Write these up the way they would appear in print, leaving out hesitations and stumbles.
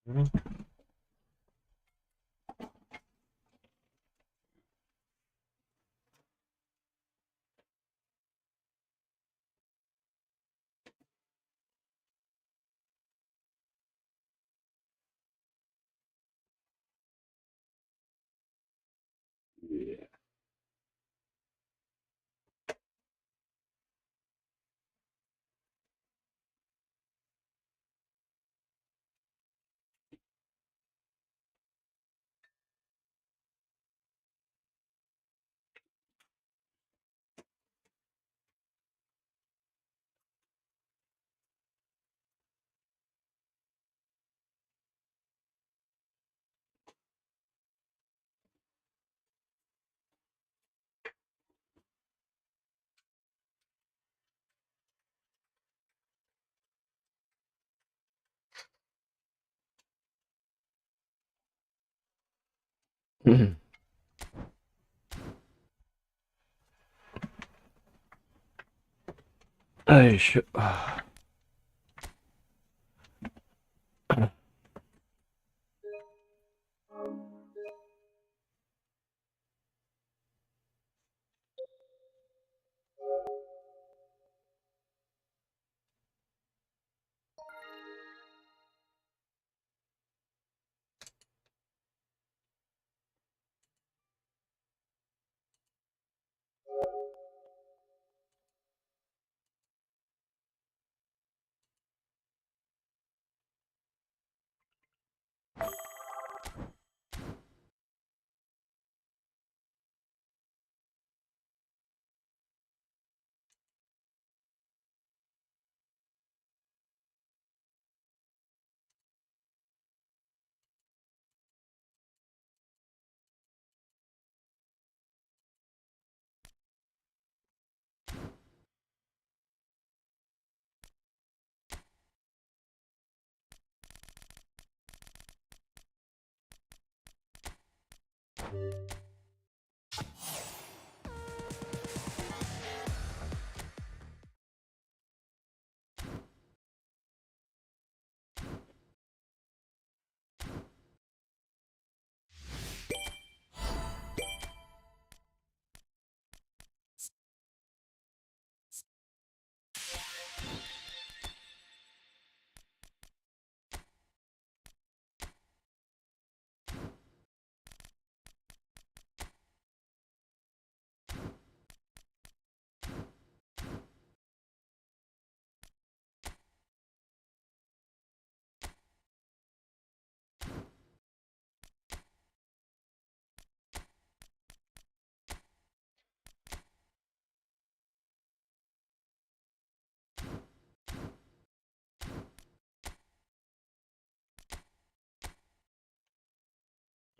うん。うん。よいしょ。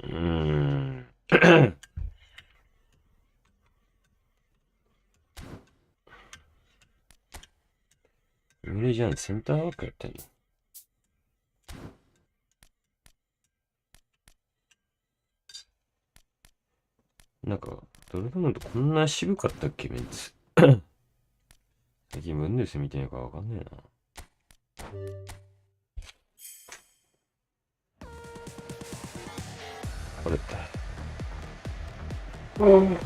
うーん。無理じゃん、センターワークやってんの？なんか、ドルトムントこんな渋かったっけ、メンツ。最近ブンデス見てないからわかんねえな。これ。うん。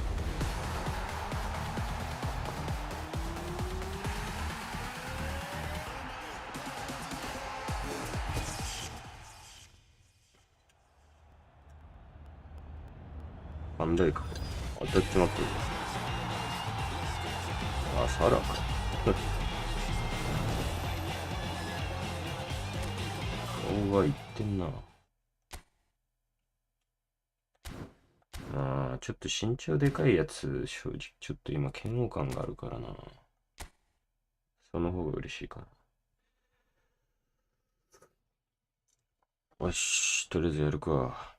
ファンダイク。当たっちまったぞ。あ、サラか。顔がいってんな。ああ、ちょっと身長でかいやつ、正直ちょっと今嫌悪感があるからな。その方が嬉しいかな。よし、とりあえずやるか。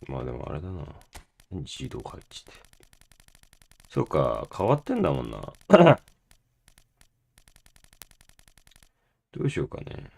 まあでもあれだな。自動配置って。そうか、変わってんだもんな。どうしようかね。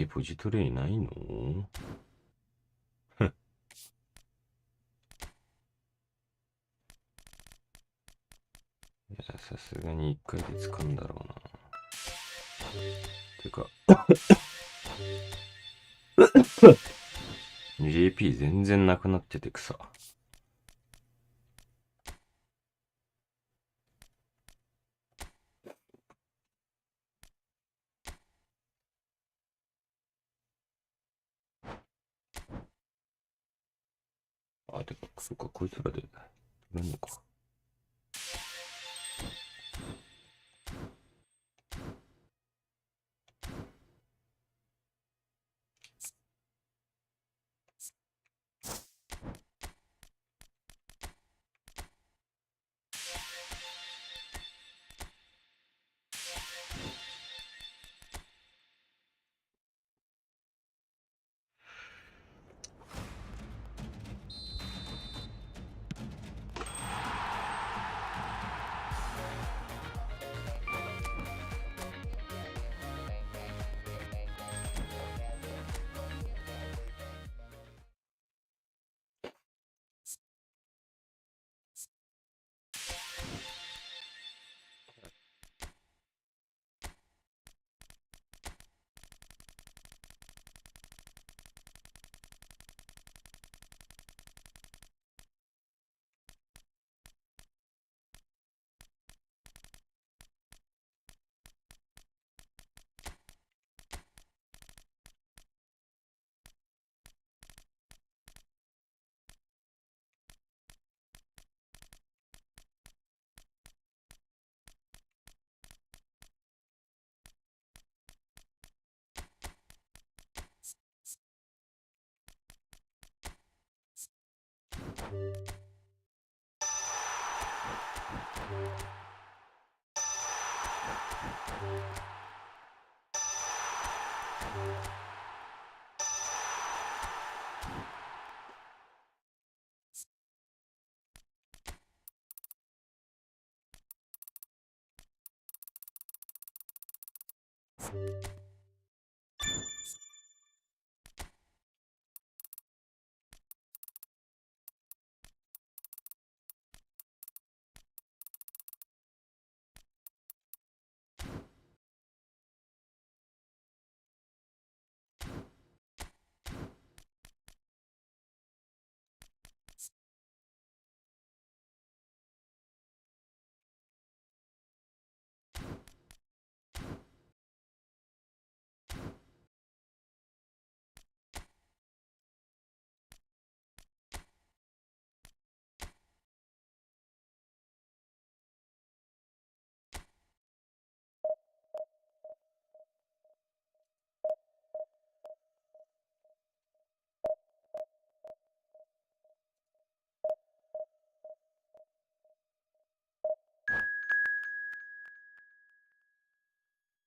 ポジトレイないの？いや、さすがに一回で使うんだろうな。てか、JP 全然なくなっててくさ。あ、てか、そっか、こいつらで取れんのか。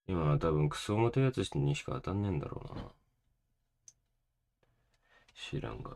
今は多分クソ重たいやつにしか当たんねえんだろうな。知らんが。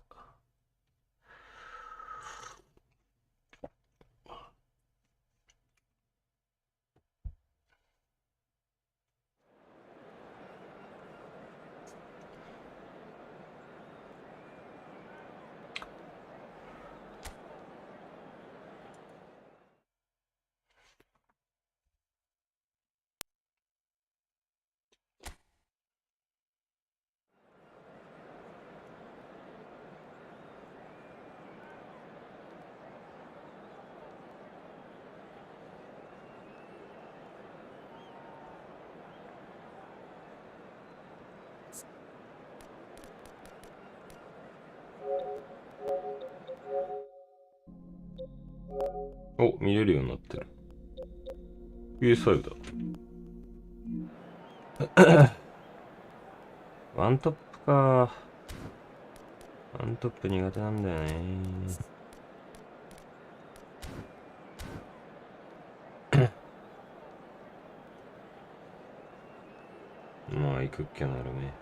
お、見れるようになってる。PS5 だ。ワントップか。ワントップ苦手なんだよね。まあ、行くっきゃなるね。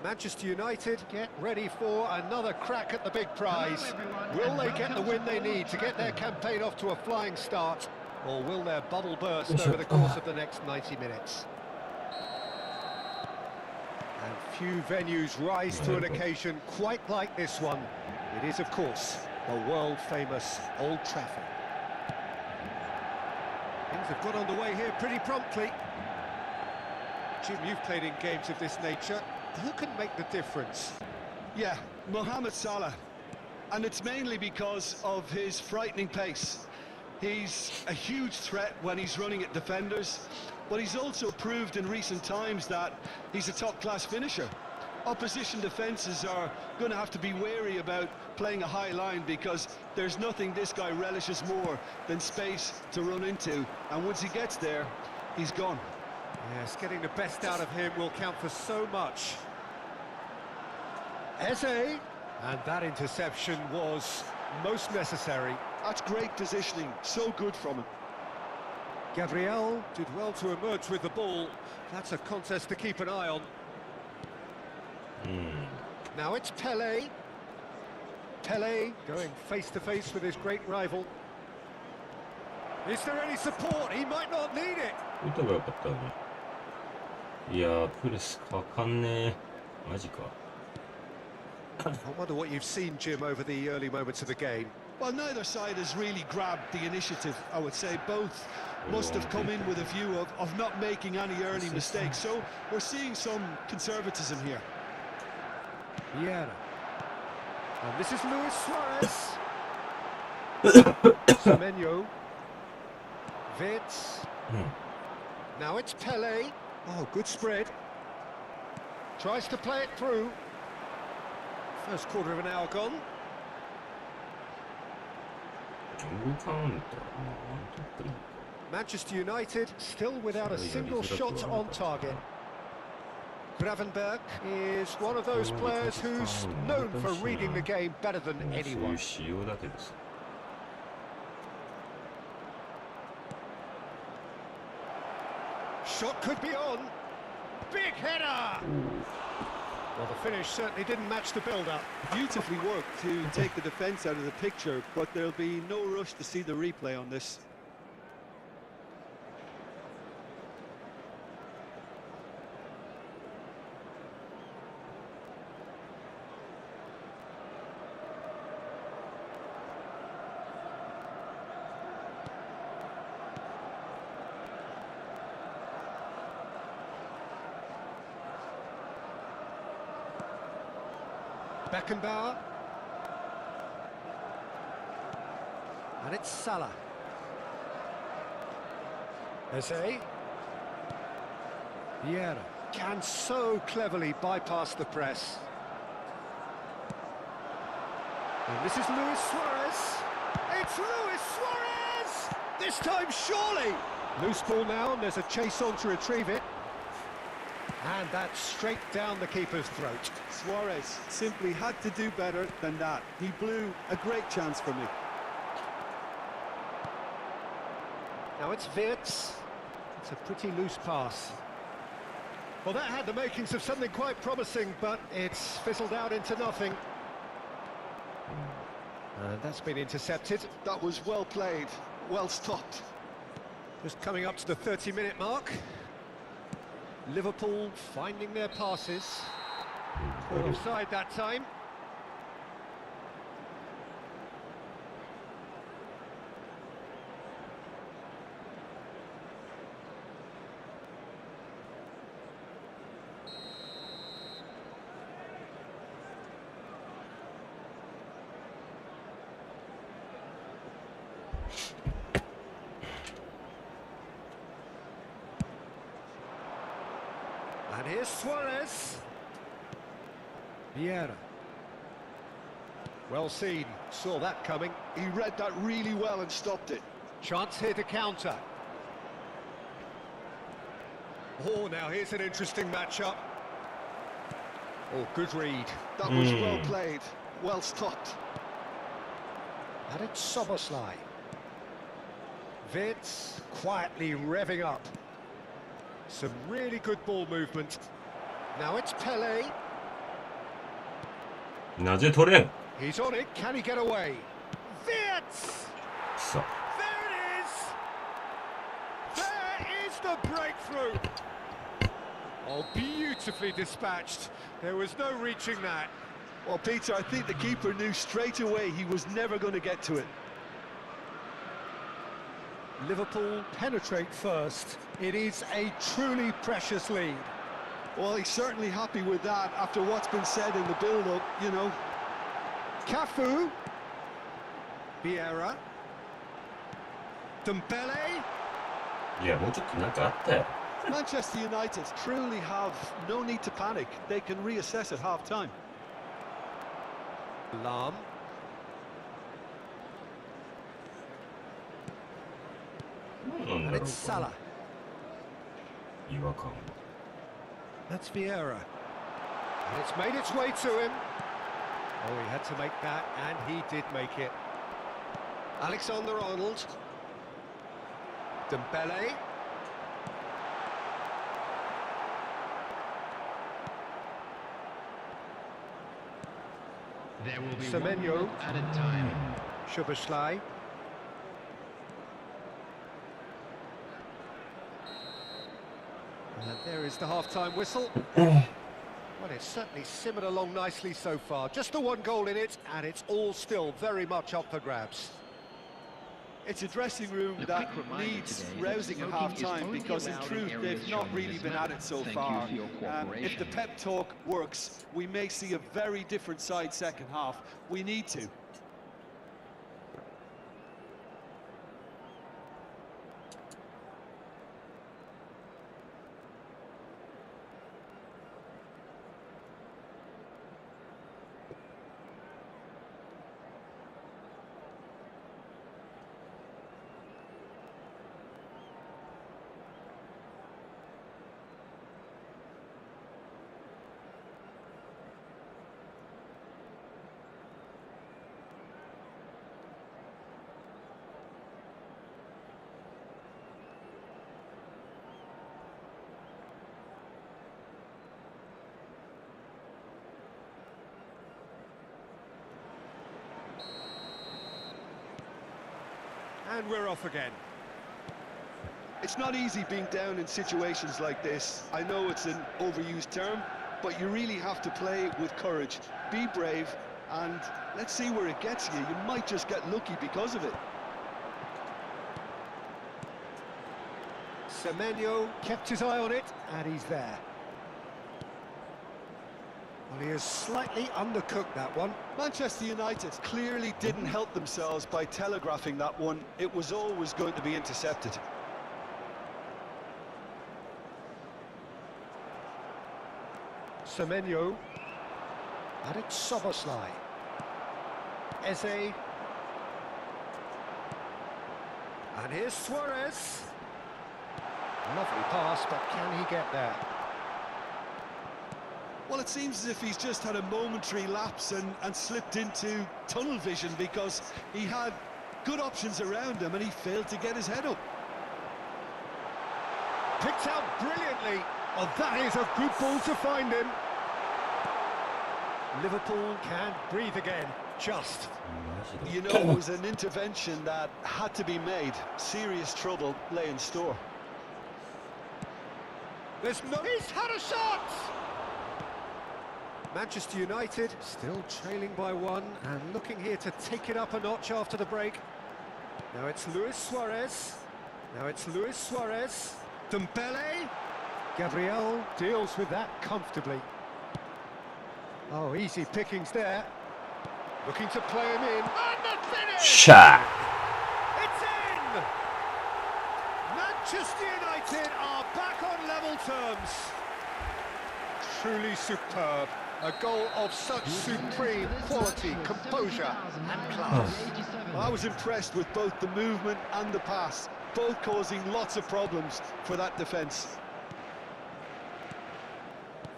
Manchester United get ready for another crack at the big prize. Will they get the win they need to get their campaign off to a flying start, or will their bubble burst over the course of the next 90 minutes? And few venues rise to an occasion quite like this one. It is, of course, the world-famous Old Trafford. Things have got underway here pretty promptly. Jim, you've played in games of this nature. Who can make the difference? Yeah, Mohamed Salah. And it's mainly because of his frightening pace. He's a huge threat when he's running at defenders, but he's also proved in recent times that he's a top-class finisher. Opposition defences are going to have to be wary about playing a high line, because there's nothing this guy relishes more than space to run into, and once he gets there, he's gone. Yes, getting the best out of him will count for so much. Eze, and that interception was most necessary. That's great positioning, so good from him. Gabriel did well to emerge with the ball. That's a contest to keep an eye on. Now it's Pele. Pele going face-to-face with his great rival. Is there any support? He might not need it. 打てばよかったね。いやー、プレスかかんねえ。マジか。I wonder what you've seen, Jim, over the early moments of the game. Well, neither side has really grabbed the initiative, I would say. Both must have come in with a view of not making any early mistakes. So we're seeing some conservatism here. Vieira. And this is Luis Suarez. Semenyo. Vitz. Now it's Pele. Oh, good spread. Tries to play it through. First quarter of an hour gone. Manchester United still without a single shot on target. Gravenberg is one of those players who's known for reading the game better than anyone. Shot could be on. Big header! Well, the finish certainly didn't match the build-up. Beautifully worked to take the defence out of the picture, but there'll be no rush to see the replay on this. Beckenbauer. And it's Salah. Eze. Vieira can so cleverly bypass the press. And this is Luis Suarez. It's Luis Suarez! This time, surely! Loose ball now, and there's a chase on to retrieve it. And that's straight down the keeper's throat. Suarez simply had to do better than that. He blew a great chance for me. Now it's Vitz. It's a pretty loose pass. Well, that had the makings of something quite promising, but it's fizzled out into nothing. And that's been intercepted. That was well played, well stopped. Just coming up to the 30-minute mark. Liverpool finding their passes. Caught offside that time. And here's Suarez. Vieira. Well seen, saw that coming. He read that really well and stopped it. Chance here to counter. Oh, now here's an interesting matchup. Oh, good read. That was well played, well stopped. And it's Soboslai. Vitz quietly revving up. Some really good ball movement. Now it's Pele. なぜ取れん He's on it. Can he get away? Wirtz! さ There it is! There is the breakthrough! Oh, beautifully dispatched. There was no reaching that. Well, Peter, I think the keeper knew straight away he was never going to get to it. Liverpool penetrate first. It is a truly precious lead. Well, he's certainly happy with that after what's been said in the build-up, you know. Cafu. Vieira. Dembele. いやもうちょっとなんかあったよ Manchester United truly have no need to panic. They can reassess at half-time. Lam. And it's Salah. 違和感 That's Vieira. And it's made its way to him. Oh, he had to make that, and he did make it. Alexander-Arnold. Dembele. There will be Semenyo. one at a time. Szoboszlai. And there is the half-time whistle. Well, it's certainly simmered along nicely so far. Just the one goal in it, and it's all still very much up for grabs. It's a dressing room A that quick reminder needs today that rousing at smoking is half-time only because in allowed in truth areas they've not shown really this been at it so map. Thank you far. for your If the cooperation. pep talk works, we may see a very different side second half. We need to. And we're off again. It's not easy being down in situations like this. I know it's an overused term, but you really have to play with courage. Be brave, and let's see where it gets you. You might just get lucky because of it. Semenyo kept his eye on it, and he's there. Well, he has slightly undercooked that one. Manchester United clearly didn't help themselves by telegraphing that one. It was always going to be intercepted. Semenyo. And it's Szoboszlai. Eze. And here's Suarez. Lovely pass, but can he get there? Well, it seems as if he's just had a momentary lapse and slipped into tunnel vision because he had good options around him and he failed to get his head up. Picked out brilliantly. Oh, that is a good ball to find him. Liverpool can breathe again. Just. You know, it was an intervention that had to be made. Serious trouble lay in store. There's no... He's had a shot! Manchester United still trailing by one and looking here to take it up a notch after the break. Now it's Luis Suarez. Now it's Luis Suarez. Dembele. Gabriel deals with that comfortably. Oh, easy pickings there. Looking to play him in. And the finish! Shot! It's in! Manchester United are back on level terms. Truly superb. A goal of such supreme quality, composure and class. Well, I was impressed with both the movement and the pass, both causing lots of problems for that defence.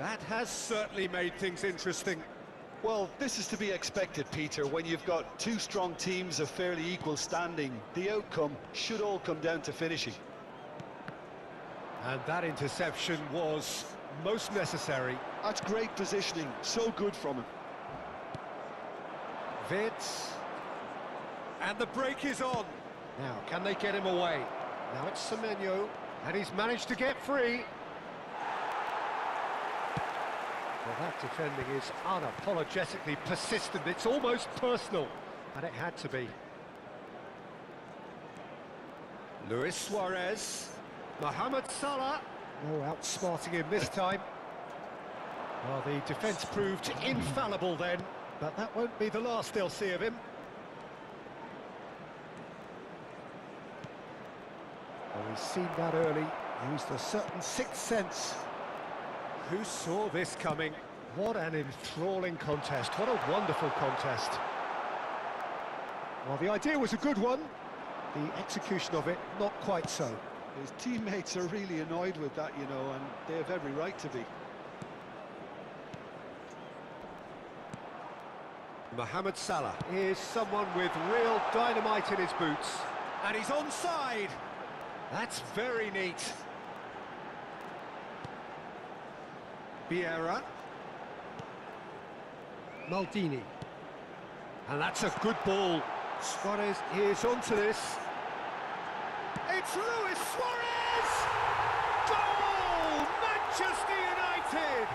That has certainly made things interesting. Well, this is to be expected, Peter, when you've got two strong teams of fairly equal standing. The outcome should all come down to finishing. And that interception was most necessary. That's great positioning, so good from him. David. And the break is on. Now, can they get him away? Now it's Semenyo, and he's managed to get free. Well, that defending is unapologetically persistent. It's almost personal, and it had to be. Luis Suarez, Mohamed Salah. No outsmarting him this time. Well, the defence proved infallible then, but that won't be the last they'll see of him. Well, he's seen that early, used a certain sixth sense. Who saw this coming? What an enthralling contest, what a wonderful contest. Well, the idea was a good one, the execution of it, not quite so. His teammates are really annoyed with that, you know, and they have every right to be. Mohamed Salah is someone with real dynamite in his boots. And he's onside. That's very neat. Vieira. Maldini. And that's a good ball. Suarez is onto this. It's Luis Suarez! Goal! Manchester United!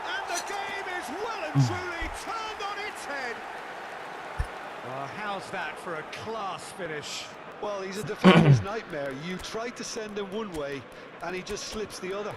And the game is well and truly turned on its head. Well, how's that for a class finish? Well, he's a defender's nightmare. You try to send him one way, and he just slips the other.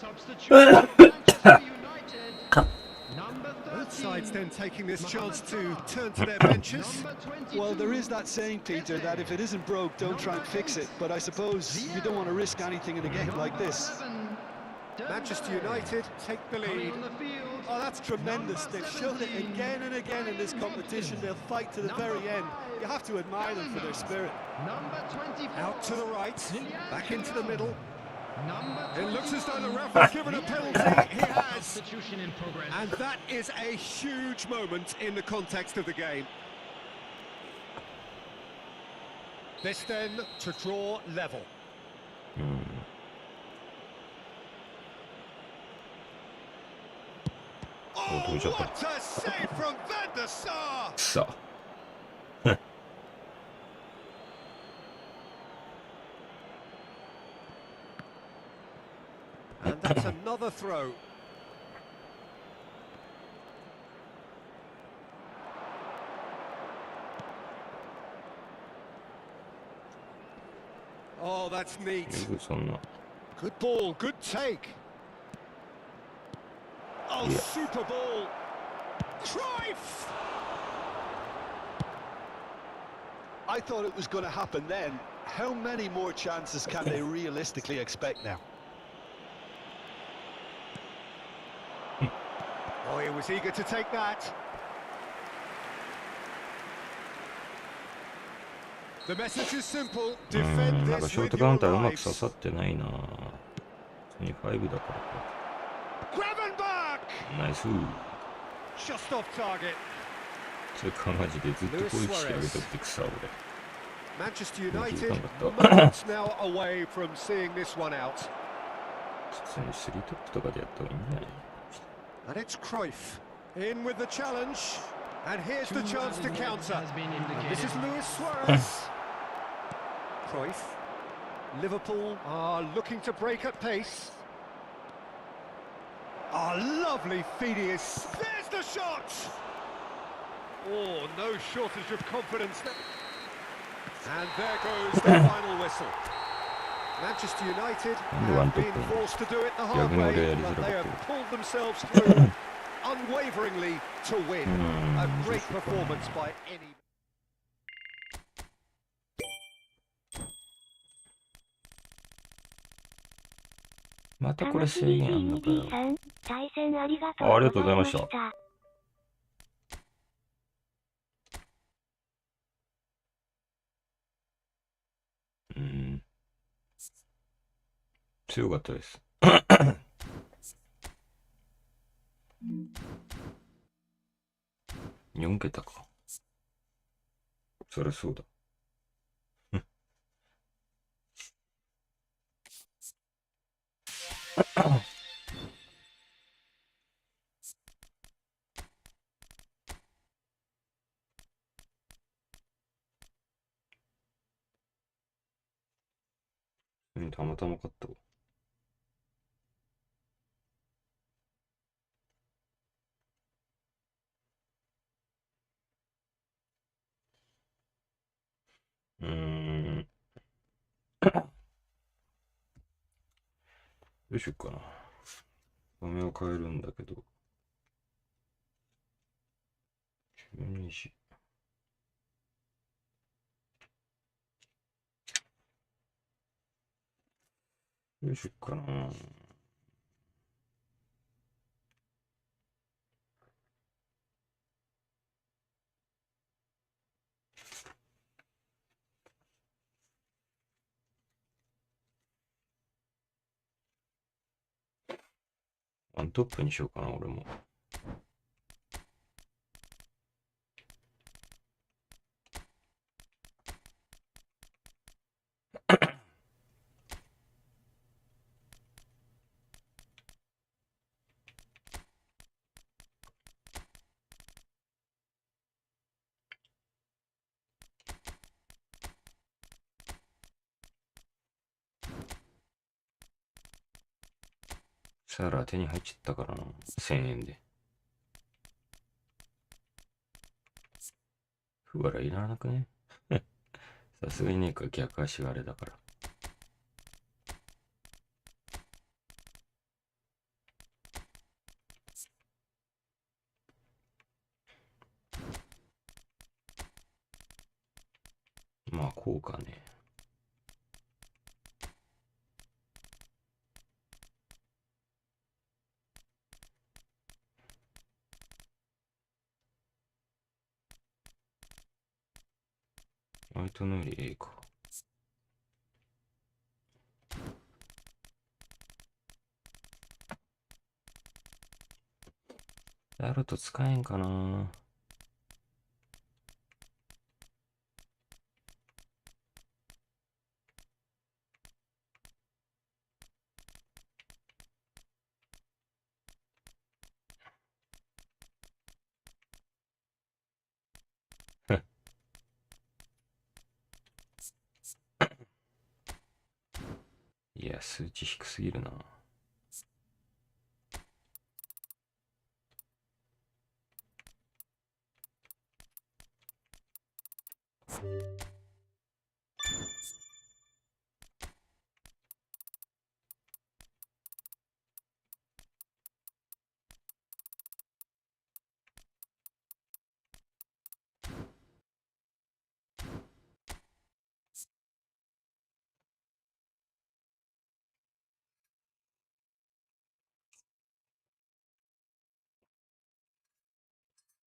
Substitute Manchester United. Both sides then taking this chance to turn to their benches. Well, there is that saying, Peter, that if it isn't broke, don't try and fix it. But I suppose you don't want to risk anything in a game like this. Manchester United take the lead. Oh, that's tremendous. They've shown it again and again in this competition. They'll fight to the very end. You have to admire them for their spirit. Out to the right, back into the middle. It looks as though the ref has given a penalty. He has. And that is a huge moment in the context of the game. This then to draw level. Oh, what a save from Van der Sar! So. And that's another throw. Oh, that's neat. Good ball, good take. Oh, yeah. Super ball. Cruyff! I thought it was going to happen then. How many more chances can they realistically expect now? Oh, he was eager to take that. The message is simple. Defend なんか this ショー with トカウン your ターうまく刺 lives. さってないな。25だからか。 Gravenberch! ナイス。 Just off target. それかマジでずっと攻撃してあげとってくさ、俺。 Manchester United moments now away from seeing this one out. 普通に3トップとかでやった方がいいんじゃない？ And it's Cruyff in with the challenge, and here's the chance to counter. And this is Luis Suarez. Cruyff. Liverpool are looking to break at pace. Lovely feeding is. There's the shot. Oh, no shortage of confidence. And there goes the final whistle. Manchester United Only one have been top. forced to do it the hard Diagonal way, real but they have is pulled themselves through unwaveringly to win. A great just performance by any. またこれ制限あんのかよ。さん、対戦ありがとありがうございましとうございましたた。強かったです。4桁か。そりゃそうだ。たまたま勝ったわ。どうしよっかな。画面を変えるんだけど。12時。どうしよっかな。ワントップにしようかな、俺も。サラ手に入っちゃったからな。1000円で。ふわらいらなくね。さすがにねえか、逆足があれだから。まあ、こうかね。相手のより A か。やると使えんかな。いや、数値低すぎるな。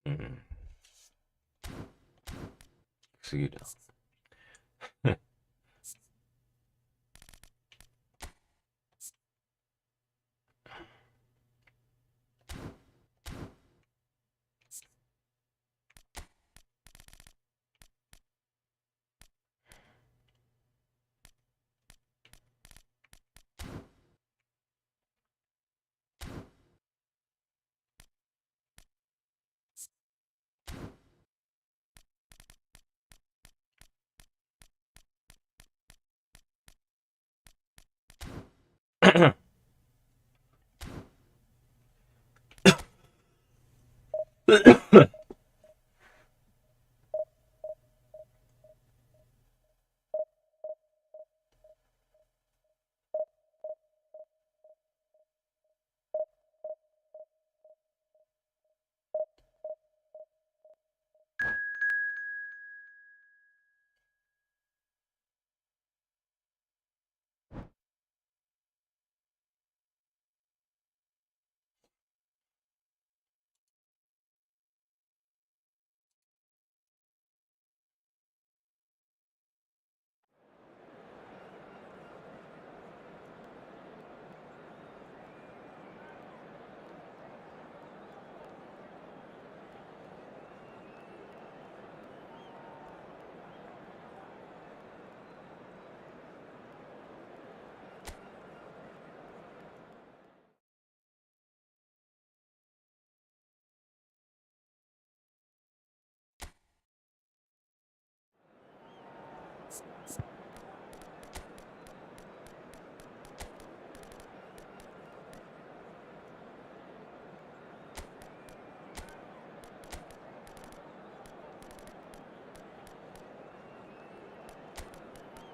うん。すぎるな。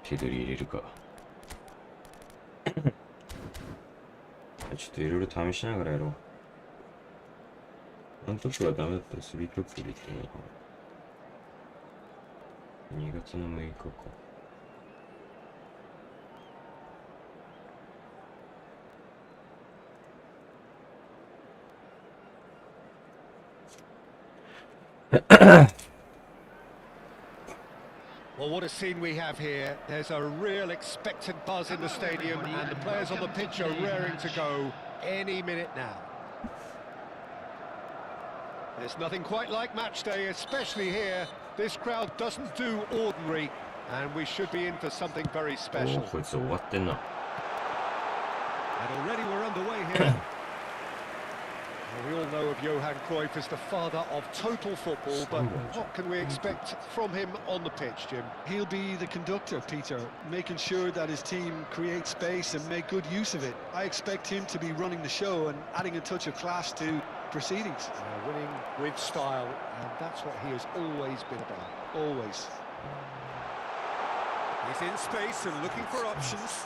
手取り入れるか。ちょっといろいろ試しながらやろう。あの時はダメだったら3トップでいってないかな。2月の6日か。Well, what a scene we have here. There's a real expectant buzz in the stadium, and the players on the pitch are raring to go any minute now. There's nothing quite like match day, especially here. This crowd doesn't do ordinary, and we should be in for something very お special. お、こいつ終わってんな。 And already we're underway here. Well, we all know of Johan Cruyff as the father of total football, but what can we expect from him on the pitch, Jim? He'll be the conductor, Peter, making sure that his team create space and make good use of it. I expect him to be running the show and adding a touch of class to proceedings. Winning with style, and that's what he has always been about. Always. He's in space and looking for options.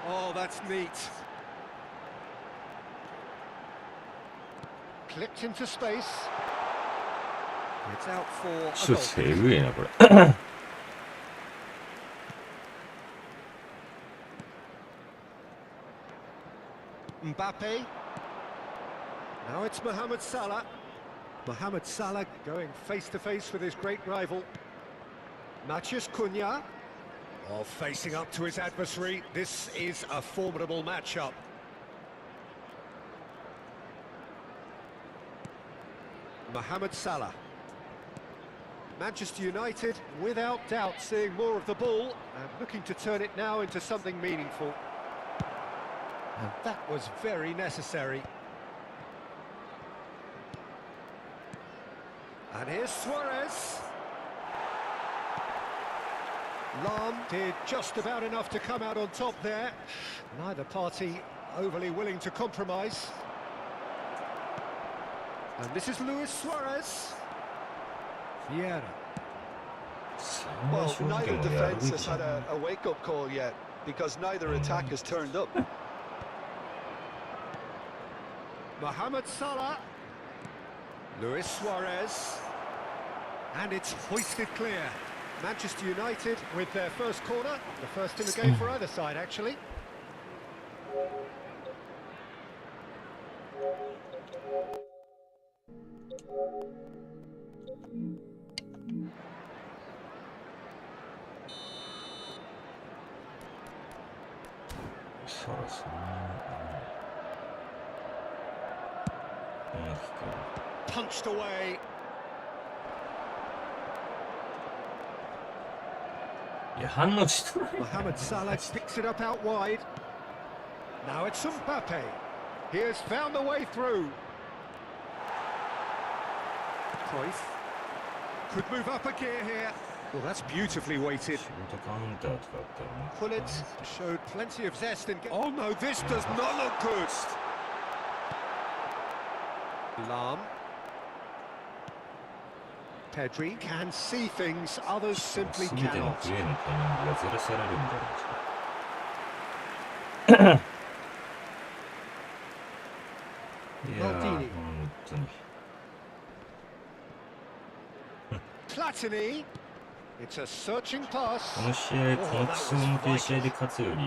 Oh, that's neat. Clipped into space. It's out for ちょ a っ goal. とえぐいな、これ。Mbappe. Now it's Mohamed Salah. Mohamed Salah going face to face with his great rival. Matheus Cunha. Oh, facing up to his adversary. This is a formidable matchup. Mohamed Salah. Manchester United, without doubt, seeing more of the ball and looking to turn it now into something meaningful. And that was very necessary. And here's Suarez. Lam did just about enough to come out on top there. Neither party overly willing to compromise. And this is Luis Suarez. Vieira. Well, neither defence has had a wake-up call yet, because neither attack has turned up. Mohamed Salah. Luis Suarez. And it's hoisted clear. Manchester United with their first corner. The first in the game for either side, actually. Punched away. いや、反応しとない。 Mohamed Salah picks it up out wide. Now it's Mbappe. He has found the way through. Cruyff could move up a gear here. Well, that's beautifully weighted. ショートカウンターとかあったらね。 Pullet showed plenty of zest in... Oh no, this does not look good. Lam. Pedri can see things others simply 全ての cannot. プレーのタイミングがずらされるんだろうし。いやー、本 Maldini. 当に。 Platini. It's a searching pass. この試合、このクソ向け試合で勝つより、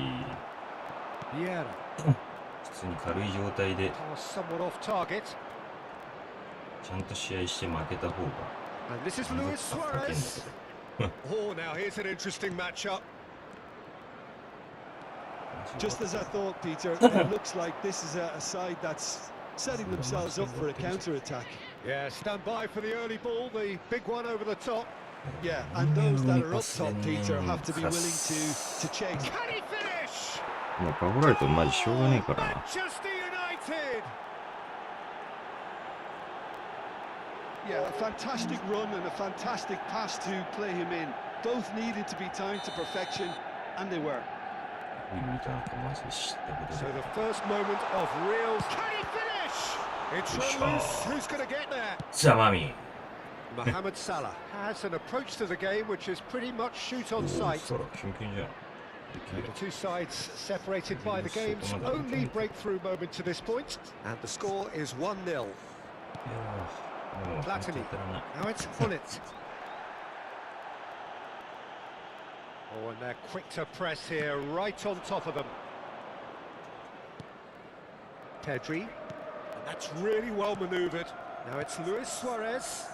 Vieira. 普通に軽い状態で Pass somewhat off target. ちゃんと試合して負けた方が And this is 満 Luis 足感高いんだ Suarez. けど。 Oh, now here's an interesting matchup. Just as I thought, Peter, it looks like this is a side that's setting themselves up for a counter-attack. Yeah, stand by for the early ball, the big one over the top. Yeah, and those that are up top, Peter, have to be willing to chase. Can he finish? もうパゴられるとマジしょうがねえからな。 Manchester United. Yeah, a fantastic run and a fantastic pass to play him in. Both needed to be timed to perfection, and they were. 見たのかマジで知ったこと So で the first moment of real... Can he finish? It's run loose. Who's going to get there? ザマミ Mohamed Salah has an approach to the game which is pretty much shoot on お sight. そらキンキンじゃんでき The る two sides separated by the game's only breakthrough moment to this point. And the score is 1-0. いやーもう Platini. 当たらない Now it's Hullet. Oh, and they're quick to press here, right on top of them. Pedri. And that's really well manoeuvred. Now it's Luis Suarez.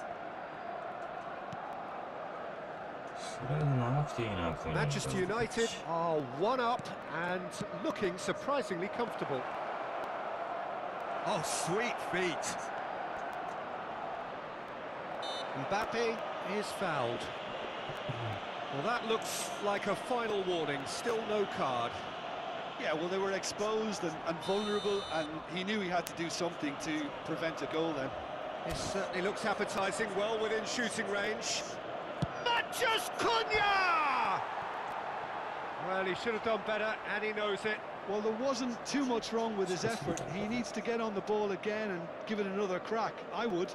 それが長くていいなこういうの Manchester United are 1 up and looking surprisingly comfortable. Oh, sweet feet. Mbappe is fouled. Well, that looks like a final warning, still no card. Yeah, well, they were exposed and vulnerable, and he knew he had to do something to prevent a goal then. This certainly looks appetising, well within shooting range. Matches Cunha! Well, he should have done better, and he knows it. Well, there wasn't too much wrong with his effort. He needs to get on the ball again and give it another crack. I would.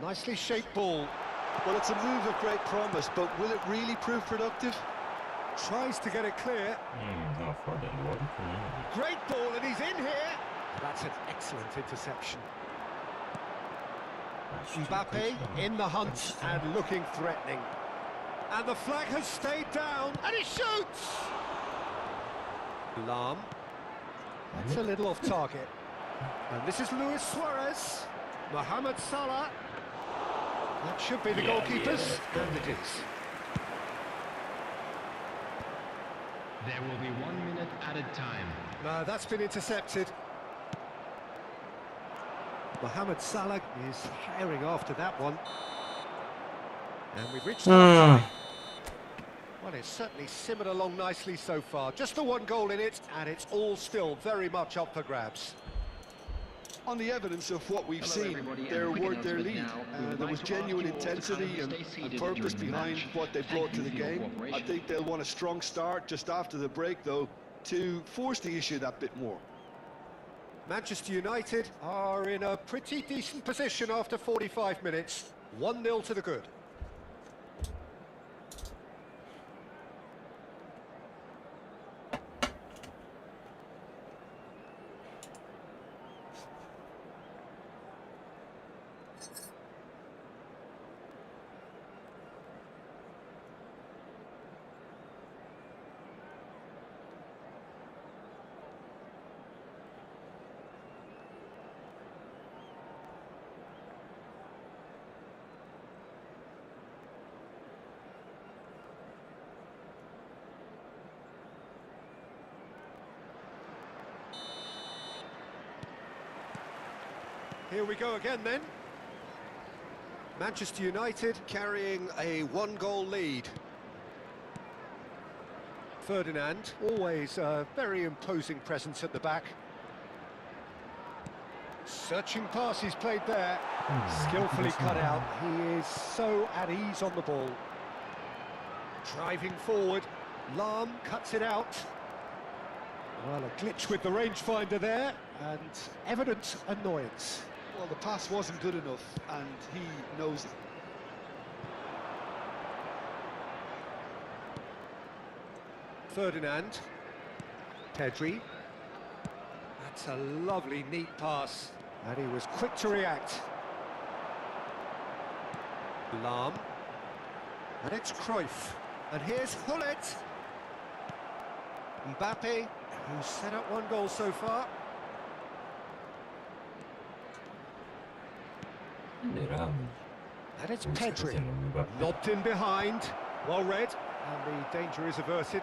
Nicely shaped ball. Well, it's a move of great promise, but will it really prove productive? Tries to get it clear. うんまあファーデン悪くない Great ball, and he's in here. That's an excellent interception. Mbappe in the hunt and looking threatening. And the flag has stayed down, and he shoots! Lahm. That's a little off target. And this is Luis Suarez. Mohamed Salah. That should be the goalkeepers, and it is. There will be 1 minute added time. No, that's been intercepted. Mohamed Salah is herring after that one. And we've reached half-time. Well, it's certainly simmered along nicely so far. Just the one goal in it, and it's all still very much up for grabs. On the evidence of what we've Hello, seen, everybody, they're and a quick worth their lead. announcement now. We would There like was to ask genuine you all to intensity kindly and stay seated purpose during the behind match. what they Thank brought to you the for your game. I cooperation. think they'll want a strong start just after the break, though, to force the issue that bit more. Manchester United are in a pretty decent position after 45 minutes. 1-0 to the good. Here we go again then. Manchester United carrying a 1-goal lead. Ferdinand, always a very imposing presence at the back. Searching pass he's played there. Skillfully cut out. He is so at ease on the ball. Driving forward. Lahm cuts it out. Well, a glitch with the rangefinder there, and evident annoyance. Well, the pass wasn't good enough, and he knows it. Ferdinand. Pedri. That's a lovely, neat pass, and he was quick to react. Lahm. And it's Cruyff. And here's Hullet. Mbappe, who's set up 1 goal so far. でラーメン And it's Pedri. のムバッペ Lobbed in behind. Well read. And the danger is averted.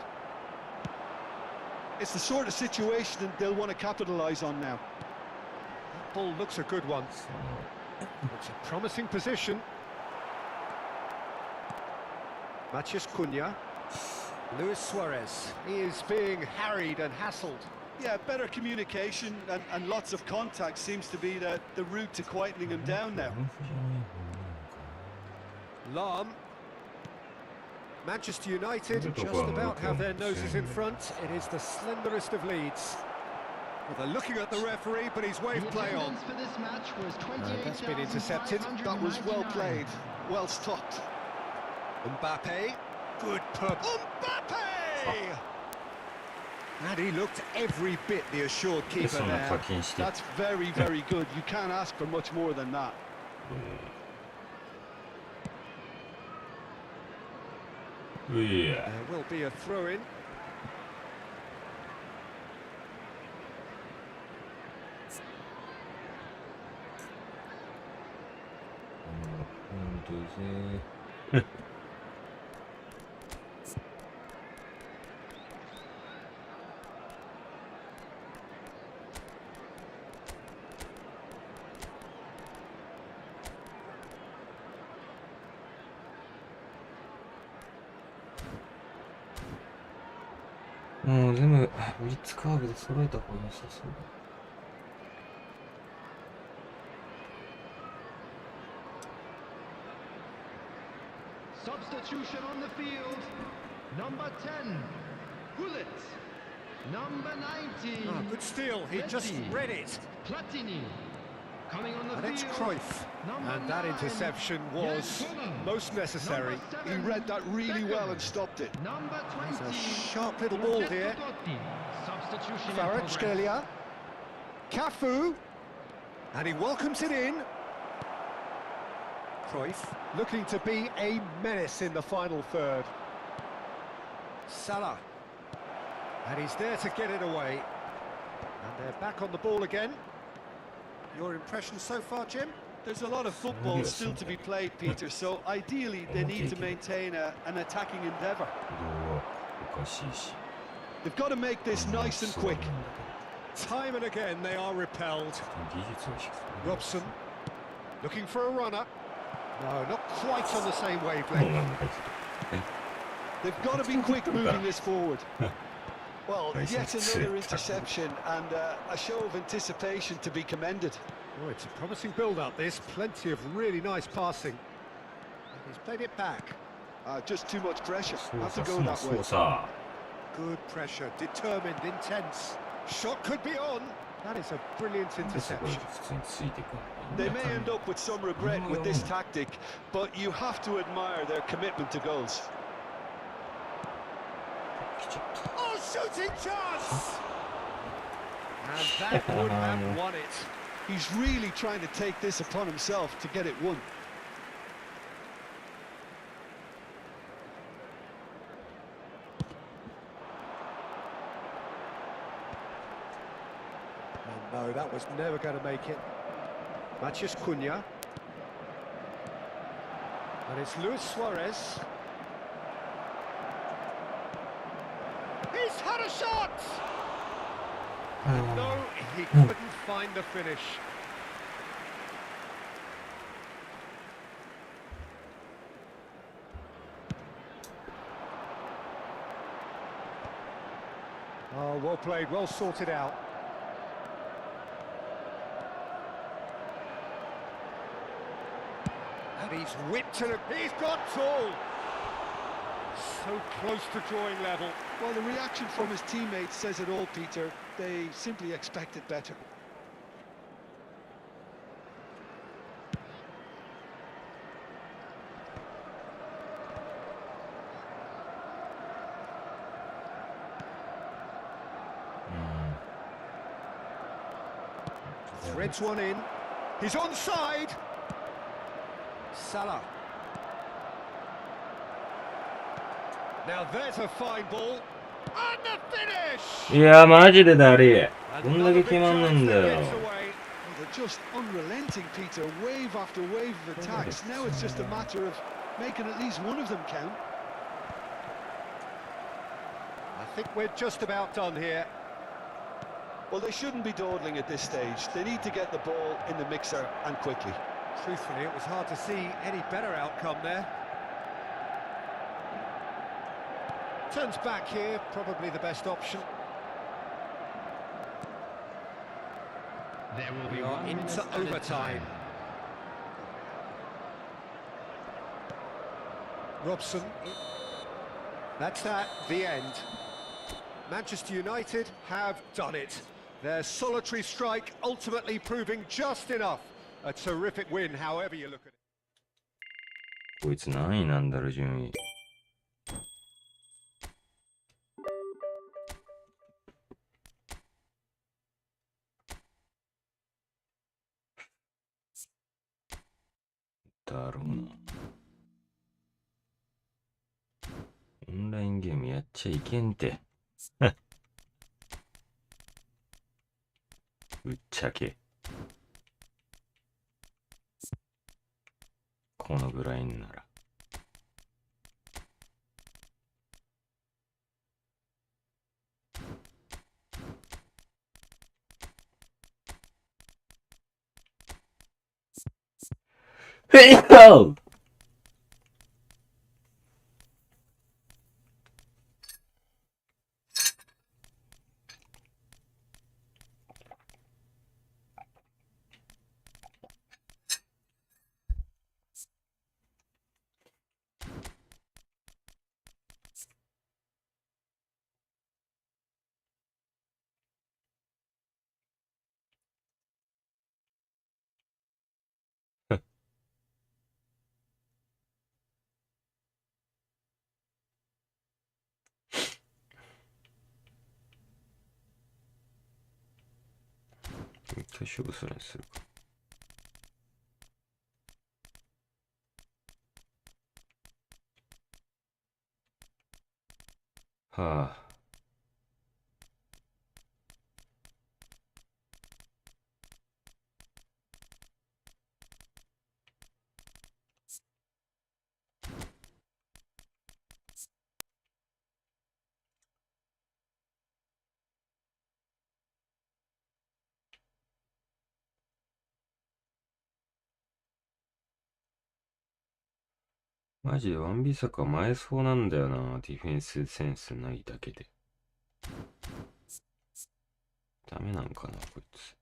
It's the sort of situation that they'll want to capitalise on now. That ball looks a good one. It's a promising position. Matches Cunha. Luis Suarez. He is being harried and hassled. Yeah, better communication and lots of contact seems to be the route to quietening him down now. Lahm. Manchester United just about have their noses in front. It is the slenderest of leads. Well, they're looking at the referee, but he's waved play on. For this match was That's been intercepted. That was well played, well stopped. Mbappe. Good pub. Mbappe! And he looked every bit the assured keeper there. That's very, very good. You can't ask for much more than that. There will be a throw-in.もう全部ブリッツカーブで揃えた方が良さそうだ。Substitution on the field. Number 10, Gullit. Number 19. Oh, good steal. He just read it. Platini. Coming on the And it's field. Cruyff. Number And that 9, interception was most necessary. Number He 7, read that really well and Beckham. stopped it. Number 20. It's a sharp little ball here. Substitution in Farage, progress. Scalia. Cafu. And he welcomes it in. Cruyff looking to be a menace in the final third. Salah. And he's there to get it away. And they're back on the ball again. Your impression so far, Jim? There's a lot of football still to be played, Peter, so ideally they need to maintain an attacking endeavour. They've got to make this nice and quick. Time and again they are repelled. Robson looking for a runner. No, not quite on the same wavelength. They've got to be quick moving this forward. Well, yet another interception and a show of anticipation to be commended. Oh, it's a promising build-up, this. Plenty of really nice passing. And he's played it back. Just too much pressure. Have to go that way. Good pressure, determined, intense. Shot could be on. That is a brilliant interception. They may end up with some regret with this tactic, but you have to admire their commitment to goals. Oh, shooting chance! And that would have won it. He's really trying to take this upon himself to get it won. Oh, no, that was never going to make it. Matheus Cunha. And it's Luis Suarez. He's had a shot! No, he couldn't find the finish. Oh, well played, well sorted out. And he's whipped to the... He's got tall! So close to drawing level. Well, the reaction from his teammates says it all, Peter. They simply expected better. Threads one in. He's onside. Salah. Now there's a fine ball. And the finish! いやマジでだりどんだけ決まんないんだよ Well, they're just unrelenting, Peter. Wave after wave of attacks. Now it's just a matter of making at least one of them count. I think we're just about done here. Well, they shouldn't be dawdling at this stage. They need to get the ball in the mixer and quickly. Truthfully, it was hard to see any better outcome there. Turns back here, probably the best option. There will be We are one into minute added overtime. Robson. That's that, the end. Manchester United have done it. Their solitary strike ultimately proving just enough. A terrific win, however you look at it. こいつ何位なんだろう、順位。だろうな。オンラインゲームやっちゃいけんて。ぶっちゃけ。このぐらいんなら。へいよ一回勝負それにするか。はあ。マジでワンビサカ前そうなんだよな。ディフェンスセンスないだけで。ダメなんかな、こいつ。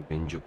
便所。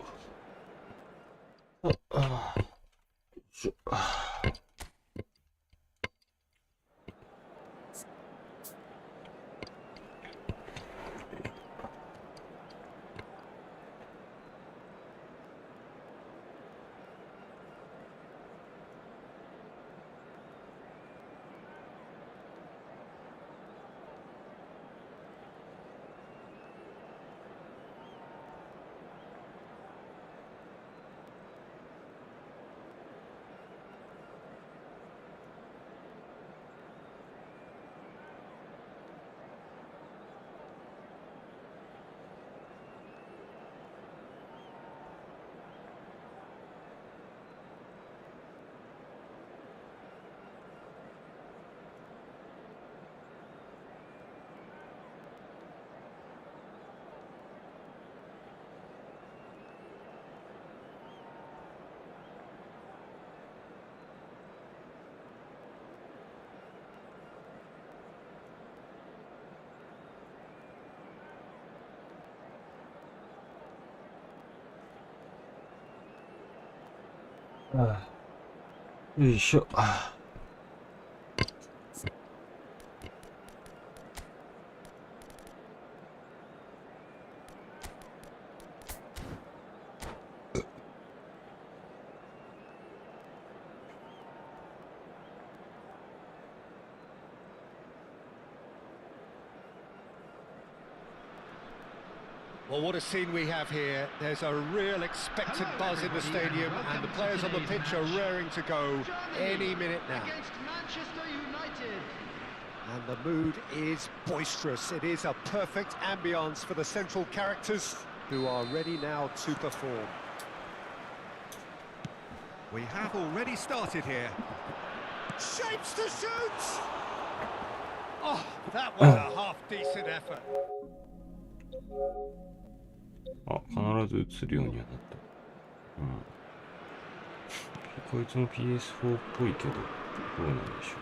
よいしょ。Well, what a scene we have here. There's a real expectant buzz in the stadium, and the players on the pitch are raring to go any minute now. Against Manchester United. And the mood is boisterous. It is a perfect ambience for the central characters who are ready now to perform. We have already started here. Shapes to shoot! Oh, that was a half-decent effort. あ、必ず映るようにはなった。こいつも PS4 っぽいけど、どうなんでし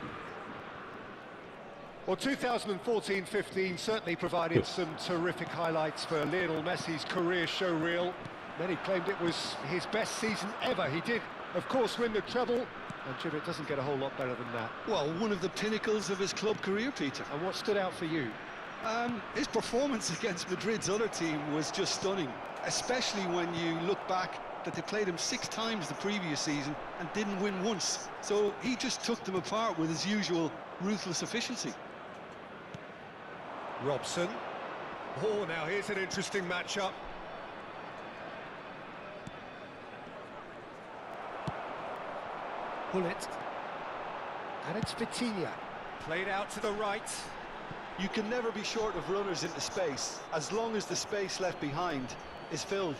ょう。Well, 2014-15 certainly provided some terrific highlights for Lionel Messi's career showreel. Many claimed it was his best season ever. He did, of course, win the treble, and Jim, it doesn't get a whole lot better than that. Well, one of the pinnacles of his club career, Peter. And what stood out for you? His performance against Madrid's other team was just stunning, especially when you look back that they played him 6 times the previous season and didn't win once. So he just took them apart with his usual ruthless efficiency. Robson. Oh, now here's an interesting matchup. Bullet. And it's Vitinha. Played out to the right. You can never be short of runners into space, as long as the space left behind is filled.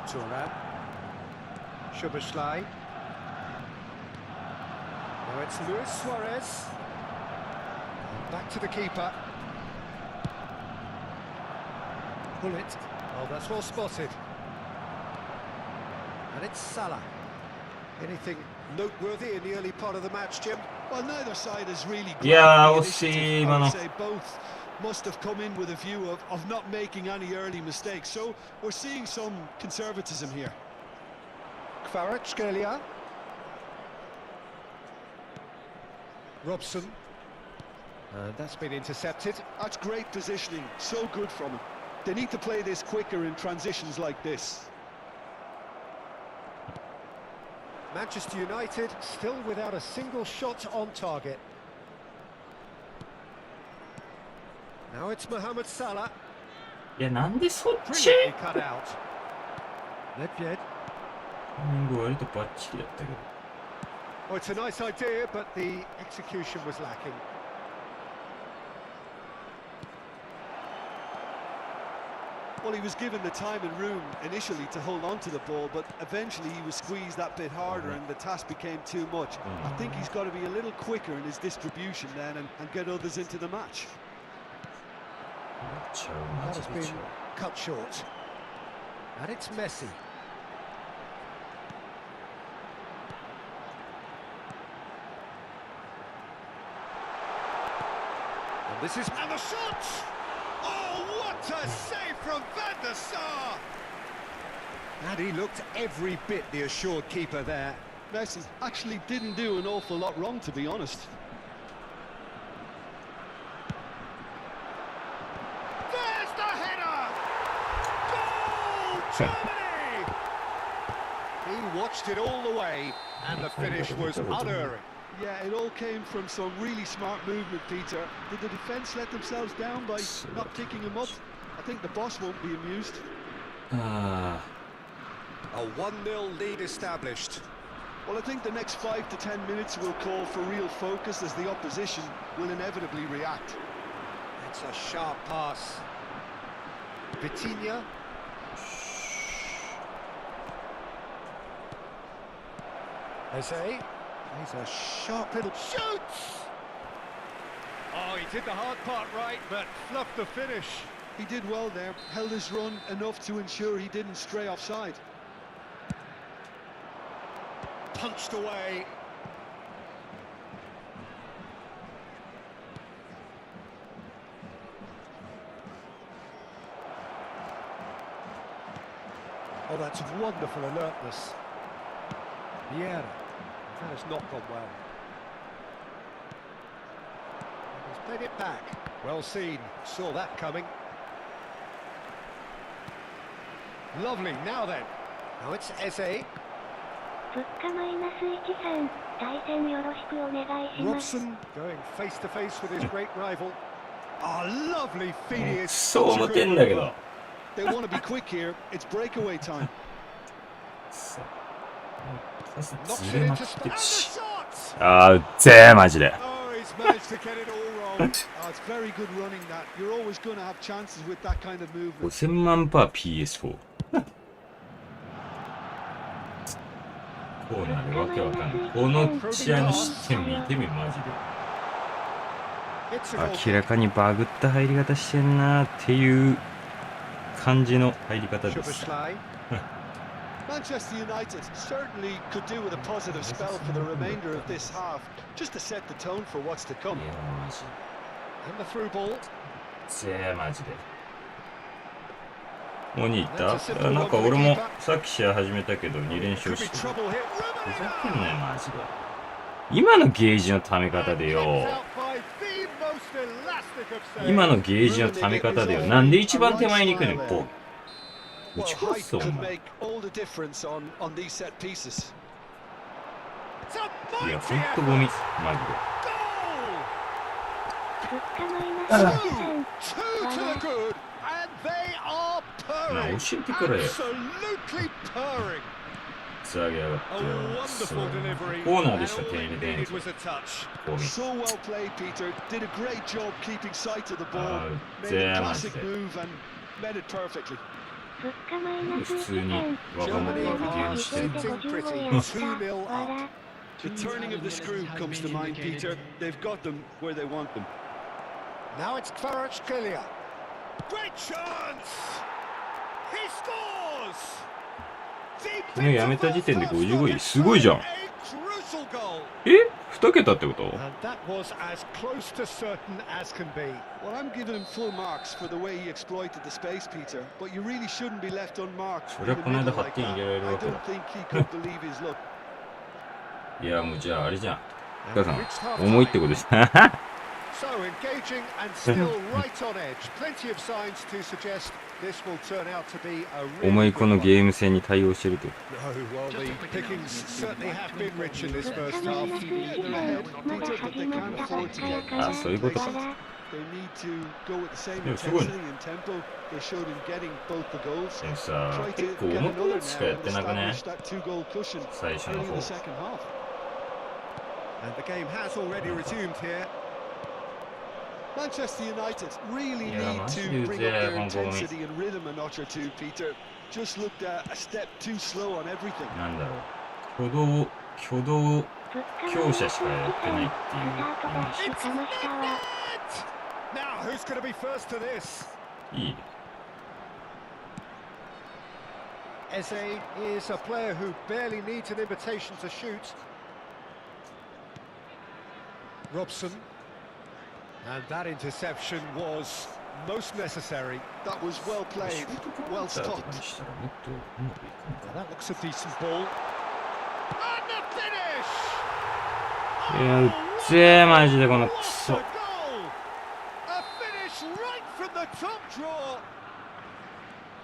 Turan. Szoboszlai. Now it's Luis Suarez. Back to the keeper. Bullet. Oh, that's well spotted. And it's Salah. Anything noteworthy in the early part of the match, Jim? Well, neither side has really grabbed Yeah, the we'll initiative. see, I Mano. would say both must have come in with a view of not making any early mistakes. So we're seeing some conservatism here. Kvaratskhelia. Robson. And that's been intercepted. That's great positioning, so good from him. They need to play this quicker in transitions like this. Manchester United still without a single shot on target. Now it's Mohamed Salah. いや、なんでそっち Brilliantly cut out. Nedved. 割とバッチリやったけど。 Oh, it's a nice idea, but the execution was lacking. Well, he was given the time and room initially to hold on to the ball, but eventually he was squeezed that bit harder and the task became too much. I think he's got to be a little quicker in his distribution then and get others into the match. That has been cut short. And it's Messi. And this is... And the shot! Oh, what a save from Van der Sar! And he looked every bit the assured keeper there. Messi actually didn't do an awful lot wrong, to be honest. There's the header! Goal, Germany! He watched it all the way, and the finish was unerring. Yeah, it all came from some really smart movement, Peter. Did the defence let themselves down by not picking him up? I think the boss won't be amused. Ah. A 1-0 lead established. Well, I think the next 5 to 10 minutes will call for real focus as the opposition will inevitably react. It's a sharp pass. Vitinha. Eze. He's a sharp little shoots! Oh, he did the hard part right, but fluffed the finish. He did well there, held his run enough to ensure he didn't stray offside. Punched away. Oh, that's wonderful alertness. Yeah, that has not gone well. He's played it back. Well seen. Saw that coming. Lovely. Now then. Now it's SA. フッカマイナス13、対戦よろしくお願いします。 Robson going face to face with his great rival. Ah, lovely feed is そう思ってんだけど。 They want to be quick here. It's breakaway time. さ knocks ず it れま into くってる and し。 the shot. あー、うっぜー、マジで。 Oh, he's managed to get it all wrong. Oh, it's very good running that. You're always going to have chances with that kind of movement. 5000万パー PS4。コーナーでわけわかんない。この試合の失点見てみ、マジ It's a で。 goal. 明らかにバグった入り方してんなーっていう感じの入り方です。 Szoboszlai. Manchester United certainly could do with a positive spell for the remainder of this half, just to set the tone for what's to come. いや、マジ And the through ball. ぜー、マジで。もう2行った？なんか俺もさっき試合始めたけど2連 Could 勝 be してる。 trouble here. ふざけんなよ、マジで。今のゲージのため方でよ。 Out by the most elastic of saves. 今のゲージのため方でよ。なんで一番手前に行くねん、ポン。打 Well, ち殺 height すぞ、お could 前。 make all the difference on these set pieces. It's a いや、 mighty ほんとゴミ。マ effort. フッカマイ Goal! ナス13、 Two to the good, and they are ジで。なあ、 purring. 教えてくれよ。 Absolutely purring. つ上げやがって A よ。 wonderful delivery. コーナー And でしか all 点 he 入れてないん needed ですよ。 was a touch. ゴミ。 So well played, Peter. Did a great job keeping sight of the ball. Ah, Made damn, a classic I said. move and met it perfectly. フッカマイナス普通に13、若者がビデオにしてる。 55やった 2-0 up. 笑 The turning of the screw comes to mind, Peter. They've got them where they want them. Now it's Kvaratskhelia. Great chance! He scores! Deep このやめた時点で into the first 55位。 pocket. すごいじゃん。 A crucial goal. え ?2 桁ってこと？ And that was as close to certain as can be. Well, I'm giving him full marks for the way he exploited the space, Peter. But you really shouldn't be left unmarked. そりゃ in the この間 middle like 8点入れられ that. る I わけだ don't。think he could believe his luck. いや、もうじゃああれじゃん。 And お母 reached さん、 half-time. 重いってことじゃん。 So engaging and still right on edge. Plenty of signs to suggest this will turn out to be a 重 really いこ good の one. ゲーム戦に対応してると。 No, well, the pickings certainly have been rich in this フッ first カマイ half. ナス13、まだ始まったばっかやからあ、そういうことか。 笑 They need to go with the same Yeah, it's good. intensity and tempo they showed in getting both the goals. でもさ、 Try 結 to 構 get 重く another なしかや now っ and てなくね establish that two-goal cushion 最初 early の in 方 the。second half. And the game has already resumed here. Manchester United really Yeah, need man. to Huge, bring up yeah, their Hong Kong. intensity and rhythm a notch or two, Peter. Just looked a step too slow on everything. なんだろう。挙動、フッカマイ強ナス者しかやってない13、っていうスタートダッシュかましたわ Now, who's going to be first to this? いい。 Eze is a player who barely needs an invitation to shoot. Robson. And that interception was most necessary. That was well played, well シュートとか stopped. にしたらもっとうまくいくのか That looks a decent ball. And the finish! な。いや、うっぜー、マジでこのク What ソ a。goal! A finish right from the top draw.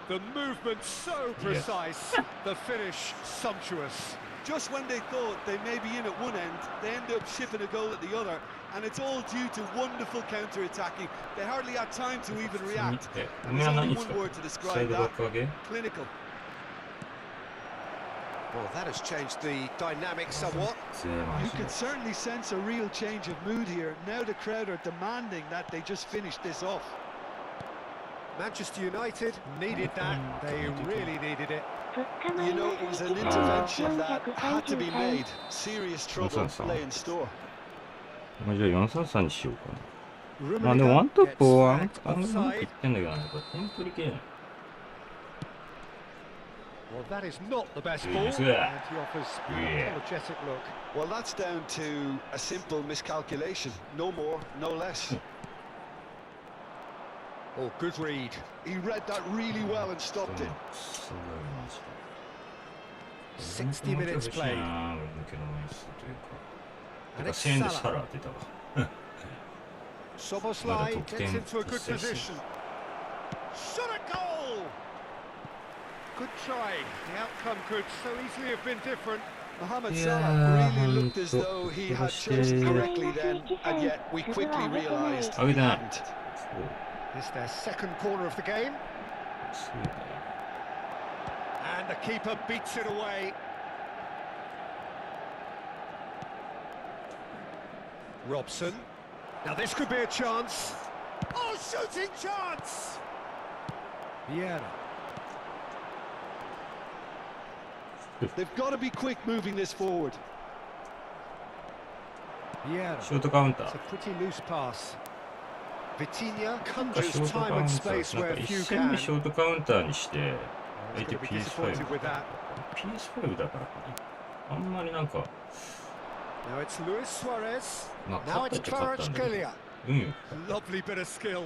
The movement so precise, the finish sumptuous. Just when they thought they may be in at one end, they end up shipping a goal at the other, and it's all due to wonderful counter-attacking. They hardly had time to even 見 react. て。 And 梅 there's は only 何 one 使 word う to サイ describe ドバッ that: ク上げ clinical. Well, that has changed the dynamic somewhat. ぜー、マ You ジで can。certainly sense a real change of mood here. Now the crowd are demanding that they just finish this off. Manchester United needed that. They really needed it. フッカマ You イナ know, it was ス an 13、 intervention that had to be 433 made. Serious trouble lay in store. まあ、じゃあ433にしようかな。まあでもワントップをあん Flagged まりうまくい offside. ってんだけどね、これ点取りきれない。 Well, that is not the best Yeah, ball, it's and good. he offers an Yeah. apologetic look. Well, that's down to a simple miscalculation. No more, no less. Oh, good read. He read that really well and そう stopped it. すごいマジで。 60 minutes played. 俺抜けの枚数というか。て And か it's 1000円で Salah. サラ当てたわ。 Soboslai Well, the gets into a good top 10 position. Shot a goal! Good try. The outcome could so easily have been different. Mohamed Yeah, Salah really looked as though he had chosen Yeah. correctly then, and yet we quickly realised he 上げてない。 hadn't. そう。 It's their second corner of the game, そうだよ。 and the keeper beats it away. Robson. Now this could be a chance. Oh, shooting chance! Vieira. They've got to be quick moving this forward. Vieira. ショートカウンタ It's ー a。pretty loose pass. Vitinha なんか conjures ショートカ time ウン and ター。 space なん where か一 few 戦 can. 目ショートカウンターにして、 He's 相手 going to be PS5 だ disappointed with から that. PS5 だからかな。あんまりなんか、 Now it's Luis Suarez. まあ Now 勝った it's っちゃ勝ったんだけど、 Kvaratskhelia. 運よく Lovely bit of skill.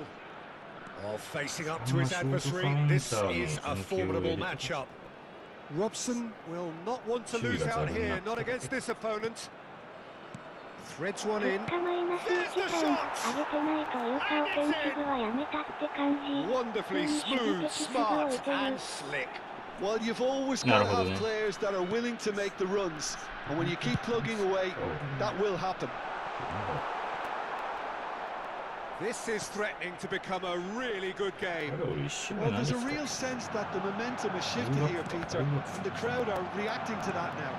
Oh, facing up to あんま his ショートカ adversary. ウン This ターの is a 人気を入 formidable れて matchup. Robson will not want to lose out here, not against this opponent. Threads one 物 in. 価マイナス1さん、上げてないというかオフェンシブはやめたって感じ。 Wonderfully smooth, smart, and slick. Well, you've always No, got to no, have no. players that are willing to make the runs, and when you keep plugging away, that will happen. This is threatening to become a really good あ game. れ俺一瞬 Well, 何 there's で a すか real sense that the momentum has shifted here, Peter, and the crowd are reacting to that now.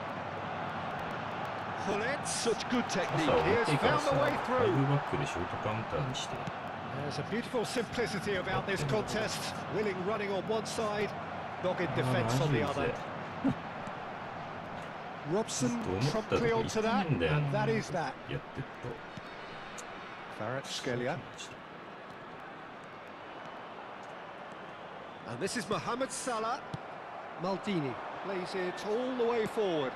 Pullets. Such good さ technique. あ、終わっていいからさ、 Here's found the way ファ through. イブバックでショートカウンターにして、 There's a beautiful simplicity about this contest. Willing running on one side, dogged defence on the other. Robson と思ったと promptly こ行 onto ってね that, えんだよ and that is that. やってると。 Kvaratskhelia. And this is Mohamed Salah. Maldini plays it all the way forward.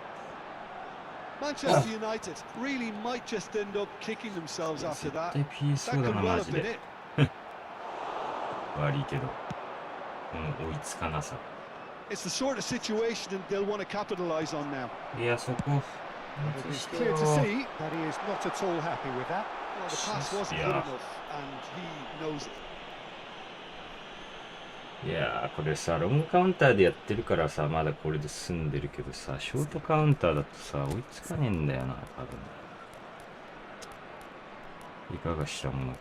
Manchester United really might just end up kicking themselves after 絶 that. 対 That PS4 だ could な、 well マ have ジ been で。 it. 悪いけど、この追いつかなさ。 It's the sort of situation that they'll want to capitalise on now. いや、そこ、 It 外 is して clear よ to see that he is not at all happy with that. Well, the pass wasn't good Yeah. enough, and he knows it. いやー、これさ、ロングカウンターでやってるからさ、まだこれで済んでるけどさ、ショートカウンターだとさ、追いつかねえんだよな、多分。いかがしたものか。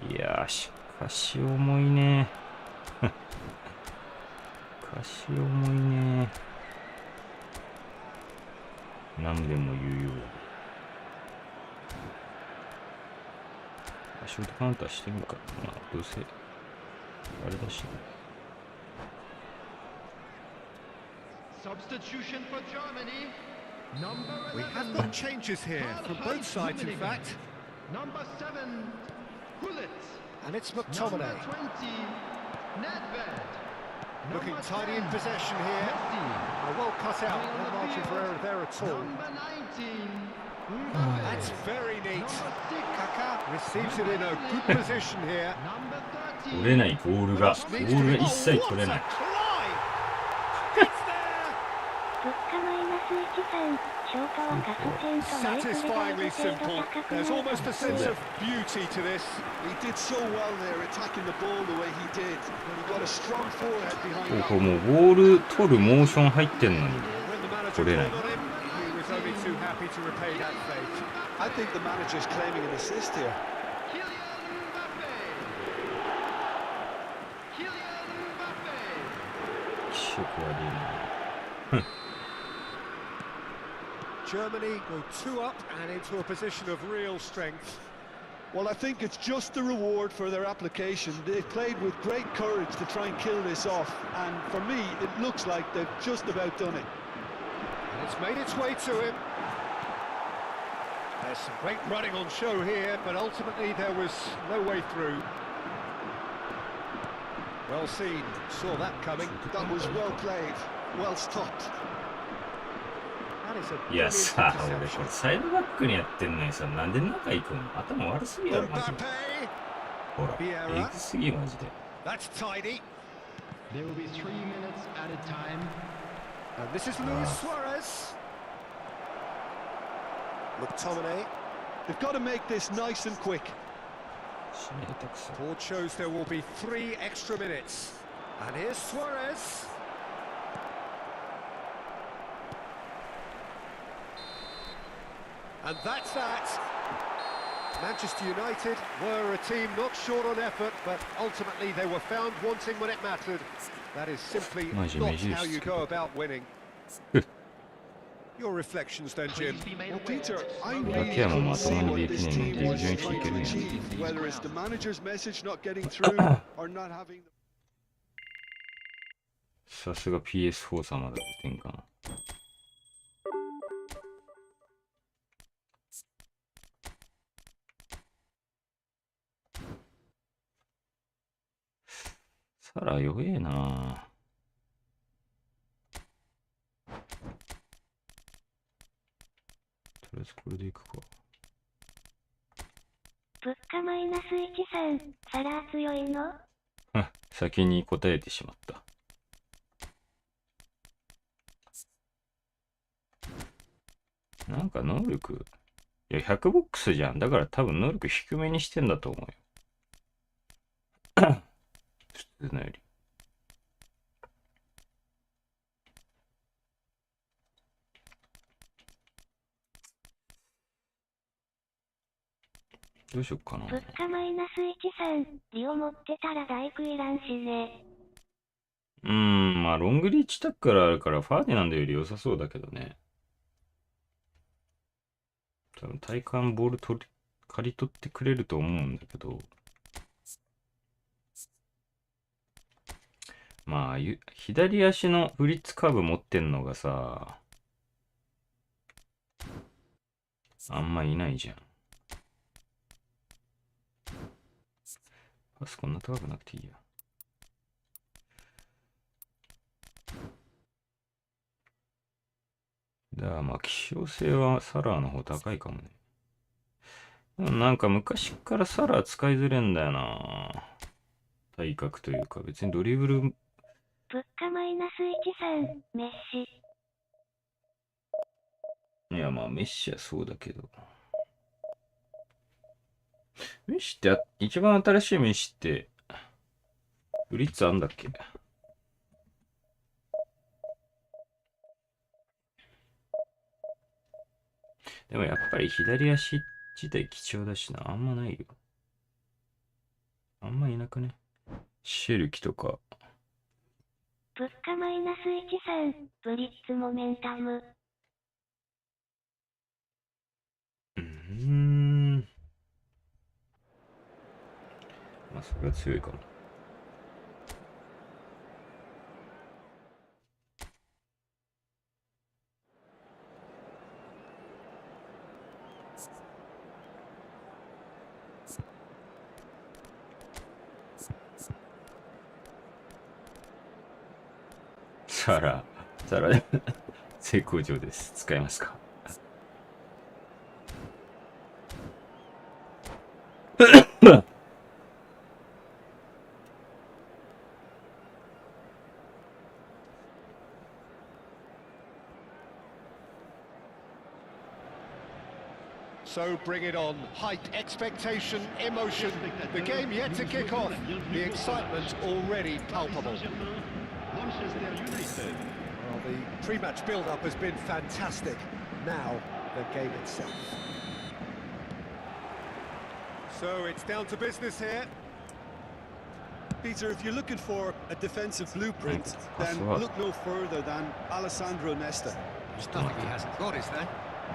いやー、しかし重いね。しかし重いね。何でも言うように。ショートカウンターしてみるか。まあ、どうせ、あれだしね。Substitution for Germany. Number We have 11. got changes here from both sides, in fact. Number 7, Gullit. And it's Number McTominay 20, Nedved. looking Number tidy in 10, possession here. Messi. Well cut out, no margin for error there at all. Number 19, That's Mbappe. very neat. Number 6, Kaka receives it in a good position here. Number 13. 取れない、ボールが。ボールが一切取れない。物価マイナス1さん、ショートは過疎点とマイクでだいぶ Satisfyingly 精度 simple. 高く There's ない almost a sense of beauty to this. He did so well there, attacking the ball the way he did. He got a strong forehead behind こ that. うもうボール取るモーション入ってんのに。 When the manager 取れない。 called on him, he was only too happy to repay that fate. I think the manager's claiming an assist here. Kylian Mbappe. Kylian Mbappe. 気色悪いな。 Germany go 2 up and into a position of real strength. Well, I think it's just the reward for their application. They've played with great courage to try and kill this off, and for me, it looks like they've just about done it. And It's made its way to him. There's some great running on show here, but ultimately there was no way through. Well seen, saw that coming. That was well played, well stopped. That is a いや brilliant さ、俺こ interception. れサイドバックにやってんのにさ、なんで中行くの？頭悪すぎやろ、マジで。 Mbappe, ほら、えぐすぎ、マジで。 that's tidy. There will be 3 minutes at a time. And this is Luis Suarez. McTominay. They've got to make this nice and quick. 死ね、下手くそ。 Board shows there will be 3 extra minutes. And here's Suarez. And that's that. Manchester United were a team not short on effort, but ultimately they were found wanting when it mattered. That is simply not how you go about winning. Your reflections then, Jim. Well, Peter, I 秋 really 山 don't まと see もに what でき this ねえのに team ディビ was ジョン trying 1いけ to るやん。 achieve, whether it's the manager's message not getting through or not having. さすが PS4 様だ、転換。サラ弱えな。とりあえずこれでいくか。物価マイナス13、サラー強いの？先に答えてしまった。なんか能力、いや、100ボックスじゃん。だから多分能力低めにしてんだと思うよ。普通のより。どうしよっかな。物価マイナス13、リオ持ってたら大工いらんしね。まあロングリーチタックルあるからファーディナンドより良さそうだけどね。多分体感ボール刈り取ってくれると思うんだけど。まあ、左足のフリッツカーブ持ってんのがさ、あんまいないじゃん。パスこんな高くなくていいや。だからまあ希少性はサラーの方高いかもね。でもなんか昔からサラー使いづれんだよな。体格というか別にドリブル。物価マイナス13、メッシ。いやまあメッシはそうだけど。メッシって一番新しいメッシってフリッツあんだっけ？でもやっぱり左足自体貴重だしな。あんまないよ。あんまいなくね。シェルキとか。物価マイナス13、ブリッツモメンタム。まあそれは強いかも。サラ成功上です。使いますか？So bring it on. Hype, expectation, emotion. The game yet to kick off. The excitement already palpable. Well, the pre-match build-up has been fantastic. Now, the game itself. So it's down to business here. Peter, if you're looking for a defensive blueprint, then look no further than Alessandro Nesta. There's nothing he hasn't got, is there?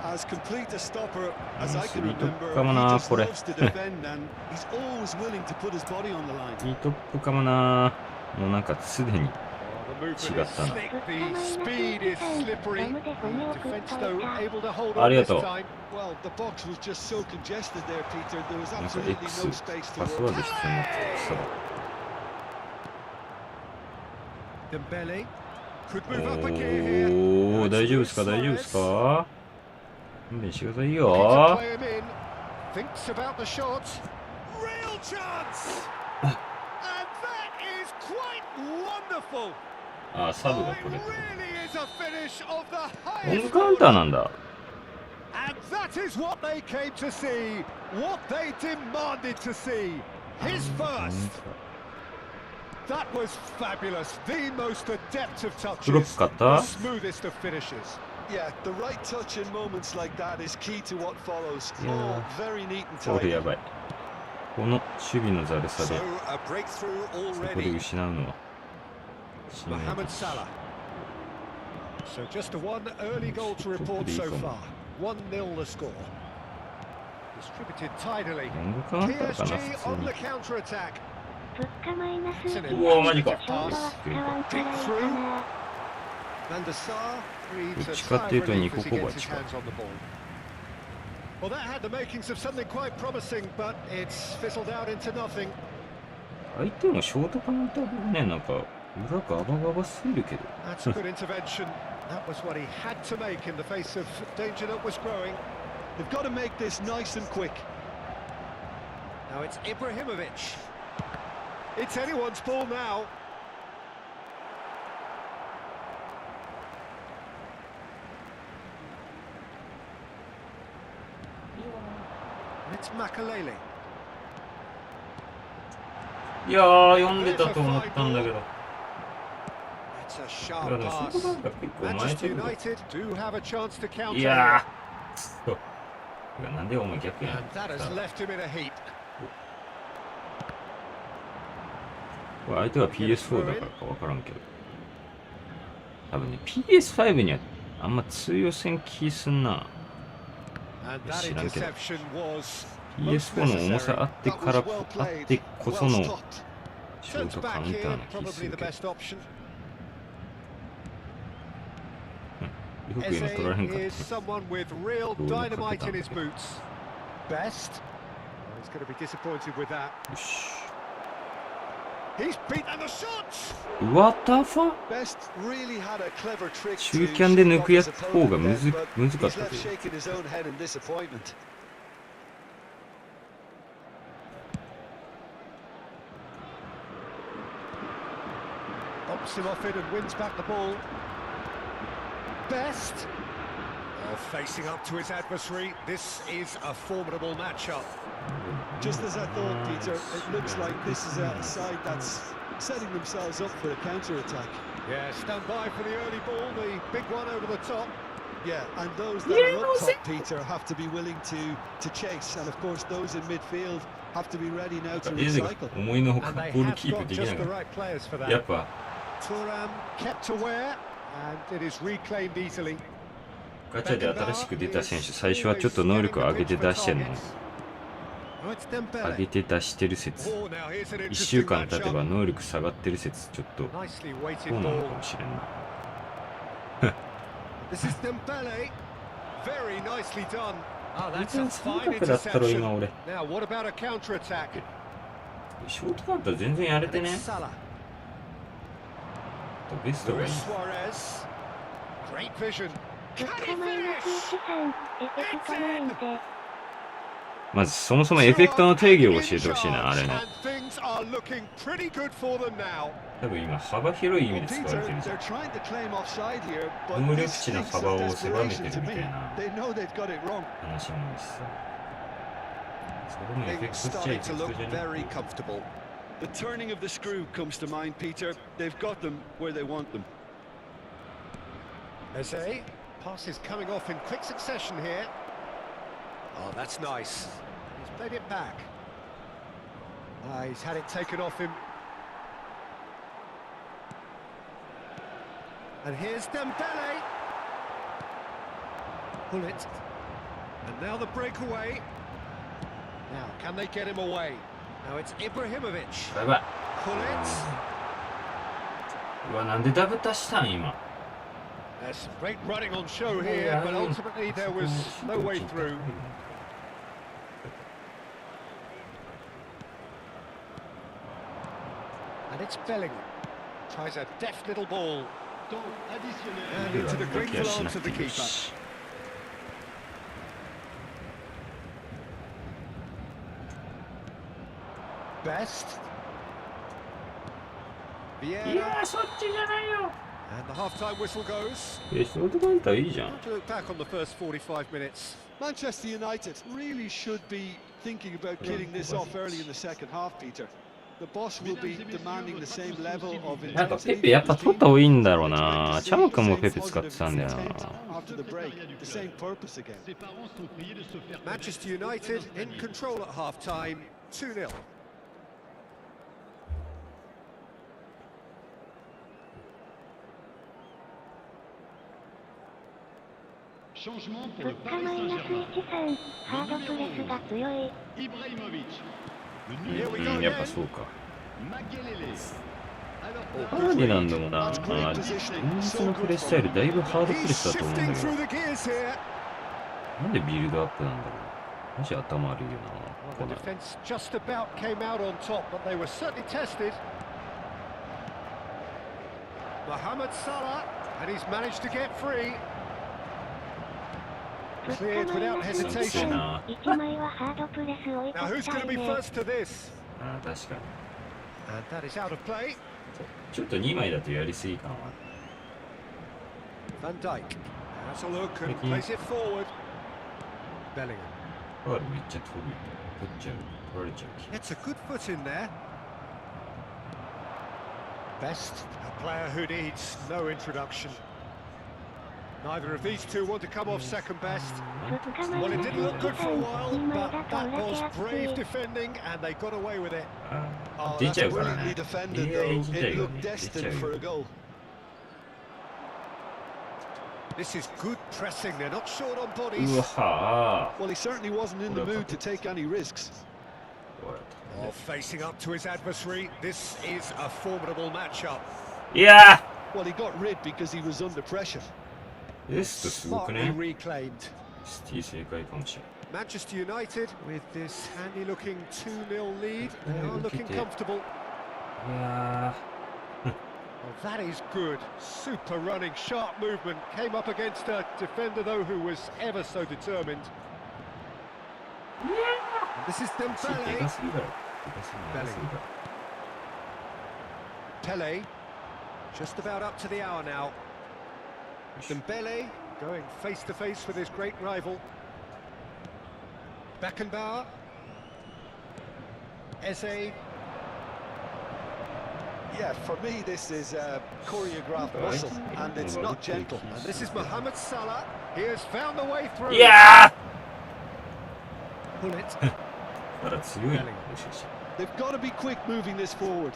As complete a stopper as I can remember, Come on, he just por loves to defend and he's always willing to put his body on the line. いいトップかもな。もうなんかすでに。The movement is slick, the speed is slippery. Defense though able to hold あ on りが this とう。 time. Well, the box was just so congested there, Peter. There was なんか absolutely X no space to パスワー work. ド必要になってる。 Dembele could move up a gear here. おお、 That's 大丈夫です Luis か大丈夫です Suarez. か勘弁してください Looking to よ。 play him in. Thinks about the shot. Real chance! And that is quite wonderful. あ、サブ Oh, が it これ。 really is a finish of the ロン highest グカウンター order. なんだ。 And that is what they came to see. What they demanded to see. His first. That was fabulous. The most adept of ブロッ touches. ク買った The smoothest of finishes. Yeah, the right touch in moments like that is key to what follows. Yeah. Oh, very neat and これ tidy. やばい。この守備のざるさ So で a breakthrough そこで already. 失うのはしんどい Mohamed Salah. So just a one early goal to report so far. 1-0 the score. Distributed tidily. ロングカウンターかな PSG 普通 on に the counter attack. フッカマイナス1。うわマジかショートは使わんからいいかな。 And the Saar reads a どっちかっていうと sigh of ニ relief コ as コ he バ gets his 近い hands on the ball. Well, that had the makings of something quite promising, but it's fizzled out into nothing. 相手もショートカウンターでねなんか裏ガバガバすぎるけど That's a good intervention. That was what he had to make in the face of danger that was growing. They've got to make this nice and quick. Now it's Ibrahimovic. It's anyone's ball now. It's Makalele. いやー読んでたと思ったんだけど It's a い sharp やでもショート pass. カウンター結構前 Manchester てるぞ United do have a chance to counter. いやーそういやなんでお前逆やん And that has left him in a heap. これ相手は PS4 だからか分からんけど多分ね PS5 にはあんま通用せん気すんな And that 知らんけど interception was PS4 の重さあってから That was well あってこそ Well の stopped. ショー turns トカウ back ンタ here, ーな気す probably る the けど best option. よく今取られへんかっ Eze is た someone with real どういうかけたんだ dynamite in け his ど boots. Best. Oh, he's going to be disappointed with that. よし He's beaten the shots. What the fuck? Best really had a clever trick 中 to キャンで shake 抜 off くや his つ方が opponent then, but むずかっ he's た left で shaking his own head in disappointment. Bumps him off it and wins back the ball. Best. Oh, facing up to his adversary. This is a formidable matchup. Just as I thought, Peter, it looks like this is a side that's setting themselves up for a counter-attack. Yeah, stand by for the early ball, the big one over the top. Yeah, and those that are up top, Peter, have to be willing to chase. And of course, those in midfield have to be ready now to エゼが recycle. 思いのほか And they ボール have キープ got できな just か the っ right players for たやっ that. ぱ Thuram kept aware, and it is reclaimed easily. ガチャで新しく出た選手最初はちょっと能力を上げて出してんの Oh, it's 上 Dembele. げて出してる説 Oh, now here's an 1週 interesting 間経てば matchup. 能力下がってる説ちょっと Nicely weighted そうなの ball. かもしれんな This is Dembele. Very nicely done. Oh, 全 that's 然 a 三 fine 角だったろ今 interception. 俺 Now, what about a counter attack? ショートカウンター全然やれ And てね it's Salah. ベストがいい Luis Suarez. Great vision. フ Can ッ he カマイナ finish? ス1 3。エフェクトのエンで。まずそもそもエフェクトの定義を教えてほしいなあれね And things are looking pretty good for them now. 多分今幅広い意味 Well, で使わ Peter, れてるじゃ they're ん trying to claim offside here, but 能力 this 値の speaks 幅 of を狭め desperation て to るみ me. たいな They know they've got it wrong. 話もいいしさそれもエフェ Things クトっちゃエ starting フ to ェク look トじゃね very comfortable. The turning of the screw comes to mind, Peter. They've got them where they want them. Eze. Passes coming off in quick succession here. Oh, that's nice. He's played it back. He's had it taken off him. And here's Dembele. Pull it. And now the breakaway. Now, can they get him away? Now it's Ibrahimovic. やばい Pull it. うわ、なんでダブタしたん今。 There's great running on show here, but ultimately there was no way through. And it's Bellingham. Tries a deft little ball. And into the grateful arms of the keeper. Best. い Vieira. や、そっちじゃないよ。 And the half-time whistle goes. ショートカウンターいいじゃん。 To look back on the first 45 minutes. Manchester United really should be thinking about killing this off early in the second half, Peter. The boss will be demanding the same level of なんかペ intensity. ペやっぱ取った方がいいんだろうな。チャンクもペペ使ってたんだよな。 After the break, the same purpose again. Manchester United in control at half-time, 2-0. Changement pour 物 le 価 Paris マイナス Saint-Germain. 13、ハードプレスが強い。 Ibrahimovic. Le う numéro ん、 うん、やっぱそうか。 Makelele. ファーディナンドもな、現実のプレースタイルだいぶハードプレ He's スだと思うんだ shifting けど、 through the gears here. なんでビルドアップなんだろう。マジ頭悪いよ Well, な。 the defence just about came out on top, but they were certainly tested. Mohamed Salah, and he's managed to get free. 物価 Cleared マイ without ナス hesitation. な。 1枚はハードプレス追い Now か who's けた going to い be ね。 first to this? あー確かに。 And that is out of play. ちょっと2枚だとやりすぎ感はある。 Van Dijk has a look and Mickey. plays it forward. Bellingham ファールめっちゃ取っちゃう。取られちゃう。 gets a good foot in there. Best, a player who needs no introduction. Neither of these two want to come off second best. 物価マ Well, イ it ナス didn't look good for a 13、 while, 2枚 but だと that 裏 was 手厚 brave い。 defending, and they got away with it. あ Oh, 出 that's ちゃうからね。 brilliantly defended, い though. や、自体 It が looked ね、出ち destined ゃう for よ a。goal. This is good pressing. They're not short on う bodies. わは Well, he certainly wasn't in the mood to take any risks. Oh, facing up to his adversary. This is a formidable matchup. いや Well, he got rid because he was under pressure. ーエストすごく Smartly ね。 reclaimed. シティ正解かもしれ Manchester United with this handy-looking 2-0 lead. They are look looking at it. comfortable. ない。いや Oh, that is good. Super running, sharp movement. Came up against a defender, though, who was ever so determined. And this is ー、で Dembele. かすぎだろ。でかすぎだろ。 Pele. Just about up to the hour now. Dembele going face-to-face with his great rival. Beckenbauer. Eze. Yeah, for me, this is choreographed muscle, and it's not gentle. And this is Mohamed Salah. He has found the way through. いや Pull it. ーまだ強いな、もしかして They've got to be quick moving this forward.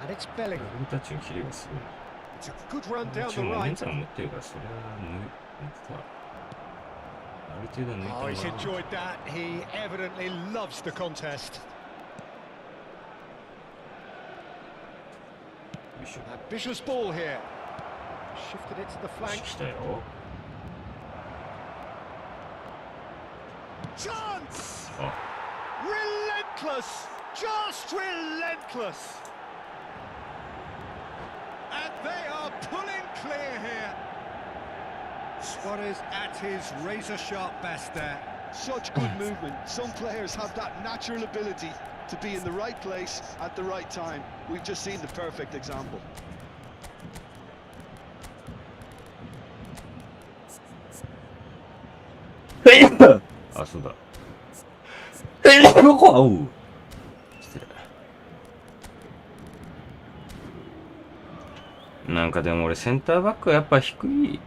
And it's Bellingham. 俺たちのキレがすごい。 It's a good run も down ち the ろんモメン right. タム持ってるから、それは抜くか。ある程度抜いた Oh, 方 he's が enjoyed that. He evidently loves the contest. よいしょ。 Ambitious ball here. Shifted it to the よ flank. し、来たよ。 Chance! あ、 Relentless! Just relentless! And they are pulling clear here. Suarez at his razor-sharp best there. Such good movement. Some players have that natural ability to be in the right place at the right time. We've just seen the perfect example. あ、そうだ。おう。失礼。なんかでも俺センターバックはやっぱ低い、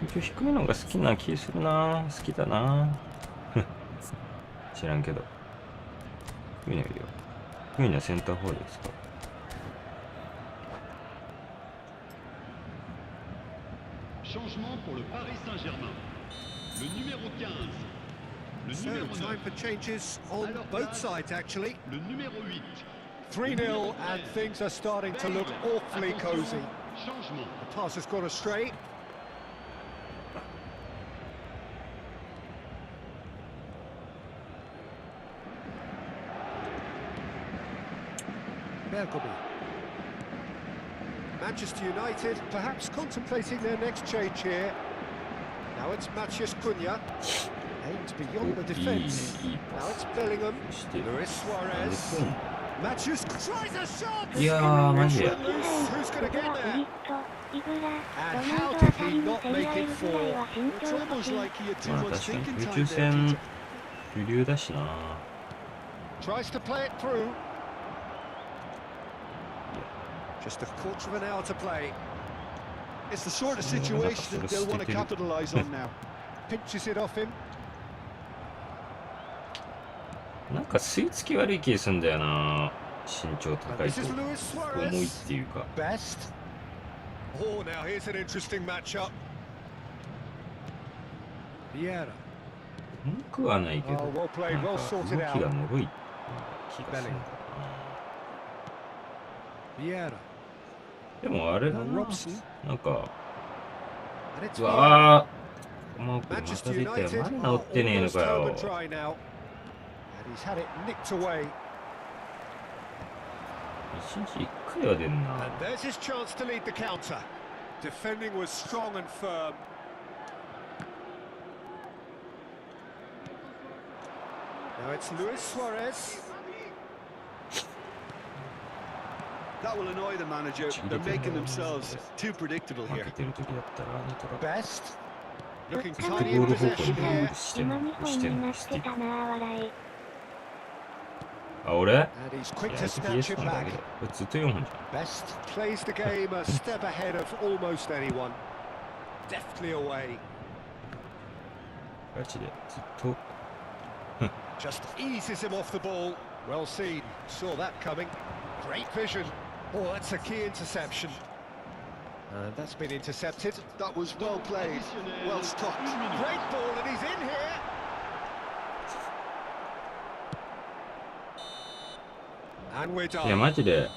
身長低いのが好きな気するな。好きだな。知らんけど。低いのよりは。低いのはセンターフォワードですか。Changement pour le Paris Saint-Germain. Le numéro 15. Le So, numéro 9. time for changes on both sides, actually. Le numéro 8. 3-0, and things are starting to look awfully cosy. Changement. The pass has gone astray. Bergomi. Manchester United perhaps contemplating their next change here. Now it's Matheus Cunha. Aimed beyond the defence. Now it's Bellingham. Luis Suarez. Matheus tries a shot. Who's going to get there? And how did he not make it fall? It's almost like he had too まあ much 確かに thinking 宇 time 宙 there. 船主流だしな。 Tries to play it through. Just a quarter of an hour to play. It's the sort of situation that they'll want to capitalise on now. Pinches it off him. なんか吸い付き悪い気すんだよな。身長 And 高い this と is Luis 重いっ Suarez. ていうか。 Best. Oh, now here's an interesting matchup. Vieira. 文句はないけど、 Oh, well played, なんか well 動 sorted きが out. もろい気がするのか Vieira. な。でもあれだ Now な。 Robson. なんか、 And it's う Vieira. わぁ、もうこれまた Manchester 出て、 United ま are だ治ってねえの almost か home よ and。dry now. And he's had it nicked away. 一日一回は出んな。 And there's his chance to lead the counter. Defending was strong and firm. Now it's Luis Suarez. That will annoy the manager. They're making themselves too predictable 負 here. けてる時だったら、なんとか。 Best. ず Looking っと tiny ゴー in ル方向 possession にゴー here. ルして今る2本になってたな笑い。あ、俺 And he's い quick や、 to 先 snatch イエス it なんだ back. けど、これずっと4本じゃん。 Best plays the game a step ahead of almost anyone. Deftly away. ガチでずっと。 Just eases him off the ball. Well seen. Saw that coming. Great vision. Oh, that's a key interception. And that's been intercepted. That was well played, well stopped. Great ball, and he's in here. And we're いや、 done. マジで。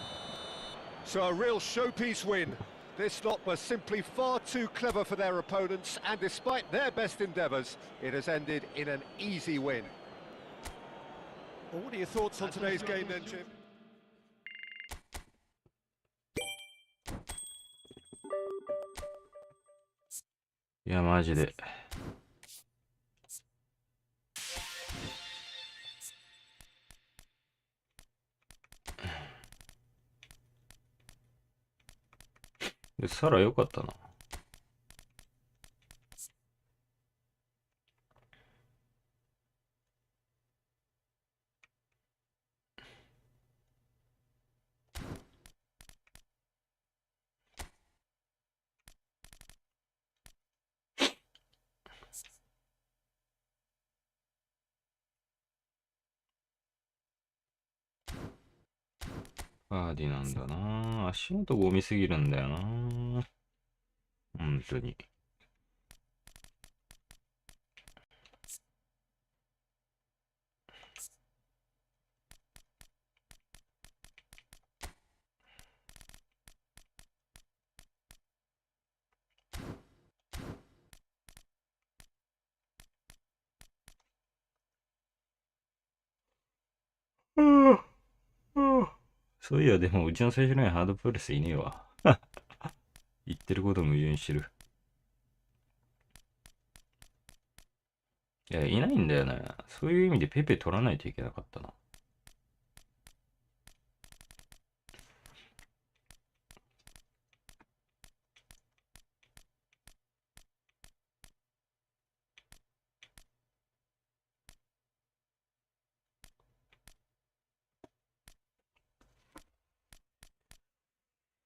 So a real showpiece win. This lot was simply far too clever for their opponents, and despite their best endeavours, it has ended in an easy win. Well, what are your thoughts on today's game then, Jim? いや、マジで。で、サラ良かったな。バーディなんだな。足元ゴミすぎるんだよな。本当に。そういや、でもうちの最初のハードプレスいねえわ。言ってることも矛盾してる。いや、いないんだよね。そういう意味でペペ取らないといけなかったな。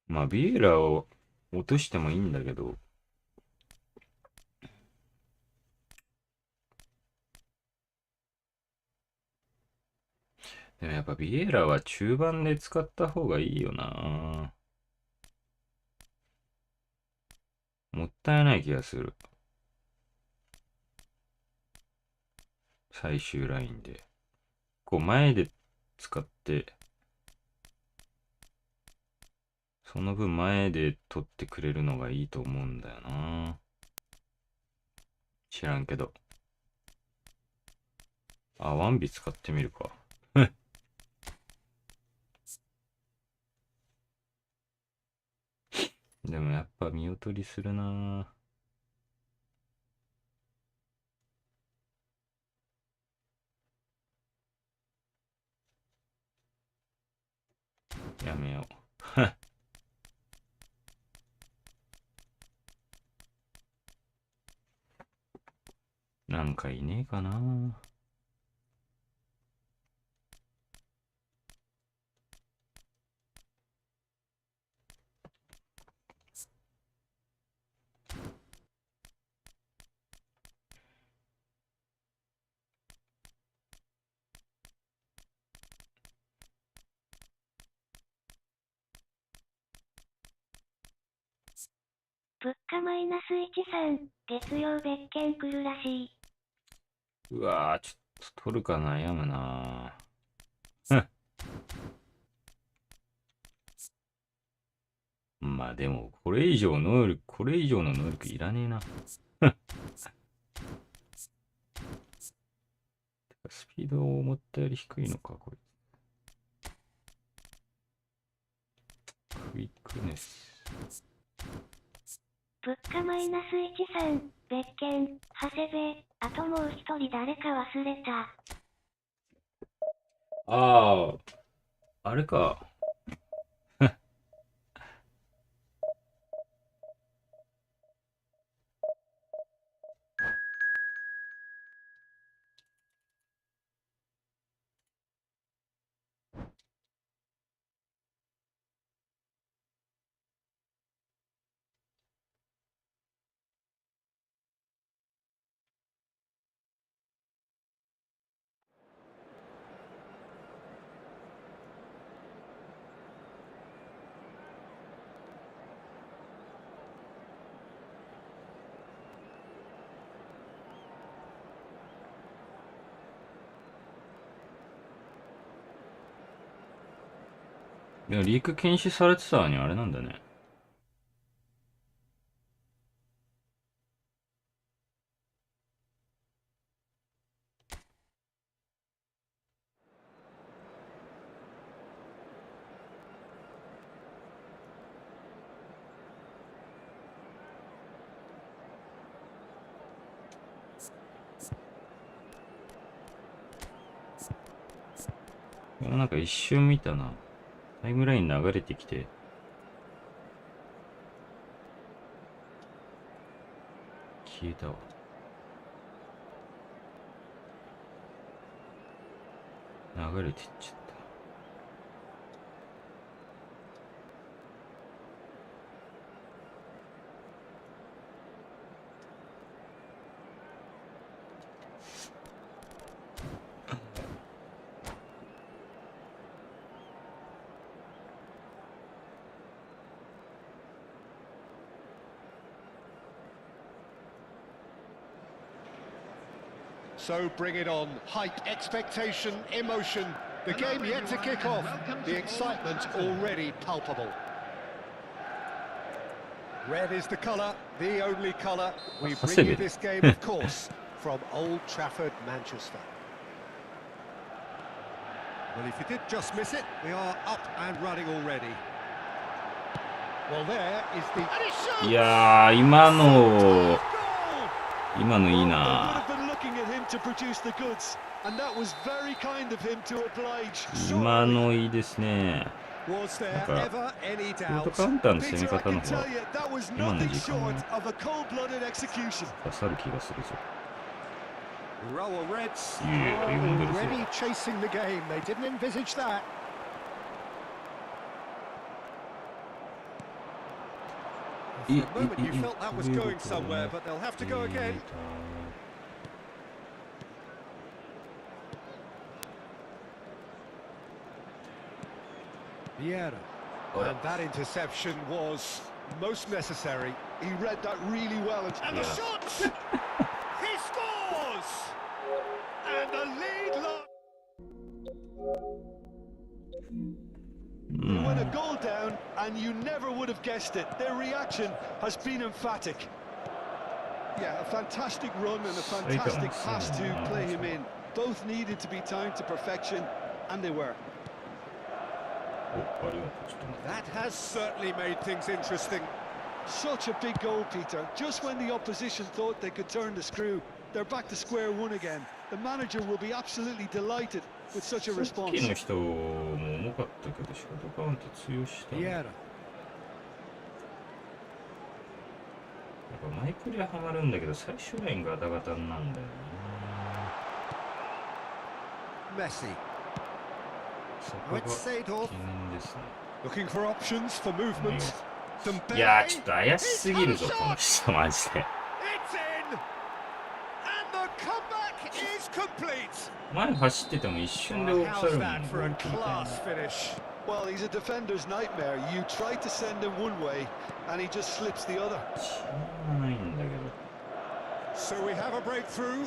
まあ、ビエラを落としてもいいんだけど、でもやっぱビエラは中盤で使った方がいいよな。もったいない気がする。最終ラインで。こう前で使って、その分前で取ってくれるのがいいと思うんだよな。知らんけど。あ、ワンビ使ってみるか。でもやっぱ見劣りするな。やめよう。なんかいねえかな。物価マイナス13、月曜別件来るらしい。うわぁ、ちょっと取るか悩むな。まあでも、これ以上の能力いらねえな。スピードを思ったより低いのか、これ。クイックネス。物価マイナス13、別件、長谷部、あともう一人誰か忘れた。ああ、あれか。でもリーク禁止されてたのにあれなんだね。なんか一瞬見たな。タイムライン流れてきて。消えたわ。流れてっちゃった。So bring it on. Hype, expectation, emotion. The game yet to kick off. The excitement already palpable. Red is the colour, the only colour. We bring you this game, of course, from Old Trafford, Manchester. Well, if you did just miss it, we are up and running already. Well, there is the... いやー、今のいいな。今のいいですね。なんか、ショートカウンターの攻め方の方が、今の時間は刺さる気がするぞ。いえ、呼んでるぞ。Vieira. And that interception was most necessary. He read that really well. And the shot! He scores! And the lead lock. run a goal down, and you never would have guessed it. Their reaction has been emphatic. Yeah, a fantastic run and a fantastic pass to play him in. Both needed to be timed to perfection, and they were. That has certainly made things interesting. Such a big goal, Peter. Just when the opposition thought they could turn the screw, they're back to square one again. The manager will be absolutely delighted with such a response. さっきの人も重かったけど、ショートカウント通用した。やっぱマイクリはハマるんだけど、最終ラインがガタガタなんだよね。Messi. そこが懸念ですね。Looking for options for movement. いやー、ちょっと怪しすぎるぞ、この人、マジで。It's in! And the comeback is complete! 前走ってても一瞬で押されるもん。 for a class finish? Well, he's a defender's nightmare. You try to send him one way, and he just slips the other. しょうがないんだけど。 So we have a breakthrough.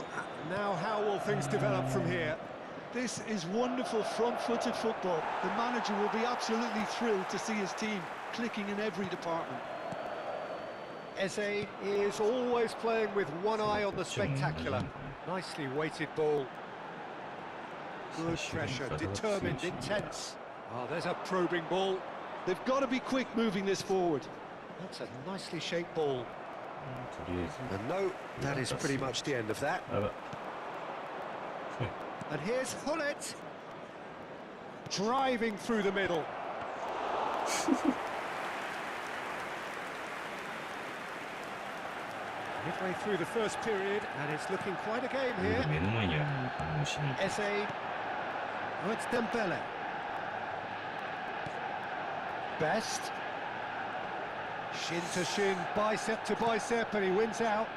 Now how will things develop from here? This is wonderful front-footed football. The manager will be absolutely thrilled to see his team clicking in every department. Eze is always playing with one eye on the spectacular. Nicely weighted ball. Good pressure, determined, intense. Oh, there's a probing ball. They've got to be quick moving this forward. That's a nicely shaped ball. And no, that is pretty much the end of that. And here's Hullet. Driving through the middle. Midway through the first period, and it's looking quite a game here. Eze. Oh, it's Dembele. Best. Shin to shin, bicep to bicep, and he wins out.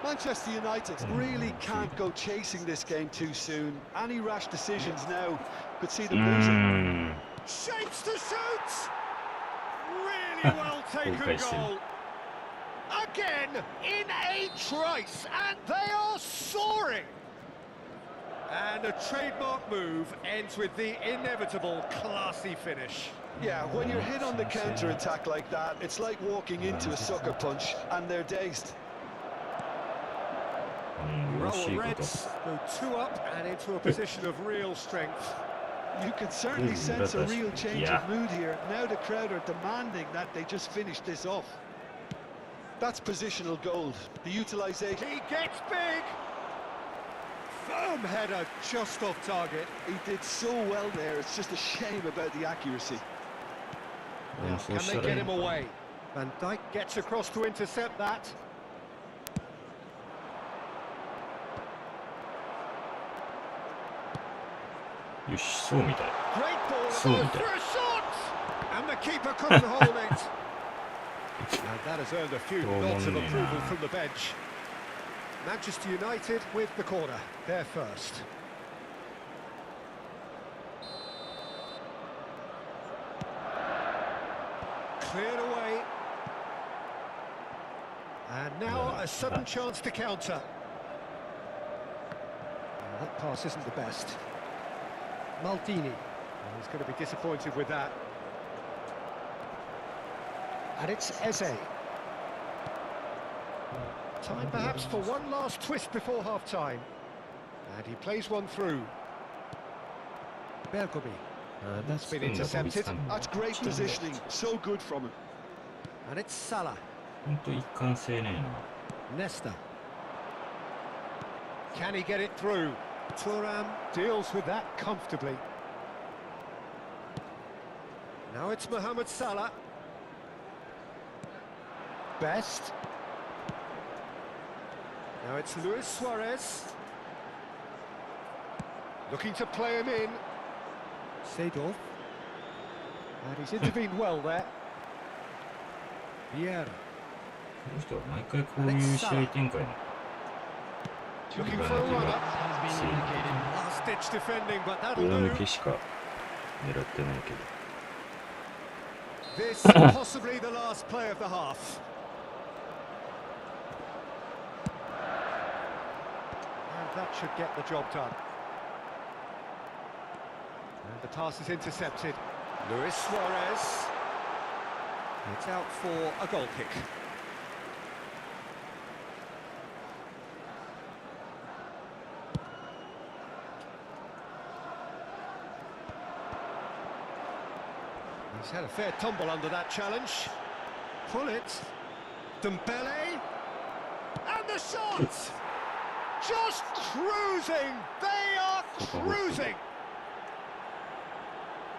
Manchester United really can't go chasing this game too soon. Any rash decisions now could see them losing. Shapes to shoot! Really well taken goal. Again, in a trice, and they are soaring! And a trademark move ends with the inevitable classy finish. Yeah, when you're hit on the counter-attack like that, it's like walking into a sucker punch, and they're dazed. Roll Reds go 2 up and into a position of real strength. You can certainly sense a real change of mood here. Now the crowd are demanding that they just finish this off. That's positional gold. The utilisation. He gets big! Firm header just off target. He did so well there. It's just a shame about the accuracy. Now, can they get him away? Van Dijk gets across to intercept that. Great ball for a shot! And the keeper couldn't hold it. And that has earned a few nods of approval from the bench. Manchester United with the corner. They're first. Cleared away. And now a sudden chance to counter. That pass isn't the best. Maldini. Well, he's going to be disappointed with that. And it's Eze. Time perhaps for one last twist before half-time. And he plays one through. Bergomi. That's been intercepted. That's great positioning. So good from him. And it's Salah. Nesta. Can he get it through? Thuram deals with that comfortably. Now it's Mohamed Salah. Best. Now it's Luis Suarez. Looking to play him in. Seedorf. And he's intervened well there. Vieira. Looking for a run-up. Last-ditch defending, but that'll do. This possibly the last play of the half. And that should get the job done. And the pass is intercepted. Luis Suarez. It's out for a goal kick. He's had a fair tumble under that challenge. Pull it. Dembele. And the shot! Just cruising! They are cruising!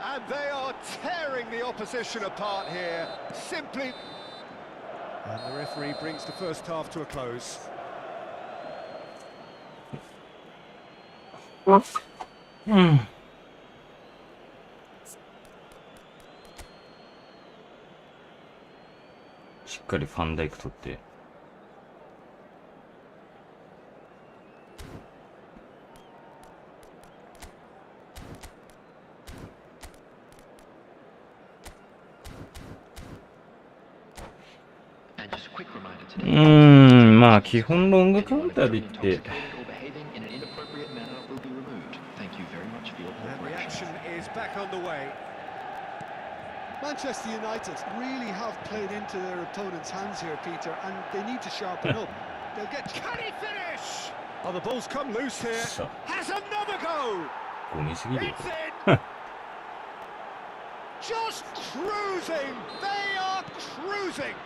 And they are tearing the opposition apart here. Simply... And the referee brings the first half to a close. Hmm. しっかりファンダイク取って。まあ基本ロングカウンターでいって。Manchester United really have played into their opponent's hands here, Peter, and they need to sharpen up. They'll get... Can he finish? Oh, the ball's come loose here. Has another go. It's in. Just cruising. They are cruising.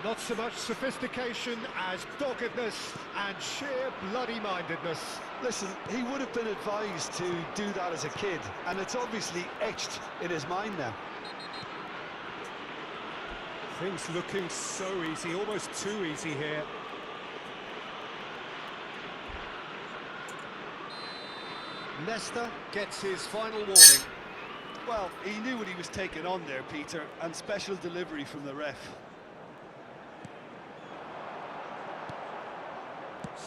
Not so much sophistication as doggedness and sheer bloody-mindedness. Listen, he would have been advised to do that as a kid, and it's obviously etched in his mind now. Things looking so easy, almost too easy here. Leicester gets his final warning. Well, he knew what he was taking on there, Peter, and special delivery from the ref.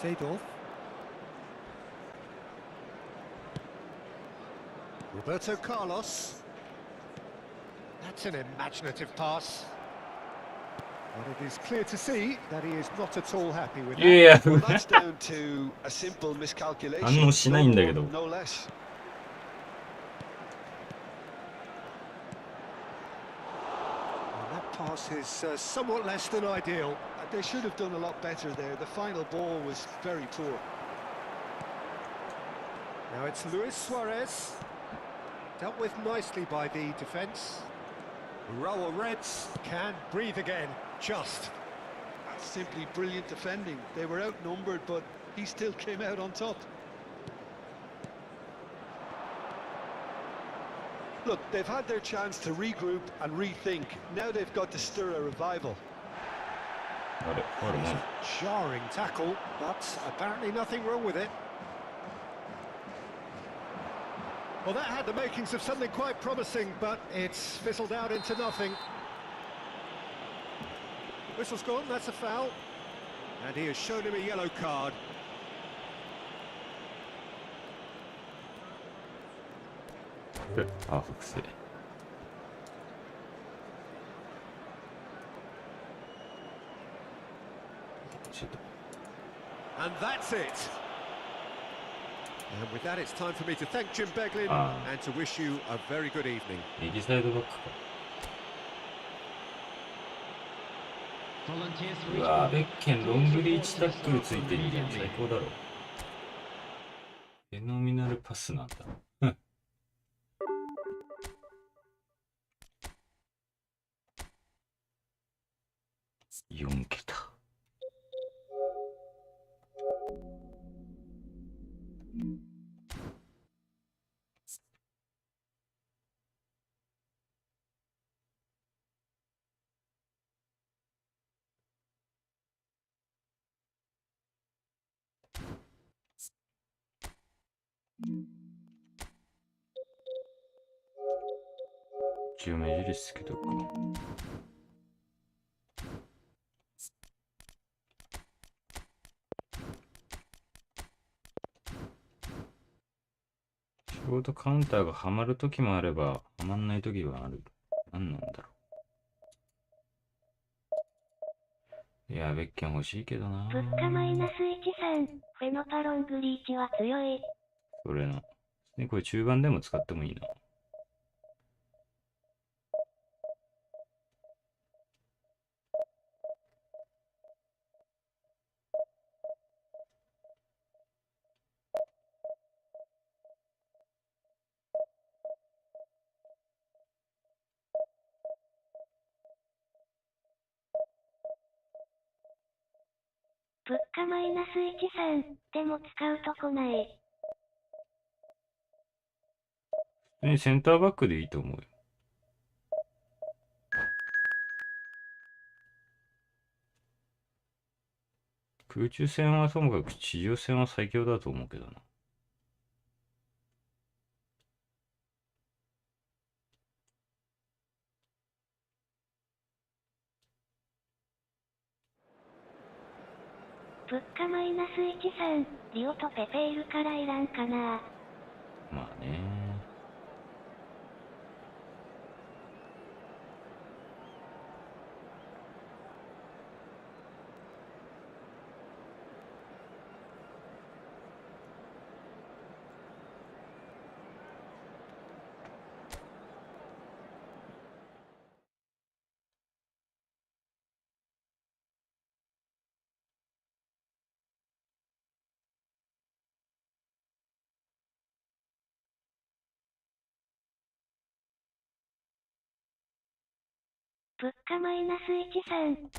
Seedorf. Roberto Carlos. That's an imaginative pass. But it is clear to see that he is not at all happy with that. Yeah. Well, that's down to a simple miscalculation. No less. And that pass is somewhat less than ideal. They should have done a lot better there. The final ball was very poor. Now it's Luis Suarez. Dealt with nicely by the defence. Row of Reds can breathe again. Just. That's simply brilliant defending. They were outnumbered, but he still came out on top. Look, they've had their chance to regroup and rethink. Now they've got to stir a revival. Jarring tackle, but apparently nothing wrong with it. Well, that had the makings of something quite promising, but it's fizzled out into nothing. Whistle's gone, that's a foul. And he has shown him a yellow card. And that's it. And with that, it's time for me to thank Jim Beglin and to wish you a very good evening. 右サイドバックか。うわー、ベッケンロングリーチタックルついてんじゃん。最高だろ。フェノミナルパスなんだ。4桁。一応目印つけとくか。ちょうどカウンターがはまるときもあれば、はまんないときはある。何なんだろう。いや、ベッケン欲しいけどな。物価マイナス13、フェノパロングリーチは強い。それな。これ中盤でも使ってもいいな。マイナス1、3。でも使うとこない。センターバックでいいと思うよ。空中戦はともかく地上戦は最強だと思うけどな。物価マイナス1、3。リオとペペいるからいらんかな。まあね。物価マイナス1、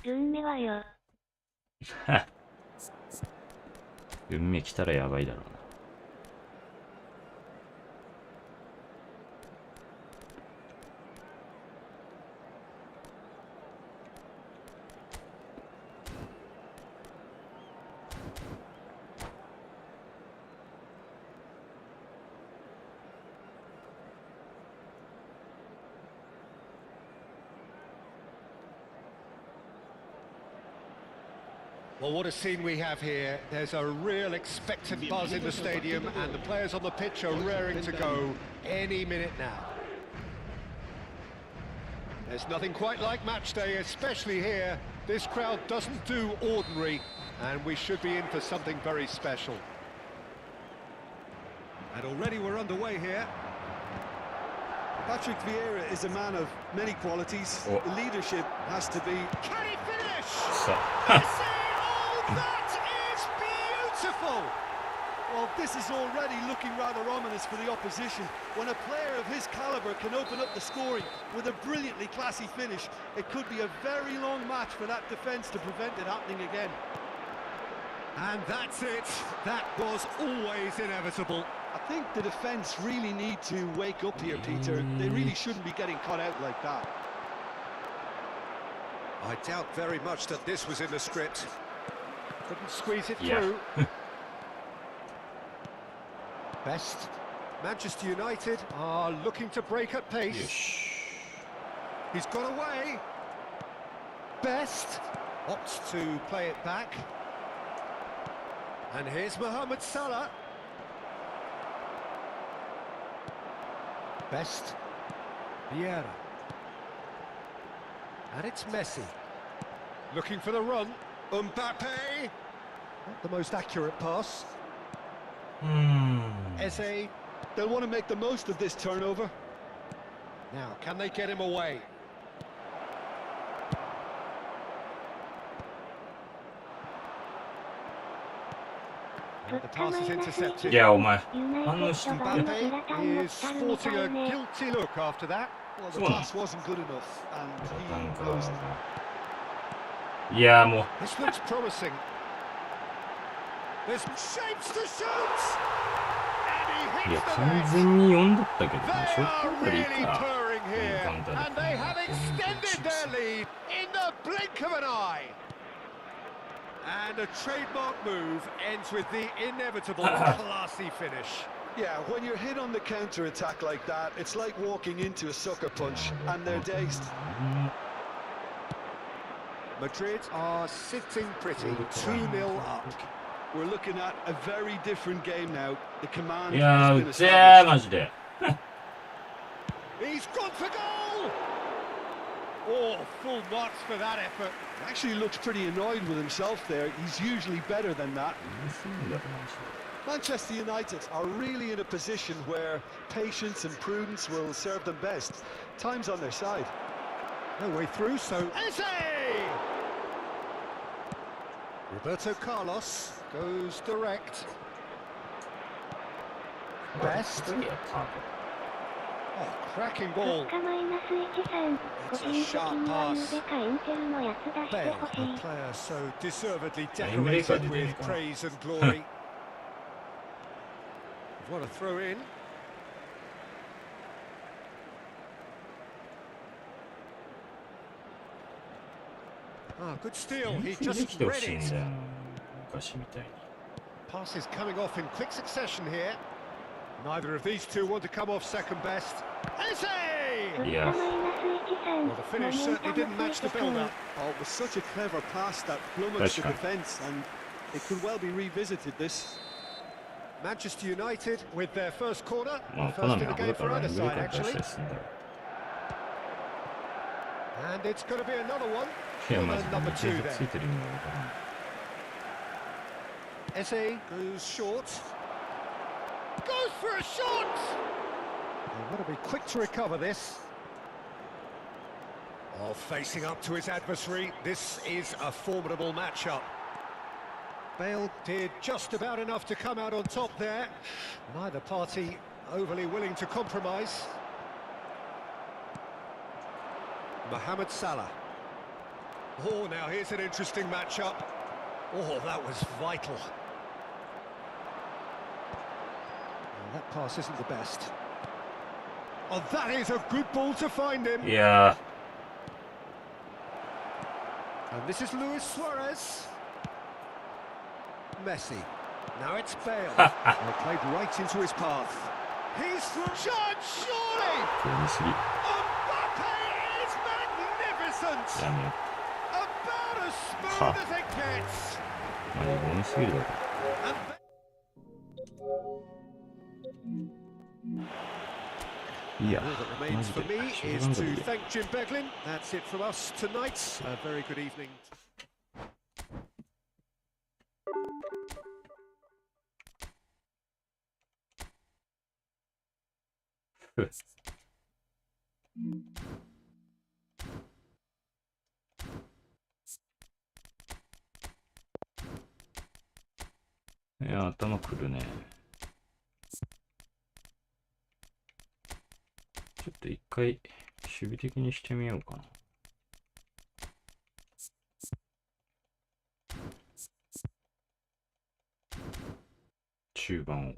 3。運命はよ。運命来たらやばいだろうな。Well, what a scene we have here. There's a real expectant buzz in the stadium, and the players on the pitch are raring to go any minute now. There's nothing quite like match day, especially here. This crowd doesn't do ordinary, and we should be in for something very special. And already we're underway here. Patrick Vieira is a man of many qualities. Oh. The leadership has to be... Can he finish? So- Messi! Oh, that is beautiful! Well, this is already looking rather ominous for the opposition. When a player of his calibre can open up the scoring with a brilliantly classy finish, it could be a very long match for that defence to prevent it happening again. And that's it. That was always inevitable. I think the defence really need to wake up here, Peter. They really shouldn't be getting caught out like that. I doubt very much that this was in the script. Couldn't squeeze it Yeah. through. Best. Manchester United are looking to break at pace. He's got away. Best opts to play it back. And here's Mohamed Salah. Best. Vieira. And it's Messi. Looking for the run. Mbappe. Not the most accurate pass. Eze. They'll want to make the most of this turnover. Now, can they get him away? And the pass is intercepted. いや、お前。ユナイテッド版のグラタンの Mbappe スタ is ルみ sporting た a いね。 guilty look after that. Well, the Come on. pass wasn't good enough, and なん he か knows it. いや、もう。 This looks promising. There's shapes to shoot! And い he や、 hits the 完 net! 全に読んだったけど They ね。ショッ are トからいい really か。 purring here, Counter. and they have extended their lead in the blink of an eye. And a trademark move ends with the inevitable classy finish. Yeah, when you're hit on the counter-attack like that, it's like walking into a sucker punch, and they're dazed. Madrid are sitting pretty, 2-0 up. We're looking at a very different game now. The command いや has ー、 been うぜー、 established. マジで。 He's gone for goal! Oh, full marks for that effort. Actually looks pretty annoyed with himself there. He's usually better than that. Manchester United are really in a position where patience and prudence will serve them best. Time's on their side. No way through, so... Eze! Roberto Carlos goes direct. Best. Oh, cracking ball. 結果マイナス13。個 It's 人 a 的 sharp には pass. ゆうべかインテルのやつ出して Bale, ほし a い。 player so deservedly America decorated did with it. praise and glory. What a throw in. Ah, good steal. He で just きてほ read しいん it. だよな、昔みたいに。 Passes coming off in quick succession here. Neither of these two want to come off second best. Eze! 結 Yeah. 果マイナス13。 Well, the finish モメン certainly タ didn't ム match つ the いてくる build-up. Oh, it was such a clever pass that flummoxed the defence, and it could well be revisited this. Manchester United with their first corner. まあ、コ First ナ in ミ the は game だか for ら either エングレ side, から出し actually. たりするんだろ And it's going to be another one. う。いや、マジ And で number め two ちゃくちゃ there. ついてる意味がわからない。 Eze goes short. Goes for a shot! They've got to be quick to recover this. Oh, facing up to his adversary. This is a formidable matchup. Bale did just about enough to come out on top there. Neither party overly willing to compromise. Mohamed Salah. Oh, now here's an interesting matchup. Oh, that was vital. That pass isn't the best. Oh, that is a good ball to find him. いや And this is Luis Suarez. Messi. Now it's Bale. Well, played right into his path. He's shot, surely! ー、これ見すぎ。 Mbappe is magnificent! やめよ About as smooth as it gets. う。マジゴミすぎるだろ。 And then いや、 all that マ remains ジ for で。 me ショー is ランド to で。 thank Jim Beglin. That's it from us tonight. A very good evening. いや、頭くるね。ちょっと一回、守備的にしてみようかな。中盤を。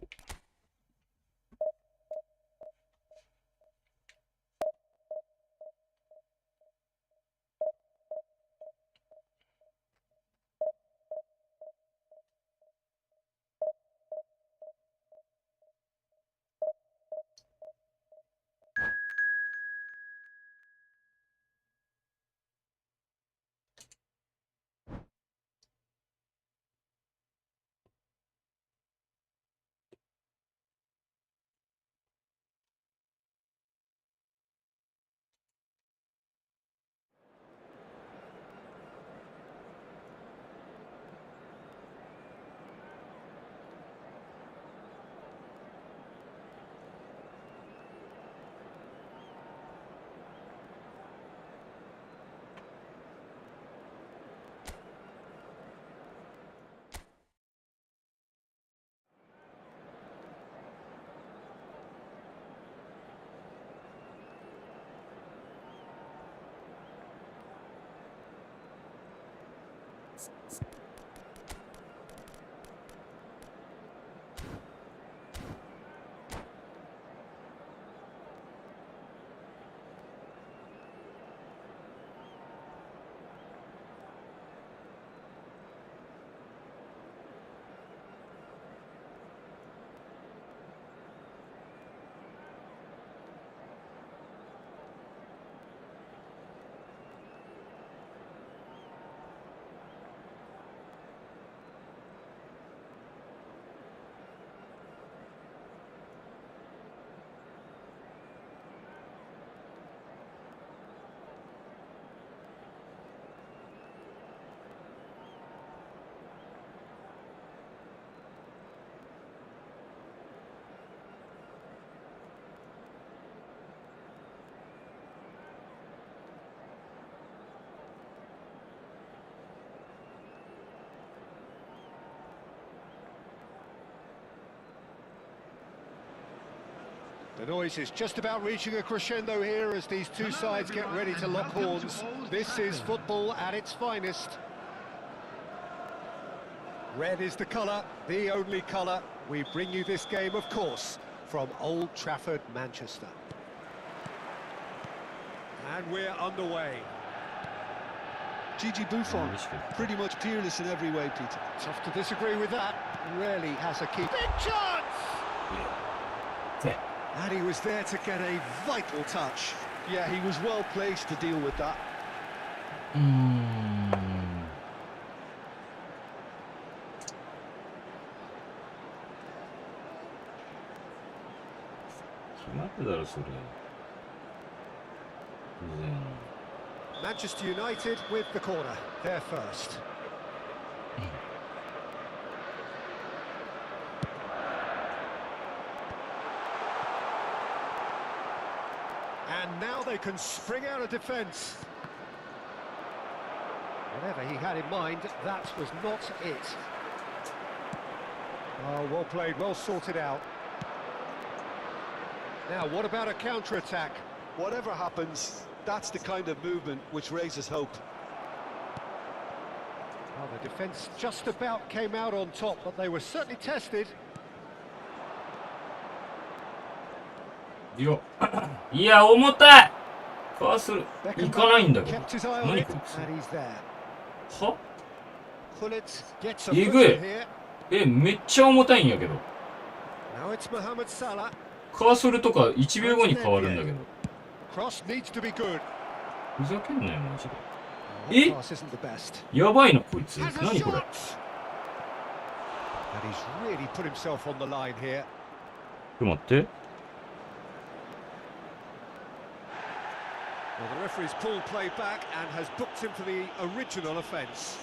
The noise is just about reaching a crescendo here as these two sides get ready to lock horns. This is football at its finest. Red is the colour, the only colour. We bring you this game, of course, from Old Trafford, Manchester. And we're underway. Gigi Buffon, pretty much peerless in every way, Peter. Tough to disagree with that. Rarely has a keeper. Big chance! And he was there to get a vital touch. Yeah, he was well placed to deal with that. 決まってたろそれ。Manchester United with the corner. They're first. And now they can spring out of defence. Whatever he had in mind, that was not it. Oh, well played, well sorted out. Now, what about a counter-attack? Whatever happens, that's the kind of movement which raises hope. Well, the defence just about came out on top, but they were certainly tested. いや、いや重たい。かわする。いかないんだけど。 Kept his eye on 何 it, こいつ。 and he's there. は？ Pullet gets a え foot ぐい。 in here. え、めっちゃ重たいんやけど。 Now it's Mohamed Salah. かわするとか1秒後に変わるんだけど。 Cross needs to be good. ふざけんなよマジで。 The え？ pass isn't the best. やばいなこいつ。 Has a 何これ。 shot. And he's really put himself on the line here. ちょっと待って。 Well, the referee's pulled play back and has booked him for the original offence.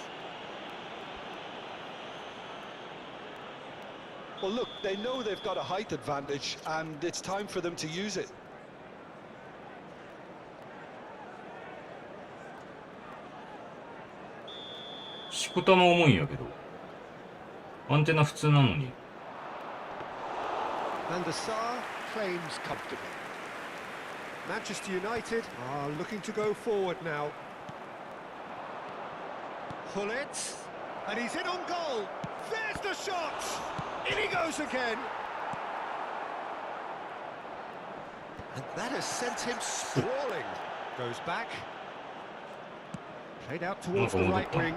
Well, look, they know they've got a height advantage, and it's time for them to use it. しこたま重いんやけど。アンテナ普通なのに。 And the Sar claims comfortably. Manchester United are looking to go forward now. Pullet, and he's in on goal. There's the shot. In he goes again. And that has sent him sprawling. Goes back. Played out towards the right wing.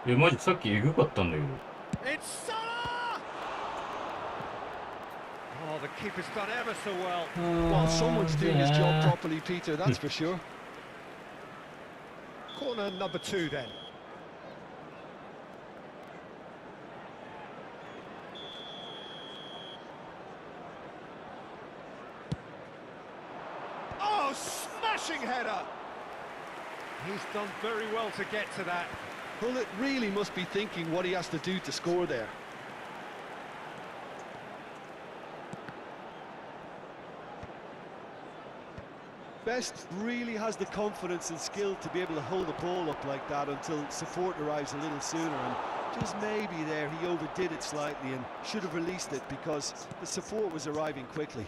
え、マジさっきエグかったんだけど。 It's Salah! Oh, the keeper's done ever so well. Well, someone's doing his job properly, Peter, that's for sure. Corner number 2 then. Oh, smashing header! He's done very well to get to that. Pullet really must be thinking what he has to do to score there. Best really has the confidence and skill to be able to hold the ball up like that until support arrives a little sooner, and just maybe there he overdid it slightly and should have released it because the support was arriving quickly.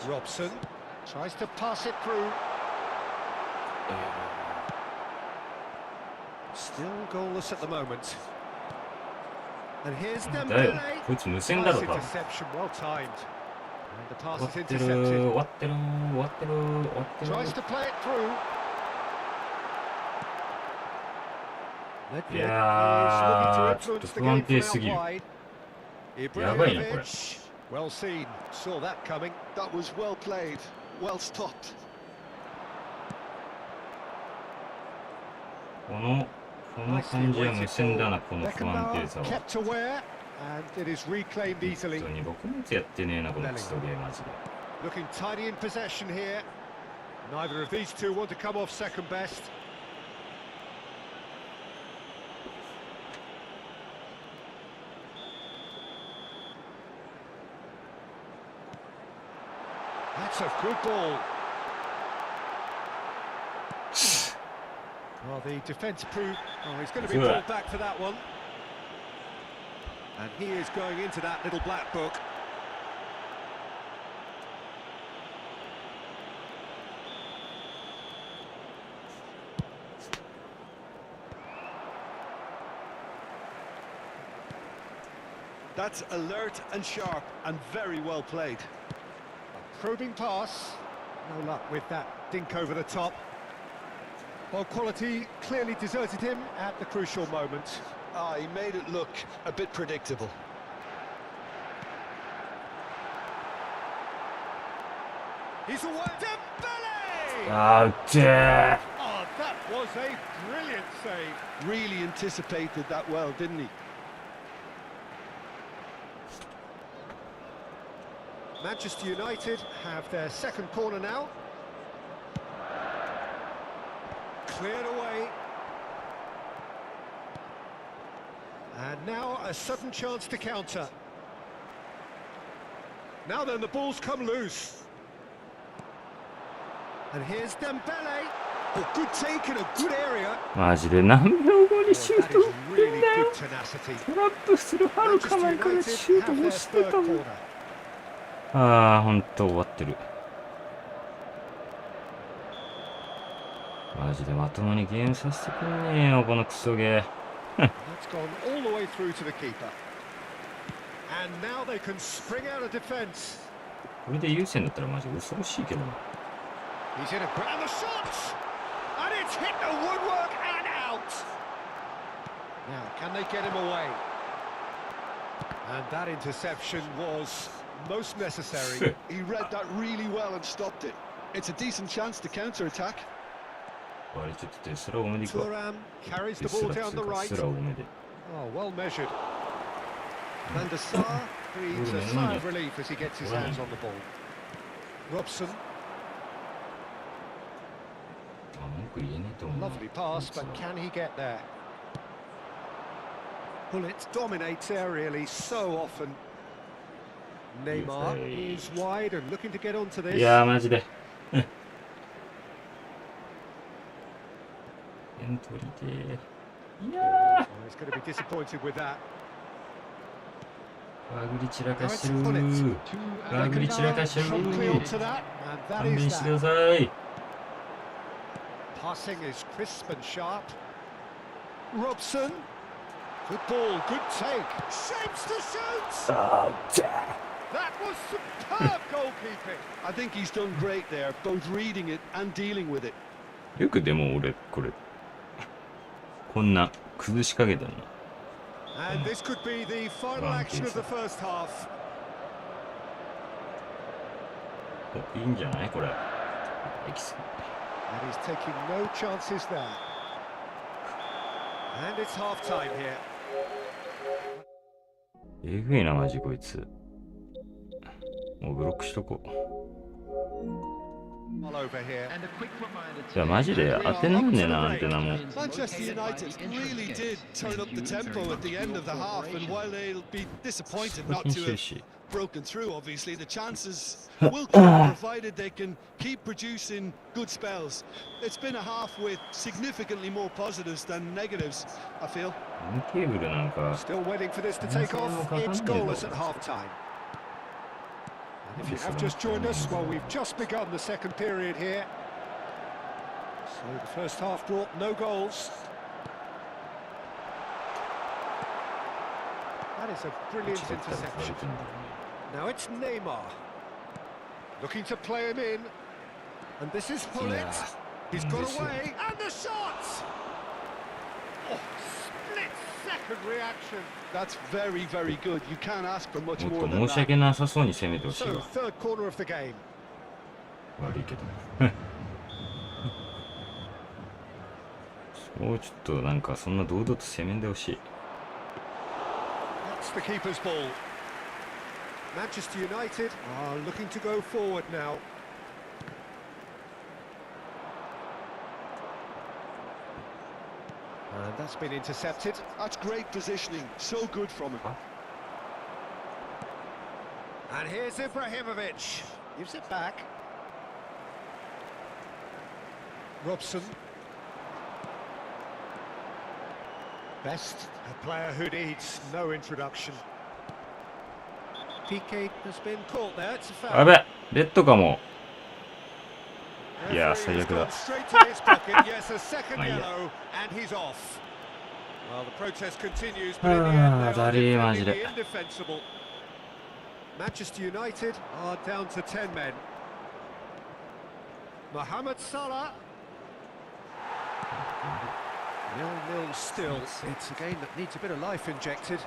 Robson tries to pass it through. Still goalless at the moment. And here's Dembele. こいつ無線だろ Nice 多分。 interception, well timed. And the pass 終わ is ってる intercepted. 終わってる終わってる終わってる。 Tries to play it through. いやー、ちょっと不安定すぎる。やばいなこれ。 Well seen. Saw that coming. That was well played, well stopped. この感じは無線だな、この不安定さは。 Kept aware, and it is reclaimed 本 easily. 当に僕のやつやってねえな、このクソゲーマジで。 Looking tidy in possession here. Neither of these two want to come off second best. That's a good ball. Well, the defence proved... Oh, he's going to be pulled back for that one. And he is going into that little black book. That's alert and sharp and very well played. Probing pass. No luck with that dink over the top. Well, quality clearly deserted him at the crucial moment. Ah, he made it look a bit predictable. He's away. Dembele! あー、うっちー。 Oh, that was a brilliant save. Really anticipated that well, didn't he? Manchester United have their second corner now. Cleared away. And now a sudden chance to counter. Now then, the ball's come loose. And here's Dembele. A good take in a good area. マジで何秒後に Oh, シュー that ト is 打ってん really だよ。 good tenacity. トラップするはるか Manchester 前から United シュー have ト their 押して third たもん。 corner. ああ、ほんと終わってる。マジでまともにゲームさせてくんねえよ、このクソゲー。 That's gone all the way through to the keeper. And now they can spring out of defence. これで優先だったらマジ恐ろしいけどな。 He's in a and the shot! And it's hit the woodwork and out! Now, can they get him away? And that interception was most necessary. He read that really well and stopped it. It's a decent chance to counter-attack. あれちょっとデスラ多めでいくわ。 Thuram carries デ the ス ball ラ down つ the うか right. スラ多めで。 Oh, well measured. Van der Sar breathes a sigh of relief as he gets his hands on the ball. Robson, あ、文句言えねえと思うな。 lovely pass, but can he get there? Bullet dominates aerially so often. Neymar is wide and looking to get onto い this. やーマジで。エントリーで。いや Oh, he's going to be disappointed with that. ー。バグり散らかしてる Now it's ー。 They バグ can り散らかしてる promptly ー。 onto that, and that 勘弁 is してくだ that. さい。 Passing is crisp and sharp. Robson. Good ball, good take. Shapes to shoot! あー、うっちゃ That was superb goalkeeping. I think he's done great there, both reading it and dealing with it. ー。よくでも俺これこんな崩しかけたの。 And this could be the final action of the first half. お、いいんじゃないこれ。エキス。 And he's taking no chances there. And it's half time here. えぐいなマジこいつ。もうブロックしとこう。 All over here. いやマジで当てなんねえなアンテナも。 Manchester United really did turn up the tempo at the end of the half, and while they'll be disappointed 課 not 金 to してる have し。 broken through, obviously, the chances will come, provided they can keep producing good spells. It's been a half with significantly more positives than negatives, I feel. ケーブルなんか Still waiting for this to take off. It's goalless at half time. And if you have just joined us, well, we've just begun the second period here. So the first half brought no goals. That is a brilliant 違ったら取られ interception. てんだろ Now it's Neymar. Looking to play him in. And this is Pullet. Yeah. He's got This is- away. And the shot! Oh, split-second reaction. That's very, very good. You can't ask for much うね。も more っと than 申し that. 訳なさそうに攻めてほしい So, わ。 third corner of the game. 悪いけど。もうちょっとなんかそんな堂々と攻めんでほしい。 That's the keeper's ball. Manchester United are looking to go forward now. And that's been intercepted. That's great positioning. So good from him. And here's Ibrahimovic. Gives it back. Robson. Best, a player who needs no introduction. PK has been caught there. It's a や foul. べえレッドかも。いや、 Referee 最 has 悪だ。 gone straight to his pocket. Yes, a second Ah, yeah. yellow, and he's off. Well, the protest continues, but in the end, they are defending the indefensible. Manchester United are down to 10 men. Mohamed Salah. 0-0 still. It's a game that needs a bit of life injected.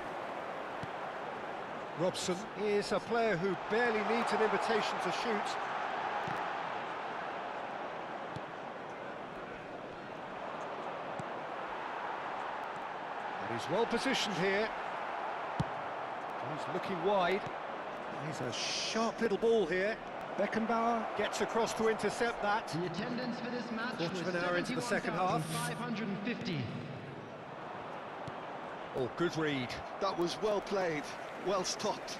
Robson is a player who barely needs an invitation to shoot. And he's well positioned here. He's looking wide. He's a sharp little ball here. Beckenbauer gets across to intercept that. The attendance for this match was Quarter of an hour into the second half. 550. Oh, good read. That was well played, well stopped.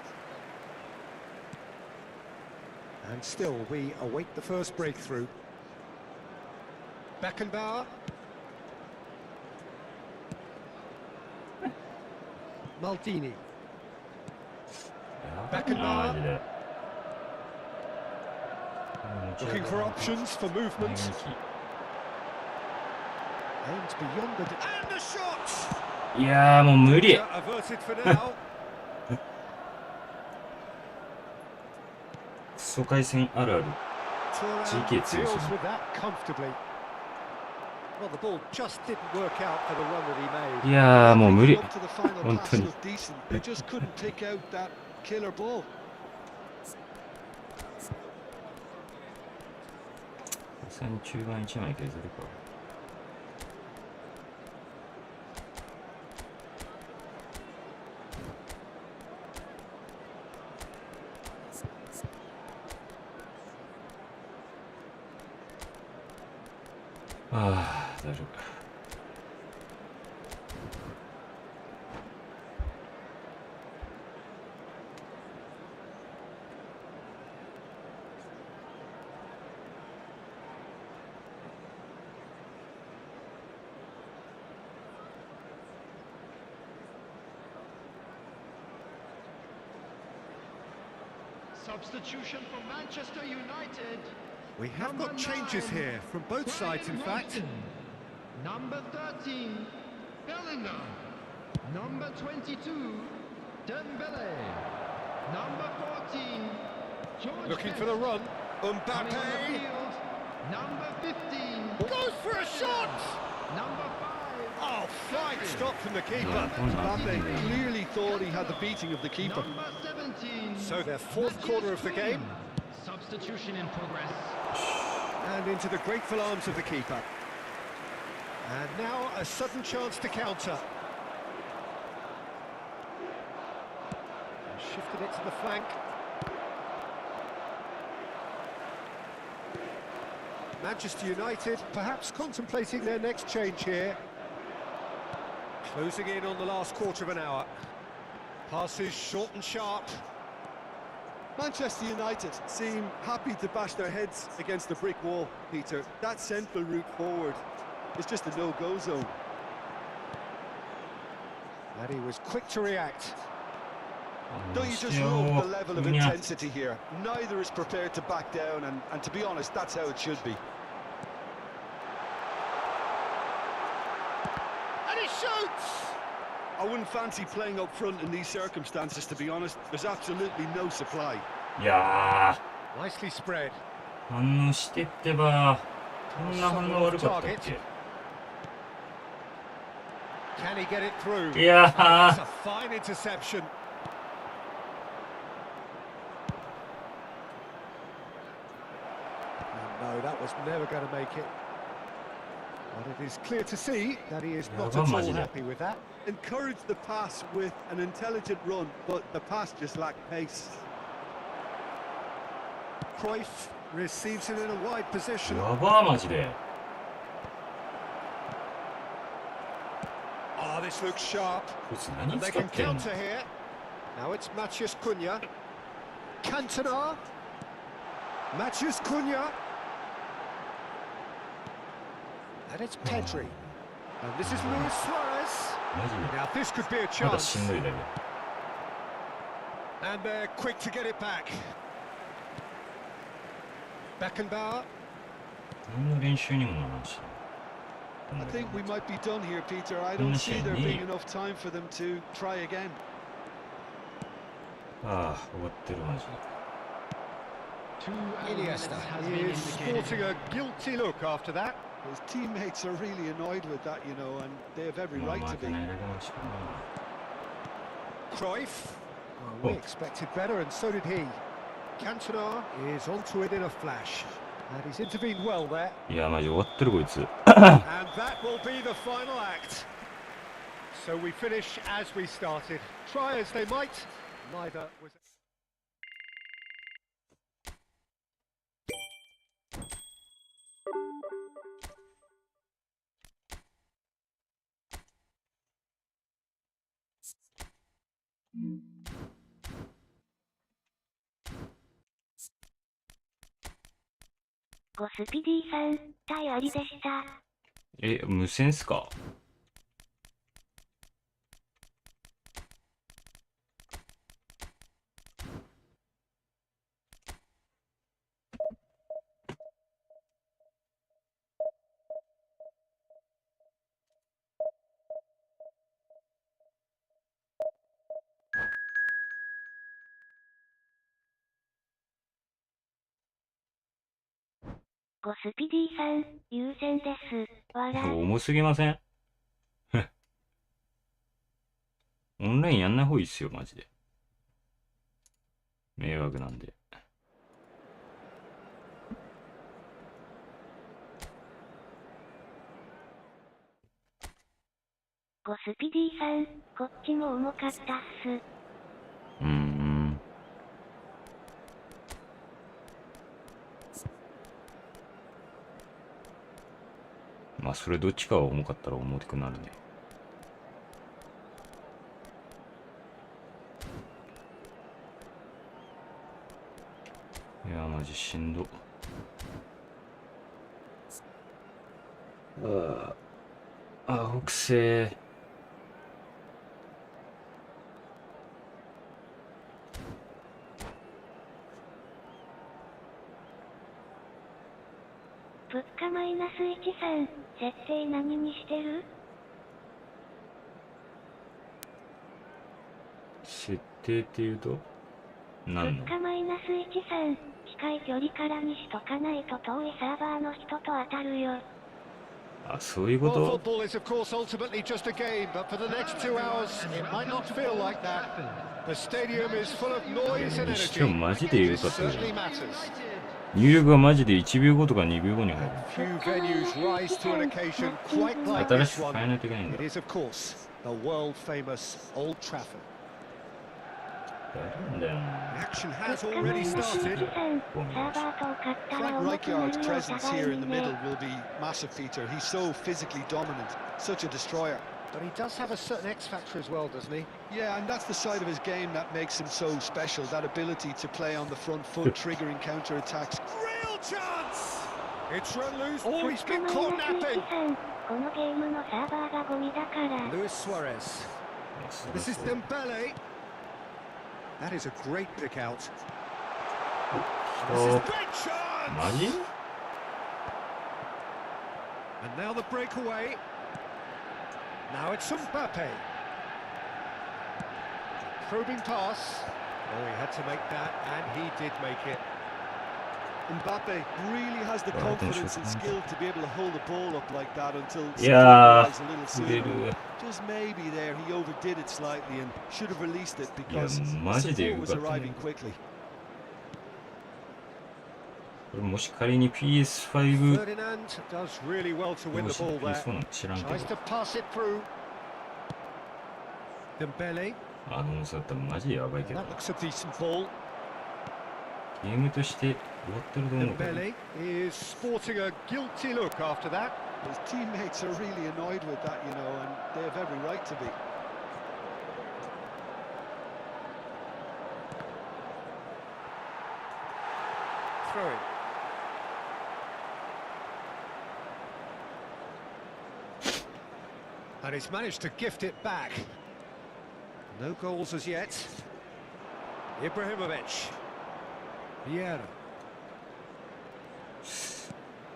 And still, we await the first breakthrough. Beckenbauer. Maldini. Beckenbauer. Looking for options for movement. Aims beyond the... And the shot! いやーもう無理。 Averted for now. 疎開戦あるある。 Turan deals with that comfortably. Well, the ball just didn't work out for the run that he made. いやーもう無理。 Up to the final 本 pass 当に。 was decent. They just couldn't pick out that killer ball. さすがに中盤1枚削るか。ああ、大丈夫。Substitution for Manchester United. We have got changes here from both sides, in fact. Number 13, Bellingham. Number 22, Dembele. Number 14, George Looking Best. for the run. Coming on the Mbappe. field, number 15. Goes for a shot! Number 5. Oh, fine stop from the keeper. Mbappe clearly thought he had the beating of the keeper. Number 17. So their fourth quarter of the game. Substitution in progress. And into the grateful arms of the keeper. And now a sudden chance to counter. Shifted it to the flank. Manchester United perhaps contemplating their next change here. Closing in on the last quarter of an hour. Passes short and sharp. Manchester United seem happy to bash their heads against the brick wall, Peter. That central route forward is just a no-go zone. And he was quick to react. Don't you just love the level of intensity here? Neither is prepared to back down, and to be honest, that's how it should be. And he shoots! I wouldn't fancy playing up front in these circumstances, to be honest. There's absolutely no supply. いや Nicely spread. ー反応してってば。そんな反応悪かったっ Can he get it through? け。いや That's ー a fine interception. No, that was never going to make it. But it is clear to see that he is not at all happy with that. Encouraged the pass with an intelligent run, but the pass just lacked pace. Cruyff receives it in a wide position. やばーマジで。 Oh, this looks sharp. こいつ何 And they 使っ can てんの counter here. Now it's Matheus Cunha. Cantona. Matheus Cunha. And it's Pedri. And this is Luis Suarez. マジで。 Now this could be a まだし chance. んどいだけ。 And they're quick to get it back. Beckenbauer. 何の練習にもならんし。I think we might be done here, Peter. I don't see there being enough time for them to try again. ああ、終わってる、マジで。 2 Iniesta has been is indicated. sporting a guilty look after that. His teammates are really annoyed with that, you know, and they have every まあ、 right to 負け be. ないだけのしかない。 Cruyff. We expected better, and so did he. Cantona is onto it in a flash, and he's intervened well there. いや、マジ終わってる、こいつ。 And that will be the final act. So we finish as we started. Try as they might, neither was. ゴスピディさん、対ありでした。え、無線っすか？ゴスピディさん、優先です。笑。重すぎません？オンラインやんない方がいいっすよ、マジで。迷惑なんで。ゴスピディさん、こっちも重かったっす。まあ、それどっちかが重かったら重くなるね。いや、マジしんど。あ、北西。プッカマイナス13、設定何にしてる？設定って言うと何の？プッカマイナス13、近い距離からにしとかないと遠いサーバーの人と当たるよ。あ、そういうこ Well, と？ football is, of course, ultimately just a game, but for the next 2 hours, it might not feel like that. The stadium is full of noise and にして energy. もマジで言う This かったよ。 certainly matters. 入力がマジで1秒後とか2秒後に入る。 Few venues rise to an occasion quite like 新し this く one. 変えないといけないん It だ。 is, of course, the world-famous Old Trafford. 誰なんだよ。 Action プ has ッカマイ already ナス started. 13、サーバー遠かったら Frank 重くな Rijkaard's るよ、 presence 互い here in に the middle ね。 will be massive, Peter. He's so physically dominant, such a destroyer. But he does have a certain X factor as well, doesn't he? Yeah, and that's the side of his game that makes him so special, that ability to play on the front foot, triggering counter-attacks. Real chance! It's run loose. プ Oh, ッ he's カ been マイ caught ナス napping. 13、このゲームのサーバーがゴミだから。 Luis Suarez. This is Dembele. That is a great pick out. This is a great chance. マジ？ And now the breakaway. Now it's Mbappe. Probing pass. Oh, he had to make that, and he did make it. Mbappe really has the Well, I think confidence she's and skill to be able to hold the ball up like that until Yeah, a little 触れ sooner. る。 Just maybe there he overdid it slightly and should have released it because Yeah, マジで support よ was かったね。 arriving quickly. これもし仮に PS5 Ferdinand does really well to win どう the し ball there. PS4 なんて知らんけど Tries to pass it through. Dembele. あのさだったらマジでやばいけど That looks a decent ball. ゲームとして終わってると思うけど Dembele is sporting a guilty look after that. His teammates are really annoyed with that, you know, and they have every right to be. Throw it. And he's managed to gift it back. No goals as yet. Ibrahimovic. Vieira.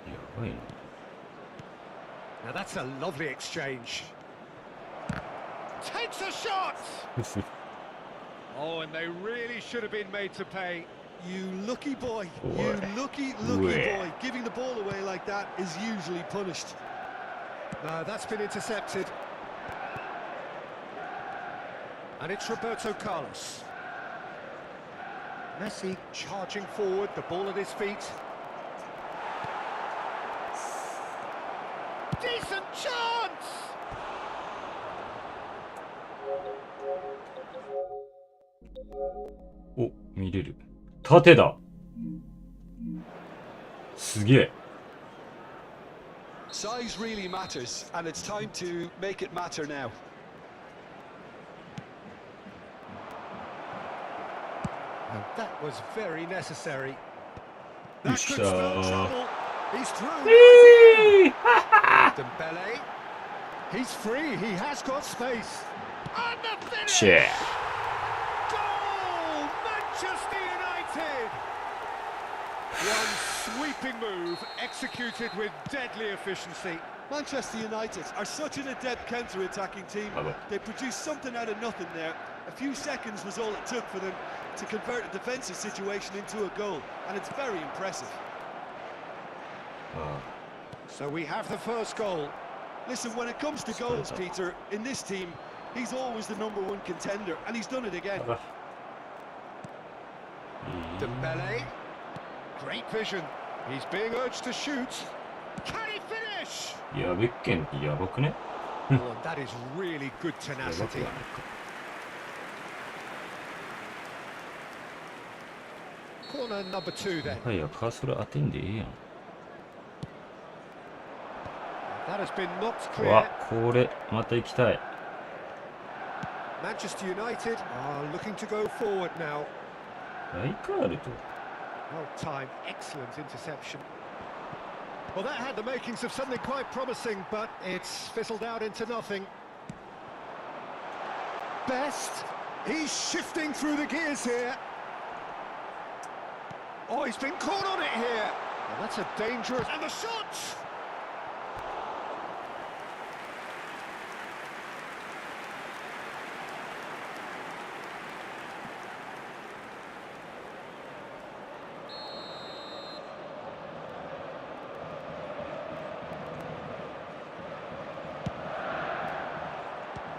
やばいな Now that's a lovely exchange. Takes a shot! Oh, and they really should have been made to pay. You lucky boy. Boy. You lucky Boy. boy. Giving the ball away like that is usually punished. That's been intercepted. And it's Roberto Carlos. Messi charging forward, the ball at his feet. Decent chance!お、見れる。縦だ。すげえ。Size really matters, and it's time to make it matter now. And that was very necessary. よ That っし could ゃ spell ー。 trouble. He's through. えー Dembele. He's free. He has got space. And the finish. シェー。 Goal! Manchester United. One sweeping move executed with deadly efficiency. Manchester United are such an adept counter-attacking team. Bravo. They produced something out of nothing there. A few seconds was all it took for them to convert a defensive situation into a goal, and it's very impressive. あ So we have the first goal. Listen, when it comes to goals, Peter, in this team, he's always the #1 contender, and he's done it again. あ。 Dembele. Great vision. He's being urged to shoot. Can he finish? やべっけん、やばくね Oh, and that is really good やばく tenacity. はないか。 Corner number 2 then. はいや、カーソル当てんでええやん。 That has been knocked うわ、 clear. これ、また行きたい。 Manchester United are looking to go forward now. ライカールと。 Well timed, excellent interception. Well, that had the makings of something quite promising, but it's fizzled out into nothing. Best. He's shifting through the gears here. Oh, he's been caught on it here. Well, that's a dangerous... And the shot!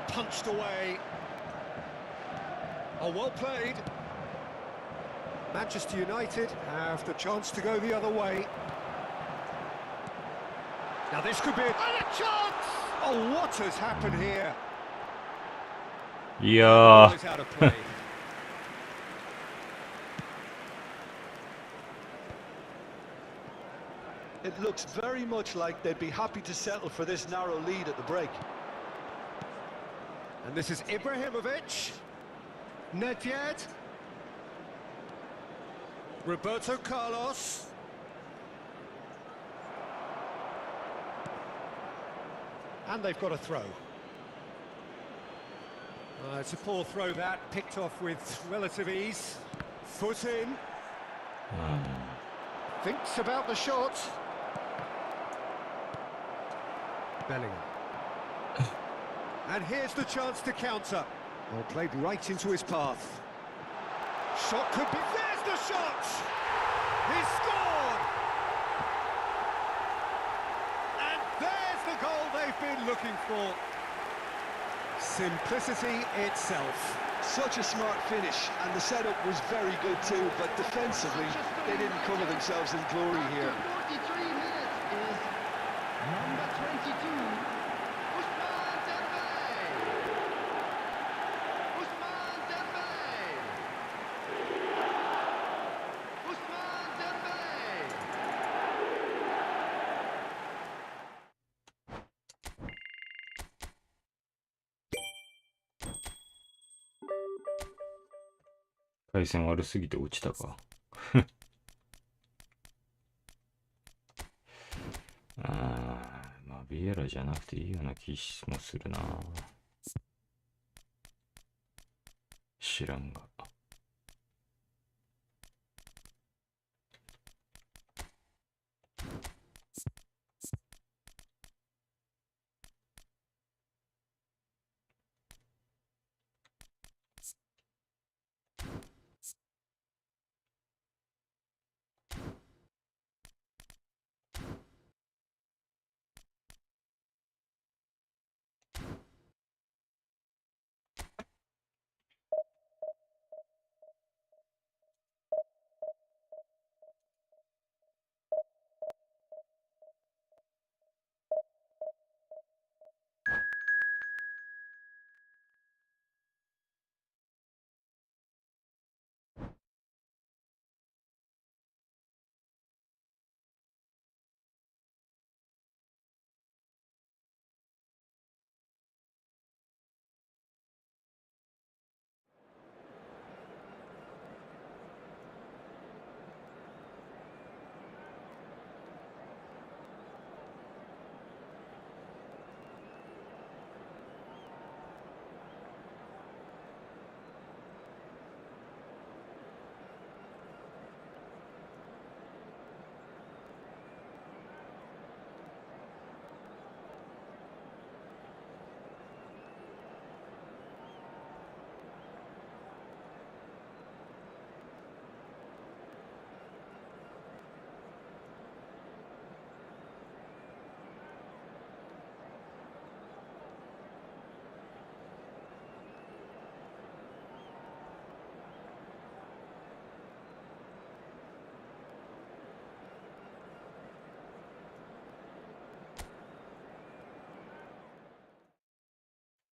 Punched away. Oh, well played. Manchester United have the chance to go the other way. Now this could be and a chance! Oh, what has happened here? いや Ball ー is out of play. It looks very much like they'd be happy to settle for this narrow lead at the break. And this is Ibrahimovic. Nedved. Roberto Carlos. And they've got a throw. It's a poor throw that, picked off with relative ease. Foot in. Thinks about the shot. Bellingham. And here's the chance to counter. Well, played right into his path. Shot could be... There's the shot! He scored! And there's the goal they've been looking for. Simplicity itself. Such a smart finish, and the setup was very good too, but defensively, they didn't cover themselves in glory here. 43 minutes is number 22, Ousmane Dembélé. Ousmane Dembélé. Ousmane Dembélé. 回線悪すぎて落ちたか。まあ、ビエラじゃなくていいような気もするな。知らんが。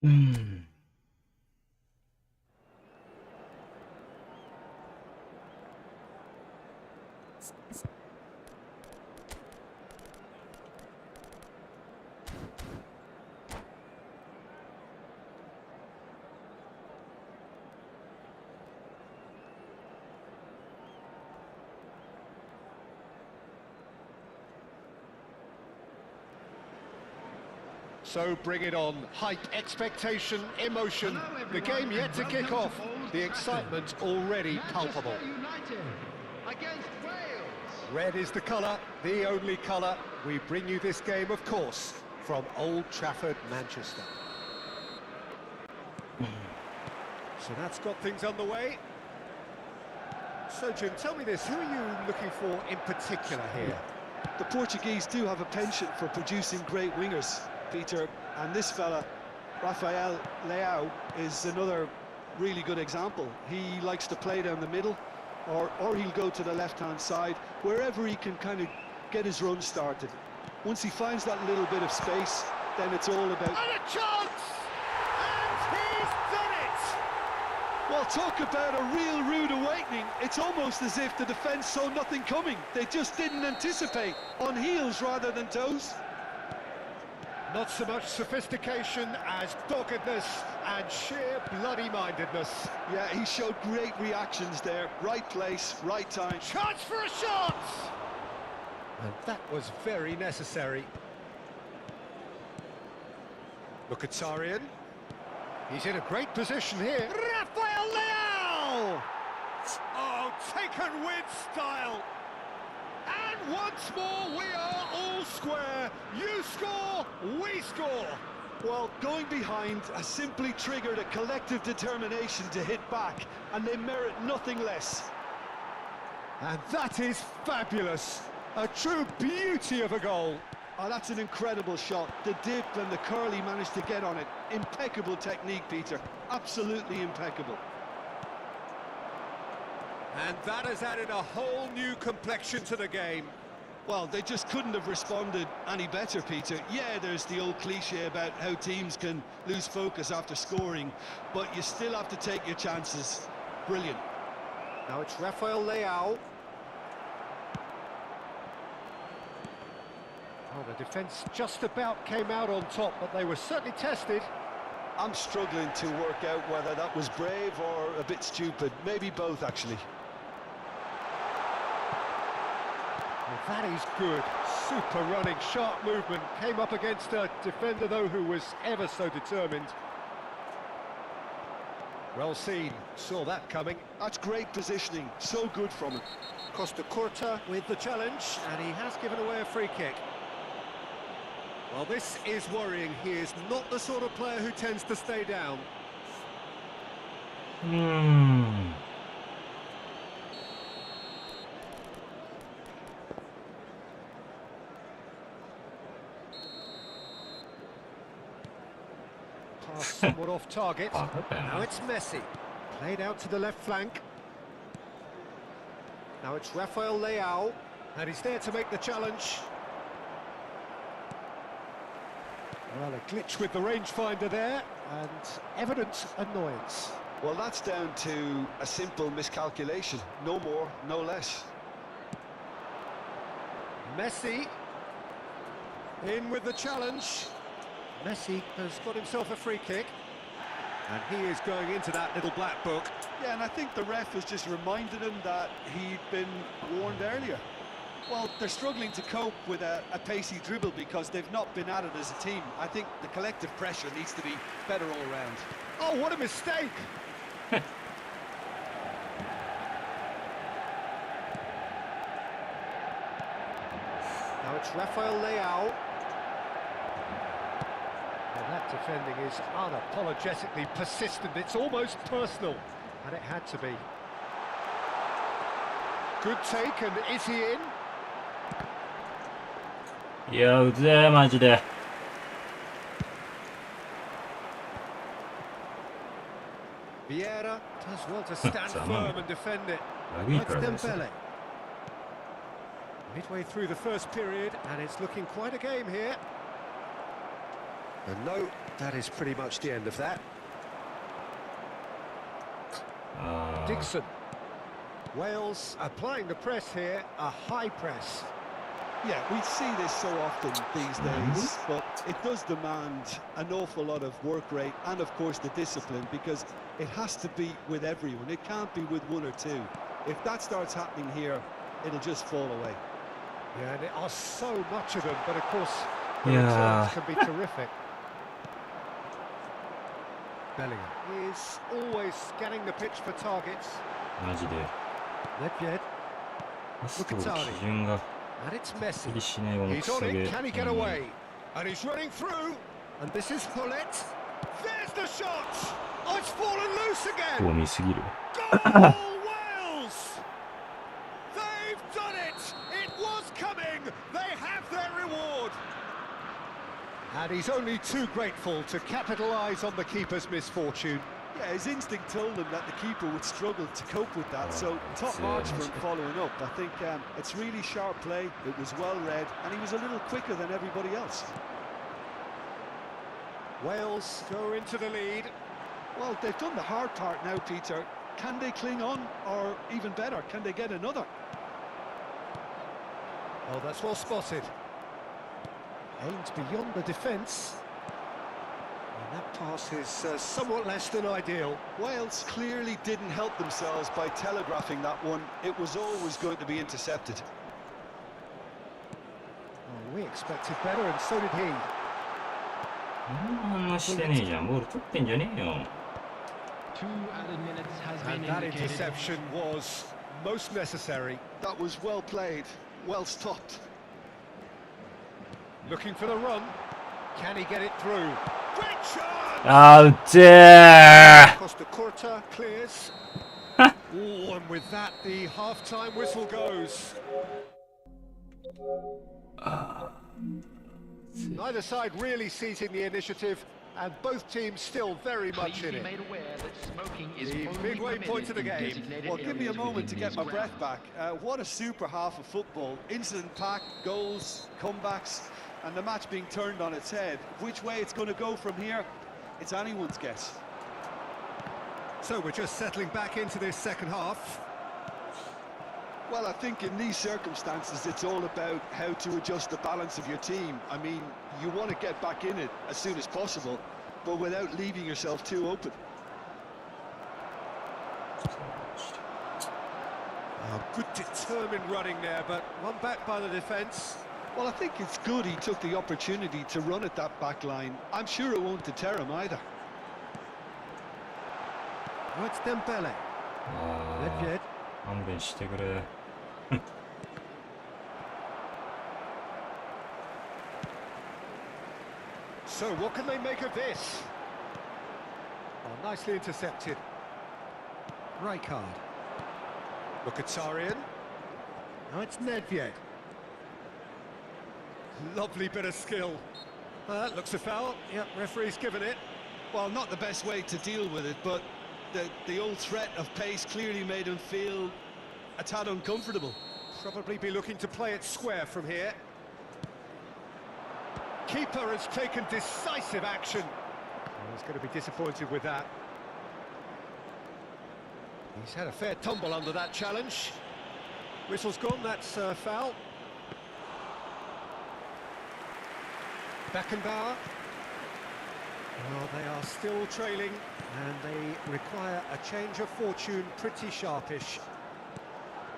うん。So bring it on. Hype, expectation, emotion. The game yet to kick off. The excitement already palpable. Manchester United against Wales. Red is the colour, the only colour. We bring you this game, of course, from Old Trafford, Manchester. So that's got things underway. So Jim, tell me this, who are you looking for in particular here? The Portuguese do have a penchant for producing great wingers, Peter, and this fella, Rafael Leao, is another really good example. He likes to play down the middle, or he'll go to the left-hand side, wherever he can kind of get his run started. Once he finds that little bit of space, then it's all about... And a chance! And he's done it! Well, talk about a real rude awakening. It's almost as if the defence saw nothing coming. They just didn't anticipate, on heels rather than toes. Not so much sophistication as doggedness and sheer bloody-mindedness. Yeah, he showed great reactions there. Right place, right time. Chance for a shot! And that was very necessary. Mkhitaryan. He's in a great position here. Rafael Leao! Oh, taken with style. And once more, we are all square. You score, we score. Well, going behind has simply triggered a collective determination to hit back, and they merit nothing less. And that is fabulous. A true beauty of a goal. Oh, that's an incredible shot. The dip and the curl he managed to get on it. Impeccable technique, Peter. Absolutely impeccable. And that has added a whole new complexion to the game. Well, they just couldn't have responded any better, Peter. Yeah, there's the old cliche about how teams can lose focus after scoring, but you still have to take your chances. Brilliant. Now it's Rafael Leao. Oh, the defence just about came out on top, but they were certainly tested. I'm struggling to work out whether that was brave or a bit stupid. Maybe both, actually. Well, that is good. Super running, sharp movement. Came up against a defender, though, who was ever so determined. Well seen. Saw that coming. That's great positioning. So good from him. Costa Curta with the challenge, and he has given away a free kick. Well, this is worrying. He is not the sort of player who tends to stay down. Pass somewhat off target. Now it's Messi. Played out to the left flank. Now it's Rafael Leao. And he's there to make the challenge. Well, a glitch with the rangefinder there, and evident annoyance. Well, that's down to a simple miscalculation. No more, no less. Messi in with the challenge. Messi has got himself a free kick, and he is going into that little black book. Yeah, and I think the ref has just reminded him that he'd been warned earlier. Well, they're struggling to cope with a pacey dribble because they've not been at it as a team. I think the collective pressure needs to be better all round. Oh, what a mistake! Now it's Rafael Leao. Well, that defending is unapologetically persistent. It's almost personal, and it had to be. Good take, and is he in? いや、うぜえ、マジで。Vieira does well to stand firm and defend it. いい That's からです。 Dembele. Midway through the first period, and it's looking quite a game here. And no, that is pretty much the end of that. あー Dixon. Wales applying the press here, a high press. Yeah, we see this so often these days, but it does demand an awful lot of work rate and, of course, the discipline, because it has to be with everyone. It can't be with one or two. If that starts happening here, it'll just fall away. Yeah, and there are so much of them, but of course, the Yeah. returns can be terrific. Bellingham is always scanning the pitch for targets. マジで Nedved, パス通る基準が and it's 気 Messi. にしないもの He's ク on ソゲ it, can he get ー away? And he's running through, and this is Hullet. There's the shot! Oh, it's fallen loose こ again! う見すぎる Goal, Wales! They've done it! It was coming! They have their reward! And he's only too grateful to capitalise on the keeper's misfortune. Yeah, his instinct told him that the keeper would struggle to cope with that, so top marks for him following up. I think it's really sharp play, it was well read, and he was a little quicker than everybody else. Wales go into the lead. Well, they've done the hard part now, Peter. Can they cling on, or even better, can they get another? Oh, that's well spotted. Aimed beyond the defence. And that pass is somewhat less than ideal. Wales clearly didn't help themselves by telegraphing that one. It was always going to be intercepted. Oh, we expected better, and so did he. 何も反応してねえじゃんボール取ってんじゃねえよ 2 added minutes has been And that indicated. interception was most necessary. That was well played, well stopped. Looking for the run. Can he get it through? Great shot! あーうっちー Costa Curta clears. Oh, and with that, the half-time whistle goes. Neither side really seizing the initiative, and both teams still very much Please in be it. made aware that smoking is The only midway permitted point of the in game. designated Well, give me a areas moment to within get my these breath grounds. back. What a super half of football. Incident-packed, goals, comebacks, and the match being turned on its head. Which way it's going to go from here, it's anyone's guess. So we're just settling back into this second half. Well, I think in these circumstances, it's all about how to adjust the balance of your team. I mean, you want to get back in it as soon as possible, but without leaving yourself too open. Oh, good determined running there, but one back by the defence. Well, I think it's good he took the opportunity to run at that back line. I'm sure it won't deter him either. Oh, it's Dembele. あ Nedved. ー勘弁してくれ So what can they make of this? Oh, nicely intercepted. Rijkaard. Mkhitaryan. Now it's Nedved. Lovely bit of skill. Looks a foul. Yep, referee's given it. Well, not the best way to deal with it, but the old threat of pace clearly made him feel a tad uncomfortable. Probably be looking to play it square from here. Keeper has taken decisive action. Oh, he's going to be disappointed with that. He's had a fair tumble under that challenge. Whistle's gone, that's foul. Beckenbauer. Well, they are still trailing, and they require a change of fortune pretty sharpish.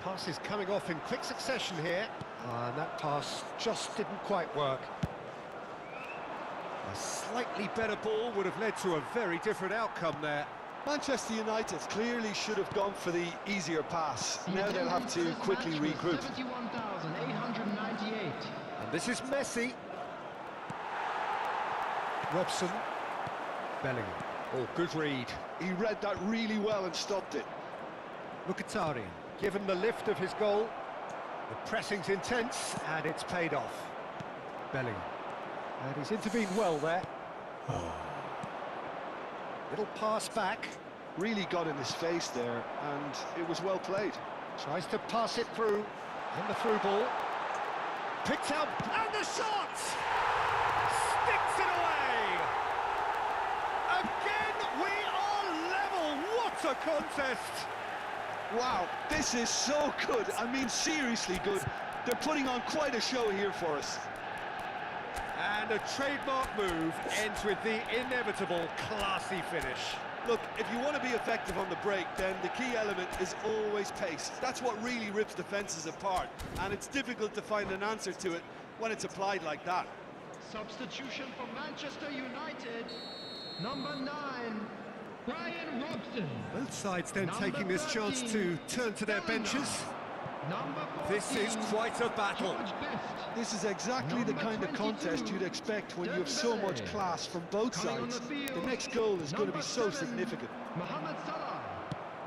Pass is coming off in quick succession here, and that pass just didn't quite work. A slightly better ball would have led to a very different outcome there. Manchester United clearly should have gone for the easier pass. Now they'll have to quickly regroup. 71,898. And this is Messi. Robson. Bellingham. Oh, good read. He read that really well and stopped it. Mkhitaryan, given the lift of his goal. The pressing's intense, and it's paid off. Bellingham. And he's intervened well there. Little pass back. Really got in his face there, and it was well played. Tries to pass it through. And the through ball. Picked up, and the shot! Sticks it away! the contest. Wow, this is so good. I mean, seriously good. They're putting on quite a show here for us. And a trademark move ends with the inevitable classy finish. Look, if you want to be effective on the break, then the key element is always pace. That's what really rips defences apart, and it's difficult to find an answer to it when it's applied like that. Substitution for Manchester United. Number 9, Brian Robson. Both sides then Number taking this chance 13, to turn to their benches. Number 14, This is quite a battle. George Best. This is exactly the Number kind of 22, contest you'd expect when you have so much Dembele. class from both Coming on sides. the field, The next goal is going to be number so 7, significant. Mohamed Salah.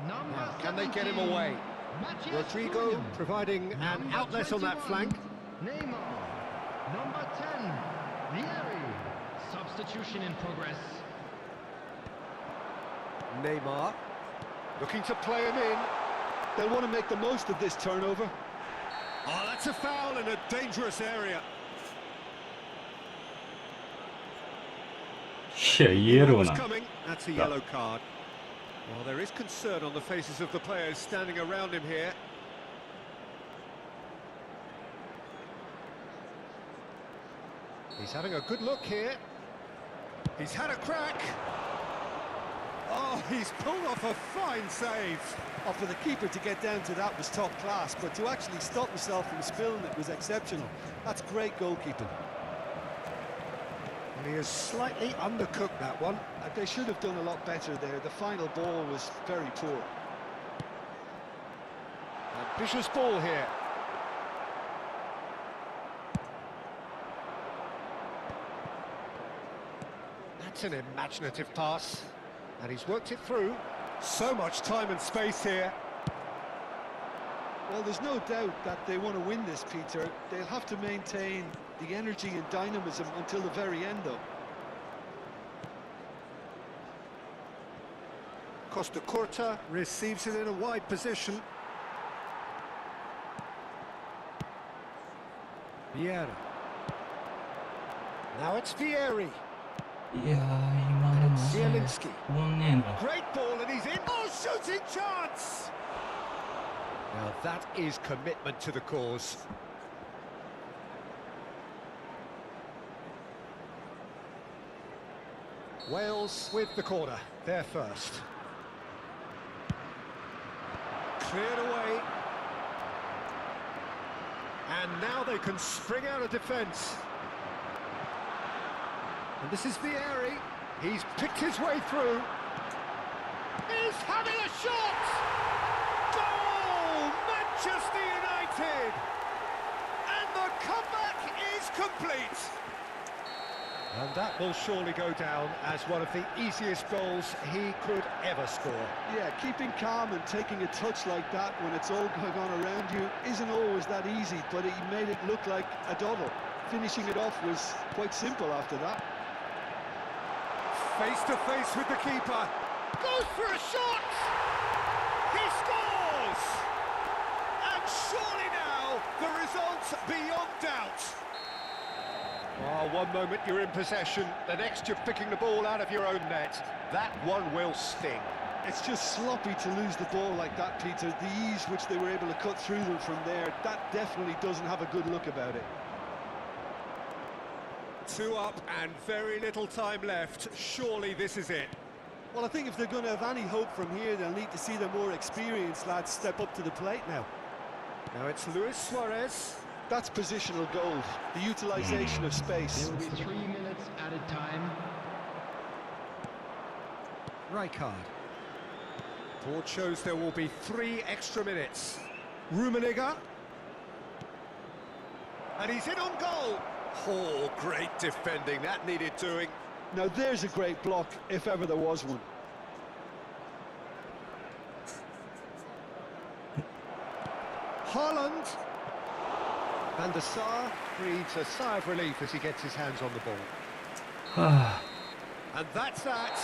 Number Now, can they get him 17, away? Matthias Rodrigo Cunha. providing an Number outlet on that 21, flank. Neymar. Number 10, Vieri. Substitution in progress. Neymar looking to play him in. They'll want to make the most of this turnover. Oh, that's a foul in a dangerous area. いや、イエロー What's な。 coming? That's a yellow card. Well, there is concern on the faces of the players standing around him here. He's having a good look here. He's had a crack. Oh, he's pulled off a fine save. Oh, for the keeper to get down to that was top class, but to actually stop himself from spilling it was exceptional. That's great goalkeeping. And he has slightly undercooked that one. They should have done a lot better there. The final ball was very poor. Ambitious ball here. That's an imaginative pass. And he's worked it through. So much time and space here. Well, there's no doubt that they want to win this, Peter. They'll have to maintain the energy and dynamism until the very end, though. Costa Curta receives it in a wide position. Vieira. Now it's Vieri. いやー、今のマジで Zielinski. 終わんねえな。 Great ball and he's in. Oh, shooting chance! Now that is commitment to the cause. Wales with the corner. They're first. Cleared away. And now they can spring out of defence. And this is Vieri. He's picked his way through. He's having a shot! Goal! Manchester United! And the comeback is complete! And that will surely go down as one of the easiest goals he could ever score. Yeah, keeping calm and taking a touch like that when it's all going on around you isn't always that easy, but he made it look like a doddle. Finishing it off was quite simple after that. Face to face with the keeper. Goes for a shot! He scores! And surely now, the result's beyond doubt. Oh, one moment you're in possession, the next you're picking the ball out of your own net. That one will sting. It's just sloppy to lose the ball like that, Peter. The ease which they were able to cut through them from there, that definitely doesn't have a good look about it. 2 up and very little time left. Surely this is it. Well, I think if they're going to have any hope from here, they'll need to see the more experienced lads step up to the plate now. Now it's Luis Suarez. That's positional gold, the utilisation of space. There will be 3 minutes added time. Rijkaard. Board shows there will be 3 extra minutes. Rummenigge. And he's in on goal. Oh, great defending. That needed doing. Now there's a great block, if ever there was one. Haaland. Van der Sar breathes a sigh of relief as he gets his hands on the ball. And that's that.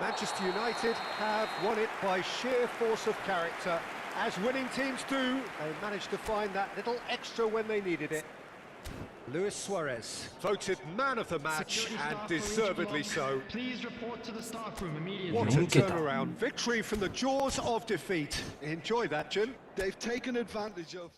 Manchester United have won it by sheer force of character. As winning teams do, they managed to find that little extra when they needed it. Luis Suarez, voted man of the match and deservedly so. Please report to the staff room immediately. What a turnaround. Victory from the jaws of defeat. Enjoy that, Jim. They've taken advantage of.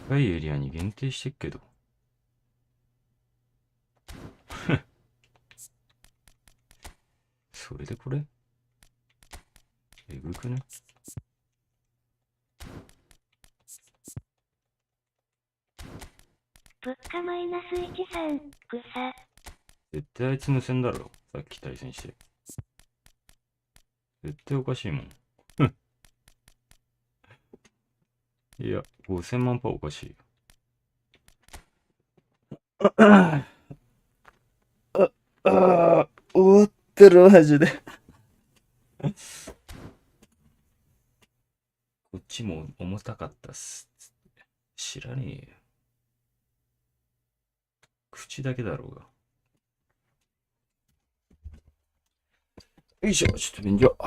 高いエリアに限定してっけど。それでこれえぐくね？物価マイナス13、草。絶対あいつ無線だろ。さっき対戦して。絶対おかしいもん。いや、5000万パーおかしいよ。終わってるマジで。こっちも重たかったっす。知らねえよ。口だけだろうが。よいしょ、ちょっと便所。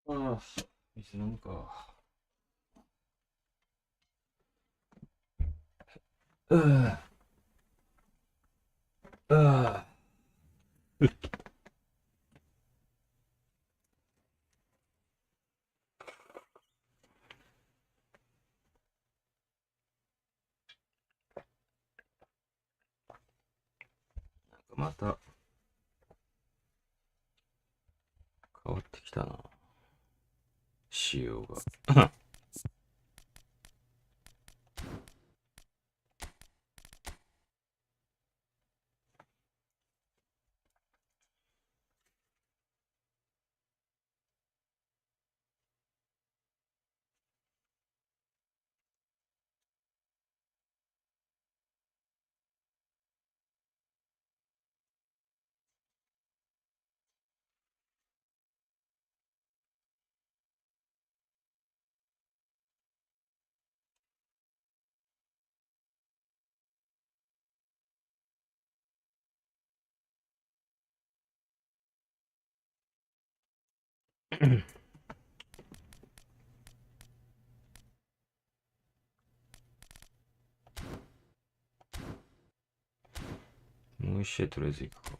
ああ、水飲むか。うぅ。ああ。また変わってきたな。仕様が。もう一試合とりあえず行くか。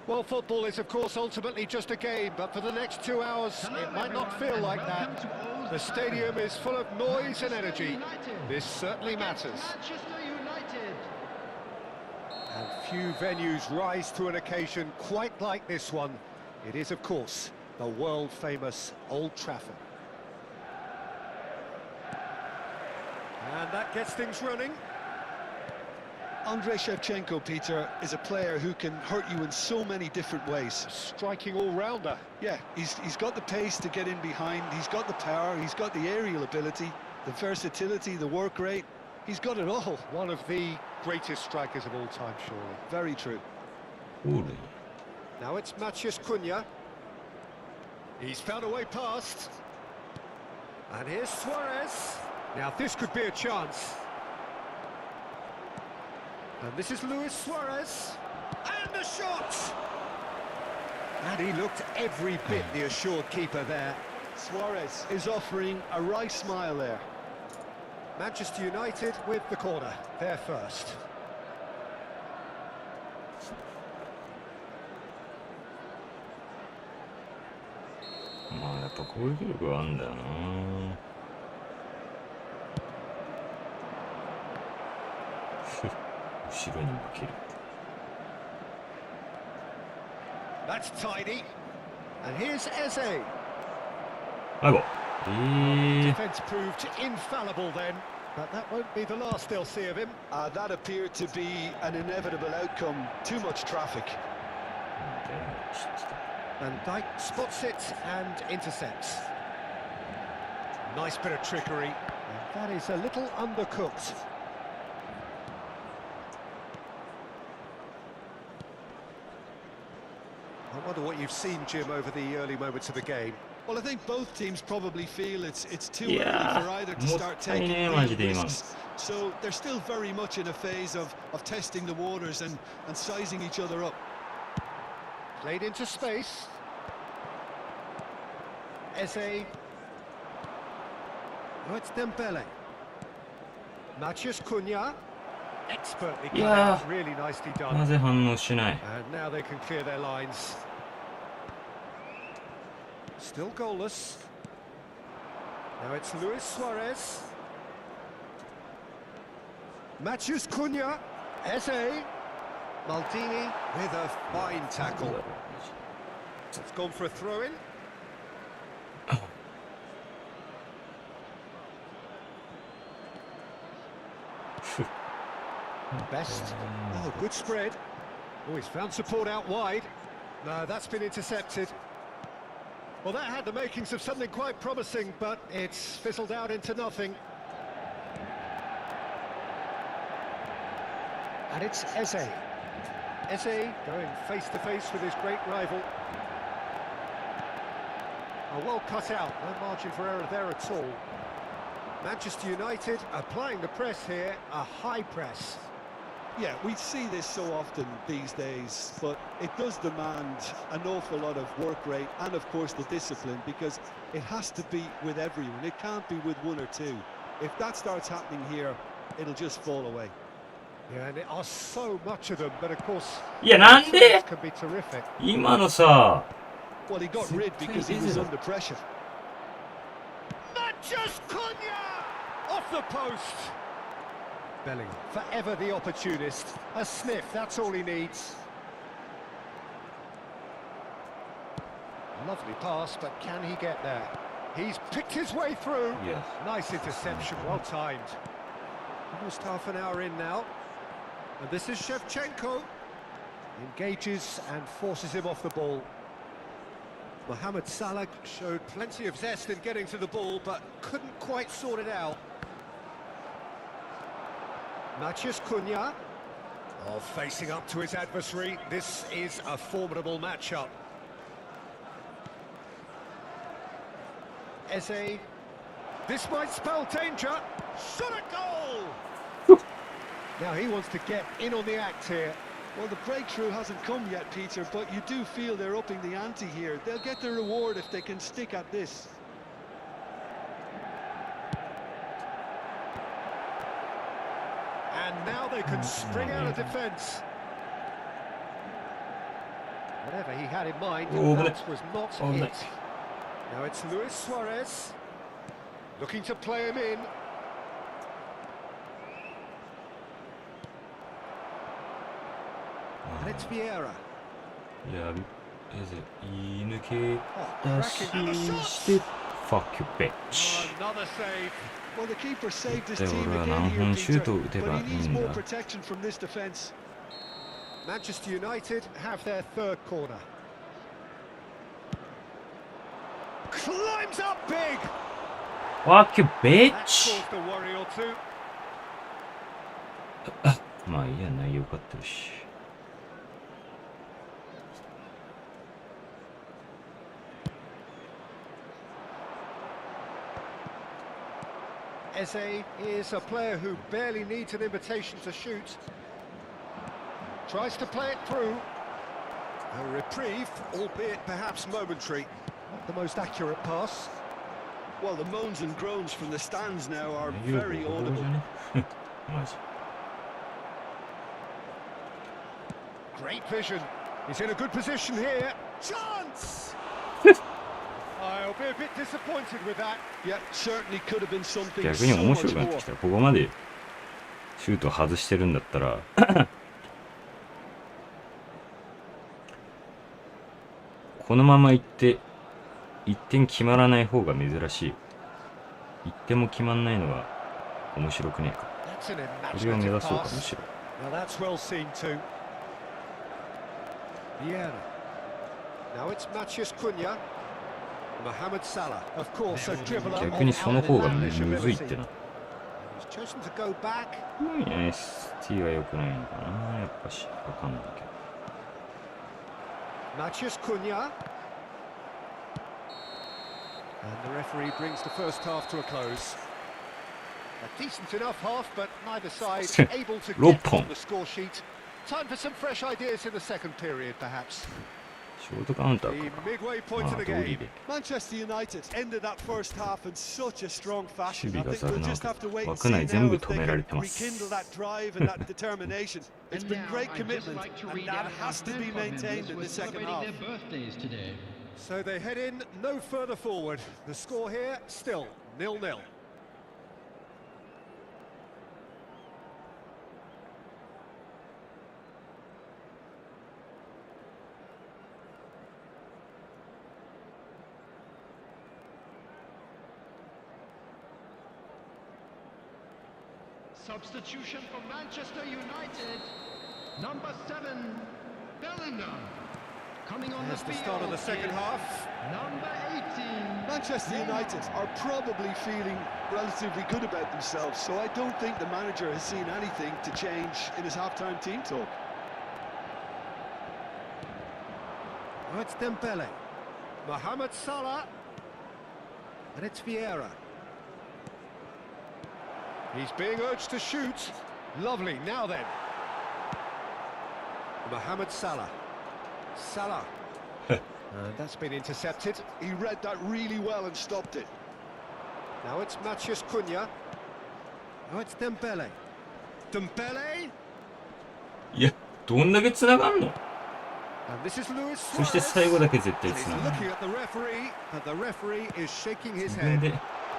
Well, football is, of course, ultimately just a game, but for the next 2 hours, it might not feel like that. The stadium is full of noise and energy. This certainly matters. Manchester United. And few venues rise to an occasion quite like this one. It is, of course, the world-famous Old Trafford. And that gets things running. Andrei Shevchenko, Peter, is a player who can hurt you in so many different ways. Striking all-rounder. Yeah, he's got the pace to get in behind, he's got the power, he's got the aerial ability, the versatility, the work rate. He's got it all. One of the greatest strikers of all time, surely. Very true. Ooh. Now it's Maciej Cunha. He's found a way past. And here's Suarez. Now this could be a chance. And this is Luis Suarez. And the shot! And he looked every bit the assured keeper there. Suarez is offering a wry smile there. Manchester United with the corner. They're first.まあやっぱ攻撃力があるんだよな。後ろに負ける。That's tidy. And here's Eze. あご。Defence proved infallible then, but that won't be the last they'll see of him. That appeared to be an inevitable outcome. Too much traffic. Van Dijk spots it and intercepts. Nice bit of trickery. And that is a little undercooked. I wonder what you've seen, Jim, over the early moments of the game. Well, I think both teams probably feel it's too Yeah, early for either to start taking real risks. So they're still very much in a phase of testing the waters and sizing each other up. Played into space. Eze. Oh, it's Dembele. Maciej Cunha. Expertly played. Yeah. Really nicely done. なぜ反応しない。 And now they can clear their lines. Still goalless. Now it's Luis Suarez. Matthews Cunha, Eze, Maldini with a fine tackle. It's gone for a throw-in. Best. Oh, good spread. Oh, he's found support out wide. No, that's been intercepted. Well, that had the makings of something quite promising, but it's fizzled out into nothing. And it's Eze. Eze going face-to-face with his great rival. Oh, well cut out, no margin for error there at all. Manchester United applying the press here, a high press. Yeah, we see this so often these days, but it does demand an awful lot of work rate and, of course, the discipline, because it has to be with everyone. It can't be with one or two. If that starts happening here, it'll just fall away. Yeah, and there are so much of them, but of course, いや、なんで can be terrific. 今のさ、 Well, he got rid because he was under pressure. Matthews Cunha off the post. Bellingham, forever the opportunist. A sniff, that's all he needs. Lovely pass, but can he get there? He's picked his way through. Yes. Nice interception, well timed. Almost half an hour in now. And this is Shevchenko. Engages and forces him off the ball. Mohamed Salah showed plenty of zest in getting to the ball, but couldn't quite sort it out. Matthews Cunha. Oh, facing up to his adversary. This is a formidable matchup. Eze. This might spell danger. Shot a goal! Now he wants to get in on the act here. Well, the breakthrough hasn't come yet, Peter, but you do feel they're upping the ante here. They'll get the reward if they can stick at this. And now they can spring out of defence. Whatever he had in mind, that was not it. Now it's Luis Suarez, looking to play him in. And it's Vieira. いや、言い抜け出して、fuck you bitch. Another save. Well, the keeper saved his で、 team 俺は again 何 here, 本シュー Peter, ト打て but ば he いい needs ん more だ。 protection from this defence. Manchester United have their third corner. Climbs up big. fuck you That bitch. caused a worry or two. まあいいや、内容勝ってるし。Eze is a player who barely needs an invitation to shoot. Tries to play it through. A reprieve, albeit perhaps momentary. Not the most accurate pass. Well, the moans and groans from the stands now are 内容 very ボロボロ audible. じゃねマジ。 Great vision. He's in a good position here. Chance! I'll be a bit disappointed with that. Yeah, certainly could have been something 逆に so 面 much 白くなって more. きた。ここまでシュート外してるんだったらこのまま行って1点決まらない方が珍しい。1点も決まんないのが面白くねえか。 That's an それを目 imaginative 指そうか、む pass. しろ。 Well, that's well seen too. Vieira. Now it's Matthews Cunha. Mohamed Salah, of course, a dribbler. 逆にその方がむずいってな。 He's chosen to go back. いや、ST は良くないのかな、やっぱし。わかんないけど。 Matthews Cunha. And the referee brings the first half to a close. A decent enough half, but neither side able to get on the score sheet. Time for some fresh ideas in the second period, perhaps. ショートカウンタ The ーか。 midway ま point あ、 of 通 the り game. で。 Manchester United ended that first half in such a strong fashion. 守備 I が think ざる we'll な just have to wait and 枠 see 内全 now 部 if 止 they められ can てます rekindle that drive and that determination. It's been great commitment, and that has to be maintained in the second half. So they head in no further forward. The score here still 0-0. Substitution for Manchester United. Number 7, Bellingham. Coming on That's the the field start of the second is half. Number 18. Manchester United are probably feeling relatively good about themselves, so I don't think the manager has seen anything to change in his half-time team talk. Oh, it's Dembele. Mohamed Salah. And it's Vieira. He's being urged to shoot. Lovely, now then. Mohamed Salah. Salah. And that's been intercepted. He read that really well and stopped it. Now it's Matheus Cunha. Now it's Dembele. Dembele. いや、どんだけ繋がんの？ And this is Luis そして Suarez. 最後だけ絶対 And he's 繋がる。 looking at the referee, and the referee is shaking his 自分 head. で、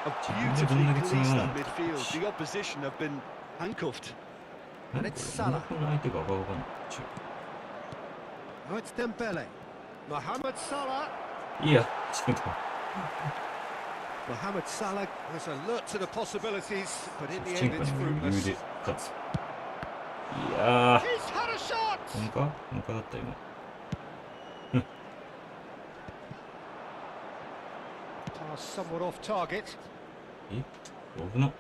Beautifully どんだけ繋 policed がん that の？ midfield. The opposition have been handcuffed. And it's Salah. この相手が赤がかんない。 Now it's Dembele. Mohamed Salah. いや、ちょっと。 Mohamed Salah was alert to the possibilities, but in the チェン end コ it's に余裕 fruitless. で勝つ。いやー、 He's had a shot! 本か本かだった今。 Pass somewhat off target. え、危な。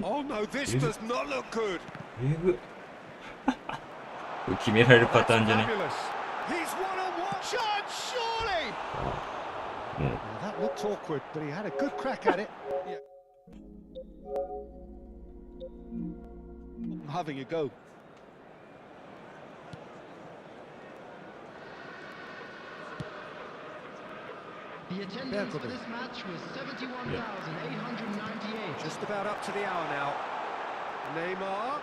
Oh no, this does not look good. えぐ。これ決められるパターンじゃね？ Fabulous. He's one-on-one chance, surely! もう Well, that looked awkward, but he had a good crack at it. Having a go. The attendance for this match was 71,898. Just about up to the hour now. Neymar.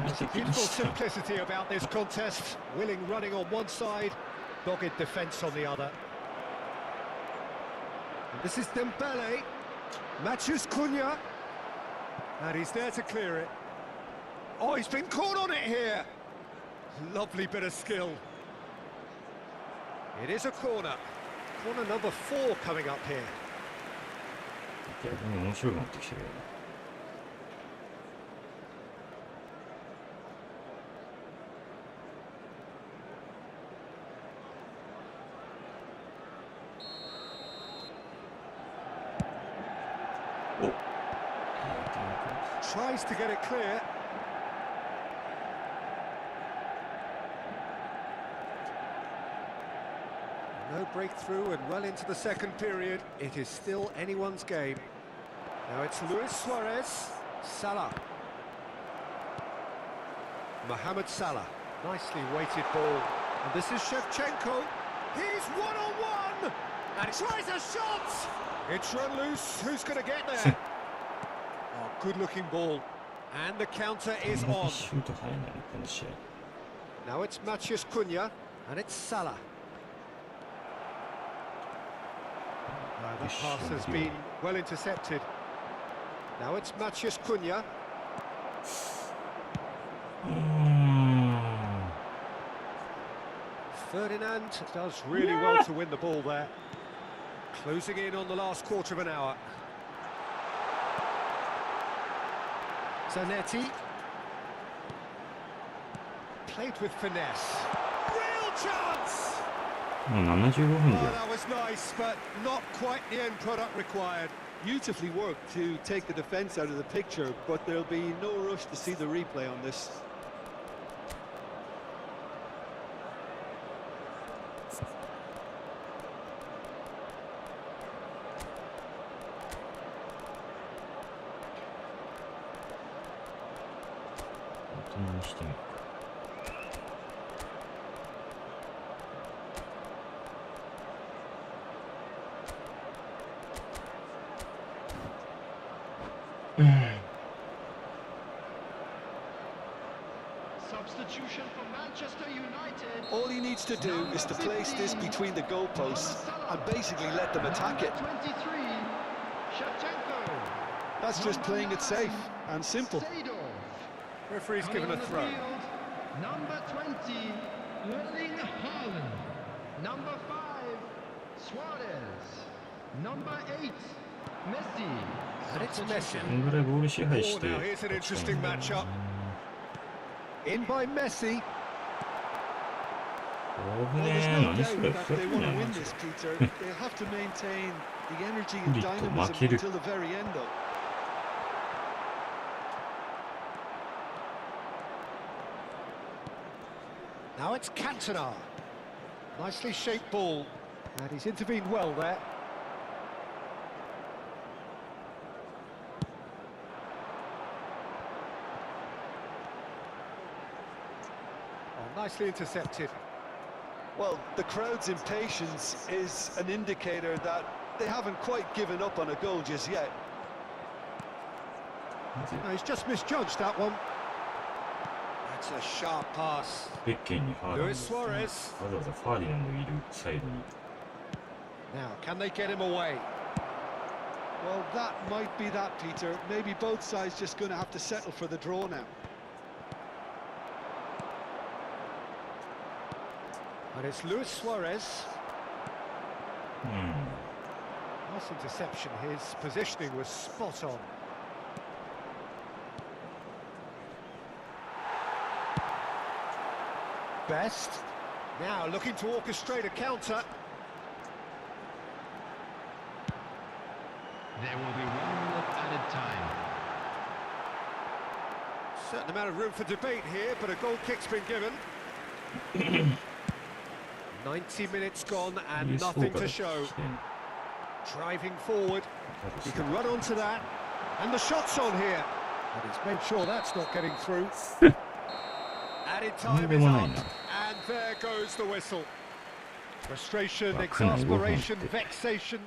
There's a beautiful simplicity about this contest. Willing running on one side, dogged defence on the other. And this is Dembele. Matheus Cunha. And he's there to clear it. Oh, he's been caught on it here. Lovely bit of skill. It is a corner. Corner number 4 coming up here. 逆に面白くなってきてるよね。 Tries to get it clear. No breakthrough and well into the second period. It is still anyone's game. Now it's Luis Suarez. Salah. Mohamed Salah. Nicely weighted ball. And this is Shevchenko. He's one-on-one! And tries a shot! It's run loose. Who's going to get there? Oh, good-looking ball. And the counter is on. シュート入らないのこの試合。 Now it's Matheus Cunha, and it's Salah. The pass has been well intercepted. Now it's Matheus Cunha. Ferdinand does really well to win the ball there. Closing in on the last quarter of an hour. Zanetti. Played with finesse. Real chance! もう75分 Oh, じゃん。 that was nice, but not quite the end product required. Beautifully worked to take the defence out of the picture, but there'll be no rush to see the replay on this. Substitution for Manchester United. All he needs to do is to place this between the goalposts and basically let them attack it. 23, Shevchenko. That's just playing it safe and simple. Seedorf. Referee's Coming given a on the throw. field, number 20, Erling Haaland. Number 5, Suarez. Number 8, Messi. And it's Messi. こんぐらいボール支配し Oh, て now here's an interesting matchup. In by Messi. 危 Well, ね there's え no 何そ doubt れ that ふざ they けん want な to よ win マジで this, Peter. They'll have to maintain the energy and Lito, dynamism makiru. until the very end, though. Now it's Cantona. Nicely shaped ball. And he's intervened well there. Oh, nicely intercepted. Well, the crowd's impatience is an indicator that they haven't quite given up on a goal just yet. No, he's just misjudged that one. That's a sharp pass. ベッケンにファーランド Luis Suarez. わざわざファーディナンドいるサイドに Now, can they get him away? Well, that might be that, Peter. Maybe both sides just going to have to settle for the draw now. And it's Luis Suarez. うん Nice interception. His positioning was spot on. Best. Now looking to orchestrate a counter. There will be 1 minute added time. Certain amount of room for debate here, but a goal kick's been given. 90 minutes gone and nothing to show. Driving forward. He can run onto that. And the shot's on here. And he's made sure that's not getting through. Added time is up. And there goes the whistle. Frustration, exasperation, vexation.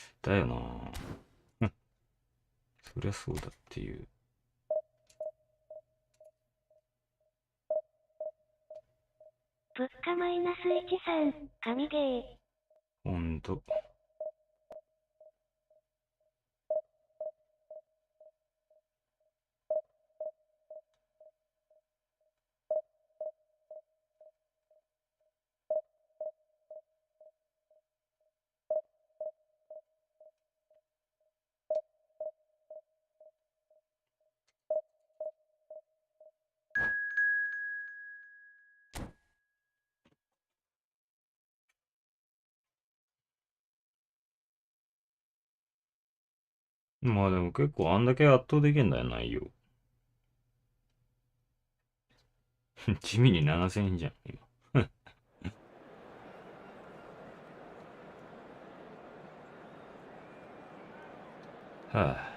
「だよなそりゃそうだっていう」物価マイナス13、神ゲー。ほんとまあでも結構あんだけ圧倒できんだよ内容地味に7000円じゃん今は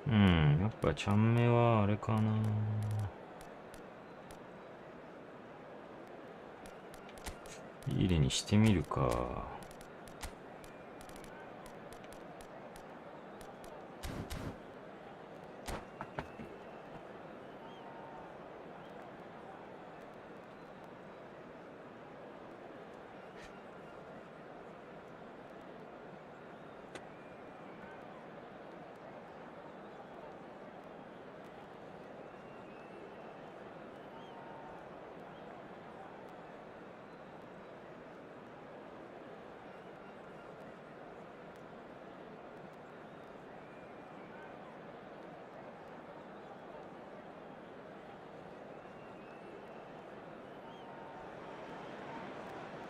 あやっぱちゃんめはあれかなイーレにしてみるか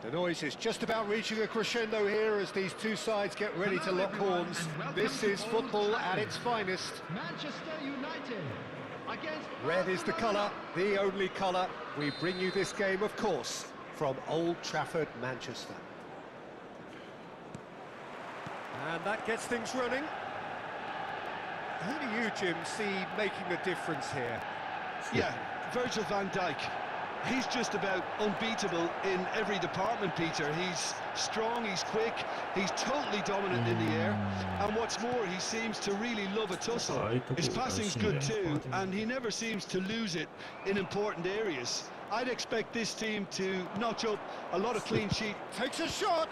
The noise is just about reaching a crescendo here as these two sides get ready to lock horns. This is football at its finest. Manchester United against Red is the colour, the only colour. We bring you this game, of course, from Old Trafford, Manchester. And that gets things running. Who do you, Jim, see making a difference here? Yeah, Virgil van Dijk. He's just about unbeatable in every department, Peter. He's strong, he's quick, he's totally dominant in the air. And what's more, he seems to really love a tussle. His passing's good too, and he never seems to lose it in important areas. I'd expect this team to notch up a lot of clean sheet. Takes a shot!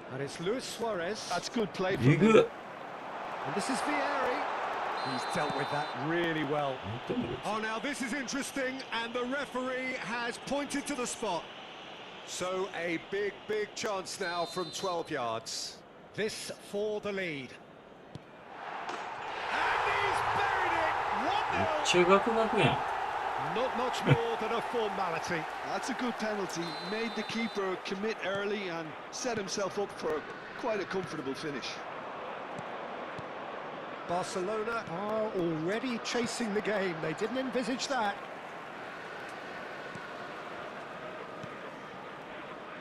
And it's Luis Suarez. That's good play from him. And this is Vieri. He's dealt with that really well. Oh, now this is interesting, and the referee has pointed to the spot. So a big chance now from 12 yards. This for the lead. And he's buried it! 1-0. Not much more than a formality. That's a good penalty. Made the keeper commit early and set himself up for quite a comfortable finish. Barcelona are already chasing the game. They didn't envisage that.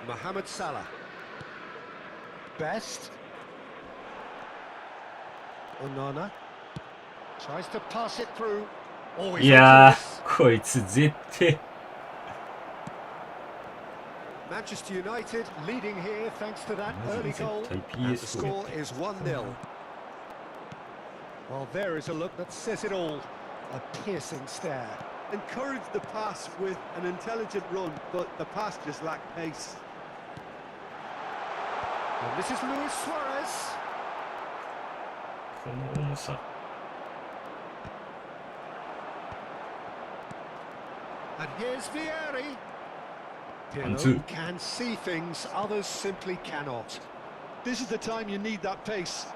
Mohamed Salah. Best. Onana. Tries to pass it through. Oh, いやー、こいつ絶対。 Manchester United leading here thanks to that early goal. And the score is 1-0. Well, there is a look that says it all. A piercing stare. Encouraged the pass with an intelligent run, but the pass just lacked pace. And this is Luis Suarez. この重さ。 And here's Vieri. And two. Pirlo can see things others simply cannot. This is the time you need that pace.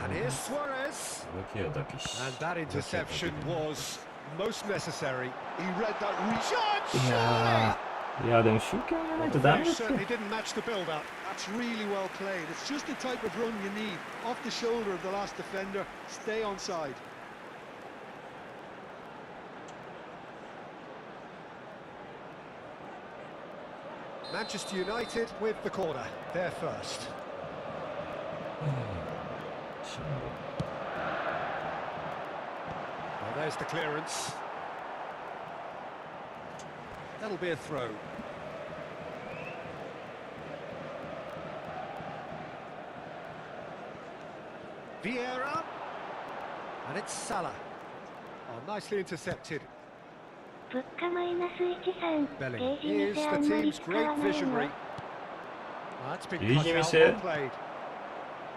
And here's Suarez. And that interception was most necessary. He read that shot. いやー、でも集計がないとダメですよ。 Certainly didn't match the build-up. That's really well played. It's just the type of run you need. Off the shoulder of the last defender. Stay onside. Manchester United with the corner. They're first. Well, there's the clearance. That'll be a throw. Vieira. And it's Salah. Oh, nicely intercepted. Belling is the team's great visionary. That's been cut out and played.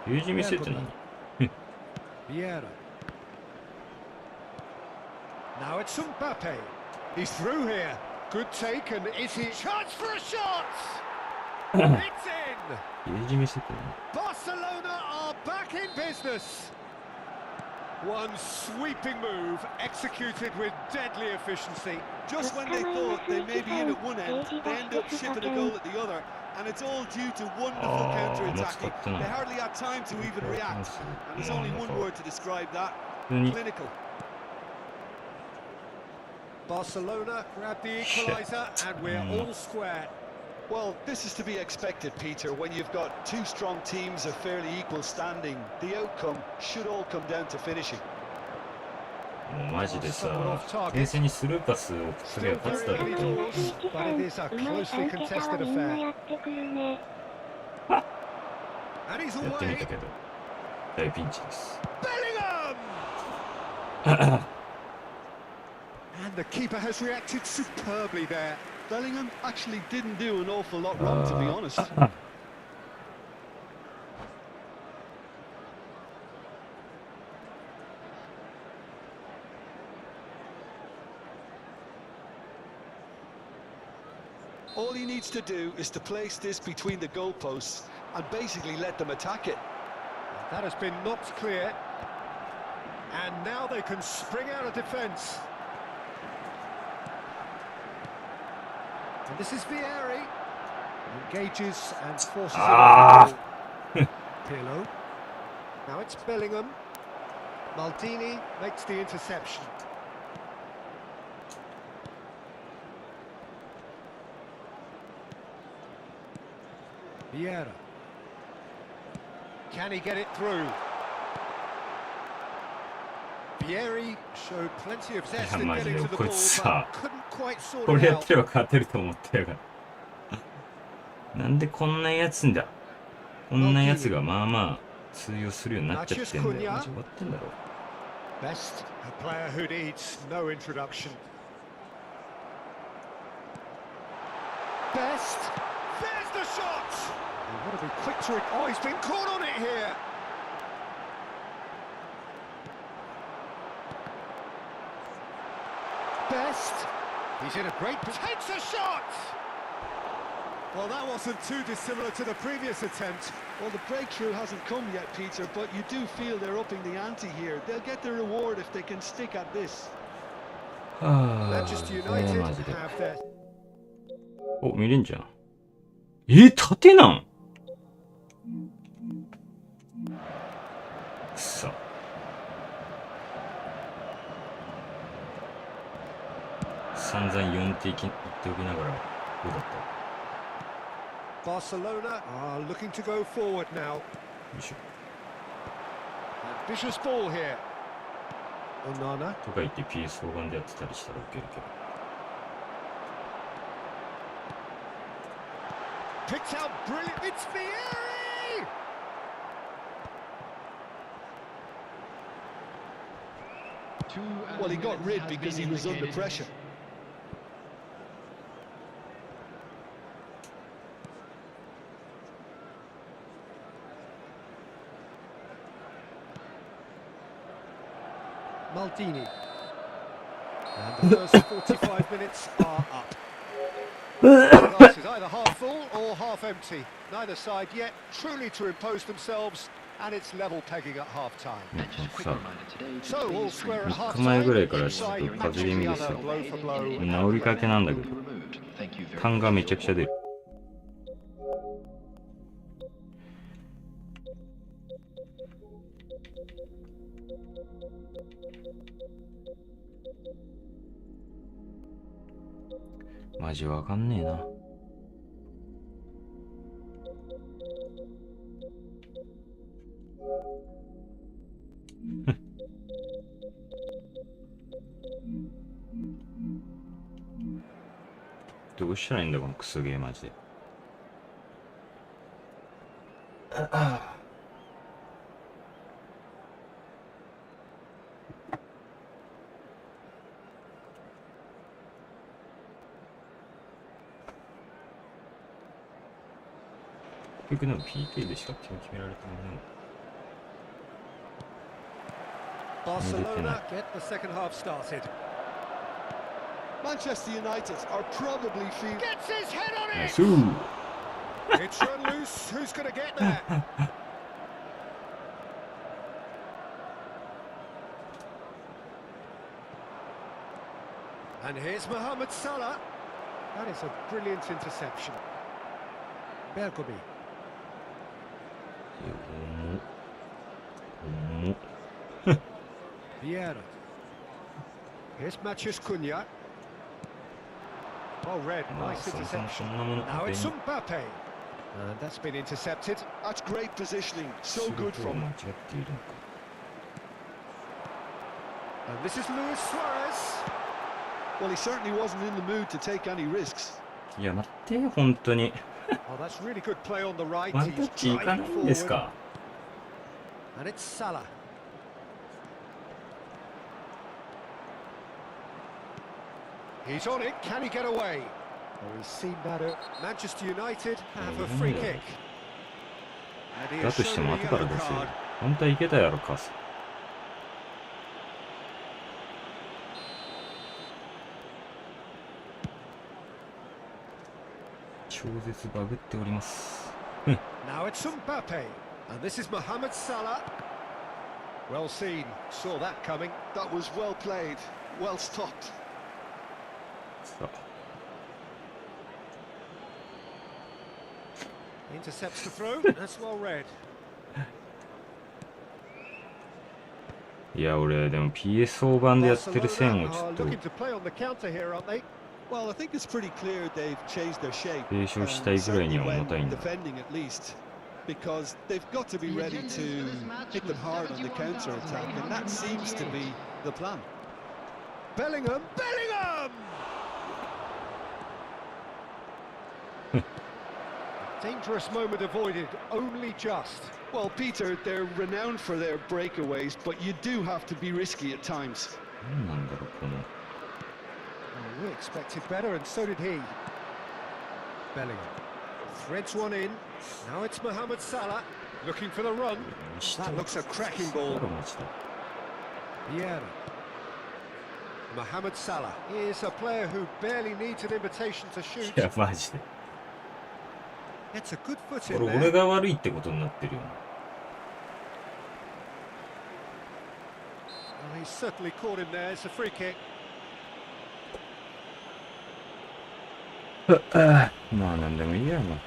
有事見せてない。 Vieira. Now it's Mbappe. He's through here. Good take, and is he? Chance for a shot! It's in! 有事見せてない。 Barcelona are back in business. One sweeping move, executed with deadly efficiency. Just when they thought they may be in at one end, they end up shipping a goal at the other. And it's all due to wonderful counter-attacking. They hardly had time to even react. And there's only one word to describe that. Clinical. Barcelona grab the equaliser, and we're all square. Well, this is to be expected, Peter, when you've got two strong teams of fairly equal standing. The outcome should all come down to finishing. もうマジでさ、冷静にスルーパスをすれば勝つだろうと。 But it is a closely contested affair. And he's やってみ away. たけど、大ピンチです。 Bellingham! And the keeper has reacted superbly there. Bellingham actually didn't do an awful lot wrong, to be honest. All he needs to do is to place this between the goalposts and basically let them attack it. That has been knocked clear. And now they can spring out of defence. And this is Vieri. Engages and forces it. Pirlo. Now it's Bellingham. Maldini makes the interception. Vieira. Can he get it through? Vieri showed plenty of zest in getting to the ball, but couldn't quite sort こ it れやっ out. てれば勝てると思ったやから。なんでこんなやつんだ。こんなやつがまあまあ通用するようになっちゃってんだよ。マジ終わってんだろ。Best, a player who needs no introduction. Best, there's the shot! He would have been quick to it. Oh, he's been caught on it here. Best, he's in a great... Takes a shot! Well, that wasn't too dissimilar to the previous attempt. Well, the breakthrough hasn't come yet, Peter, but you do feel they're upping the ante here. They'll get the reward if they can stick at this. はあ、 Manchester United マジで。 have their... お、見れんじゃん。縦なんくそ。散々4手言っておきながら、どうだった Barcelona are looking to go forward now. よいしょ。 Ambitious ball here. Onana. とか言って PS4 版でやってたりしたらウケるけど。 Picked out brilliant. It's Vieri! Well, he got rid because he was under pressure. Maldini. And the first 45 minutes are up. The glass is either half full or half empty. Neither side yet truly to impose themselves, and it's level pegging at half time. さ、 So all square at half 3日前ぐらい time. からちょっと Inside 風邪気 matching 味 the でさ、 other blow for blow. 治りかけなんだけど、痰がめちゃくちゃ出る。マジわかんねえな。どうしたらいいんだこのクソゲーマジで。結局でも PK でしか決められてないの。 Barcelona get the second half started. Manchester United are probably feeling... Gets his head on ナイ it! スー It's run loose. Who's going to get there? And here's Mohamed Salah. That is a brilliant interception. Bergomi. 重っ Vieira. Here's Mathias Cunha. Well read, まあ nice そん interception. なもの Now 勝手 it's に Mbappe. And that's been intercepted. That's great positioning. す So る good と from 間 him. 違っているのか。 And this is Luis Suarez. Well, he certainly wasn't in the mood to take any risks. いや待って本当に Oh, that's really good play on the right. ワンタッ He's チいかない driving んです forward. か。 And it's Salah. He's on it. Can he get away? Oh, he's seen better. Manchester United have a free kick. And he だ has として shown も a 後から yellow 出せよ card. 本当はいけたやろカス。超絶バグっております。 Now it's Mbappe. And this is Mohamed Salah. Well seen. Saw that coming. That was well played. Well stopped. さあ Intercepts the throw. That's well read. いや、俺、でも PSO 版でやってる線をちょっ Barcelona と are looking to play on the counter here, aren't they? Well, I think it's pretty clear they've changed their shape. 継承したいぐらいには重たいんだ。 defending at least, because they've got to be ready to hit them hard on the counter attack, and that seems to be the plan. Bellingham! Bellingham! Dangerous moment avoided, only just. Well, Peter, they're renowned for their breakaways, but you do have to be risky at times. 何なんだろう、この。 Oh, we expected better, and so did he. Bellingham threads one in. Now it's Mohamed Salah looking for the run. That looks a cracking ball. Vieira. Mohamed Salah is a player who barely needs an invitation to shoot. いや、マジで。 It's a good foot in 俺 there. が悪いってことになってるよ。 Well, he's certainly caught him there. It's a free kick. まあ、なんでもいいや、まあ。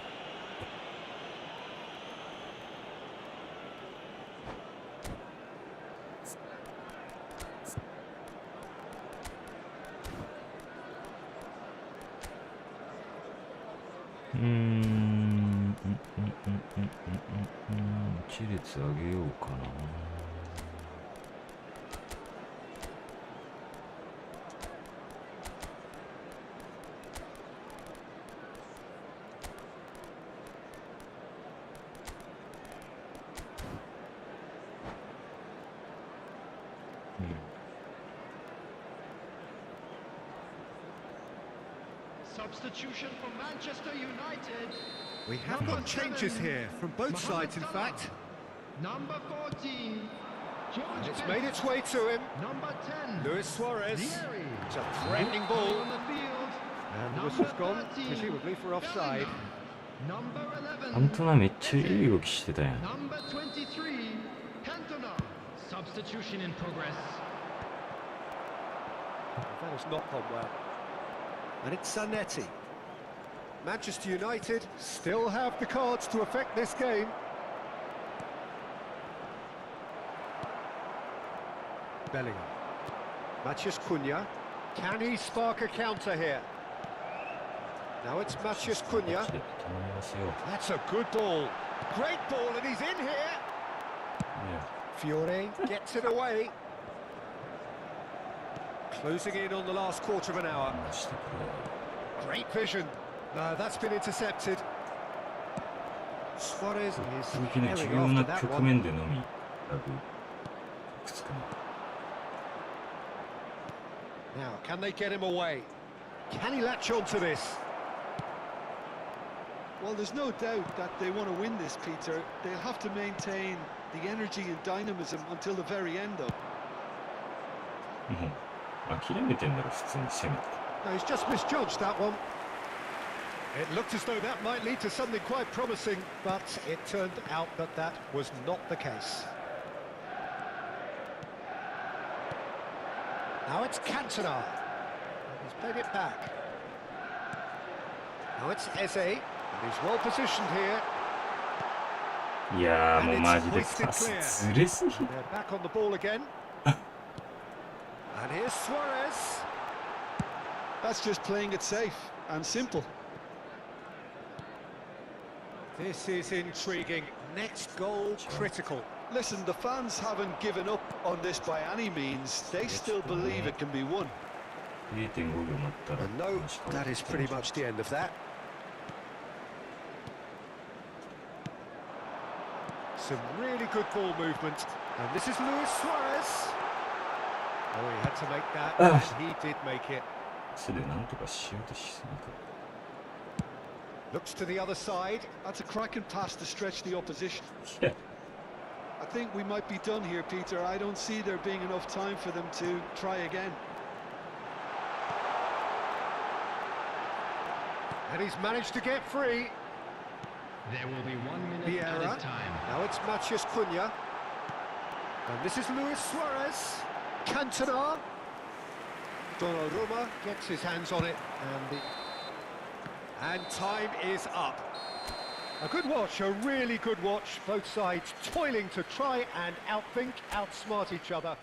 一列上げようかな。Substitution for Manchester United. We have got changes here from both sides, in fact. Number 14. And it's made its way to him. Number 10. Luis Suarez. Vieri. It's a threatening ball. On the field. And the whistle's gone, presumably for offside. Number 11. アントナめっちゃいい動きしてたやん。 Number 23. Cantona. Substitution in progress. That has not gone well. And it's Zanetti. Manchester United still have the cards to affect this game. Bellingham. Matheus Cunha. Can he spark a counter here? Now it's Matheus Cunha. That's a good ball. Great ball, and he's in here. Fiore gets it away. Closing in on the last quarter of an hour. Great vision. No, that's been intercepted. Suarez is 最近ね、重 herring 要な after that 局 one. 面でのみ、ラグ、いくつかね。 Now, can they get him away? Can he latch on to this? Well, there's no doubt that they want to win this, Peter. They'll have to maintain the energy and dynamism until the very end, though. もう、諦めてんだろ、普通に攻めて。 No, he's just misjudged that one. It looked as though that might lead to something quite promising, but it turned out that that was not the case. Now it's Cantona. He's played it back. Now it's Eze, and he's well positioned here. いやー、もう And マ it's ジで hoisted パス clear. ずれすぎ。 They're back on the ball again. And here's Suarez. That's just playing it safe and simple. This is intriguing. Next goal critical. Listen, the fans haven't given up on this by any means. They still believe it can be won. 0.5 秒になったら。 And no, that is pretty much the end of that. Some really good ball movement. And this is Luis Suarez. Oh, he had to make that. And he did make it. 素でなんとかしようとしすぎ Looks to the other side. That's a cracking pass to stretch the opposition. か。いや、 I think we might be done here, Peter. I don't see there being enough time for them to try again. And he's managed to get free. There will be 1 minute Vieira. added time. Now it's Matheus Cunha. And this is Luis Suarez. Cantona. Donnarumma gets his hands on it. And time is up. A good watch, a really good watch. Both sides toiling to try and outthink, outsmart each other.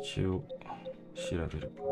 一応調べるか。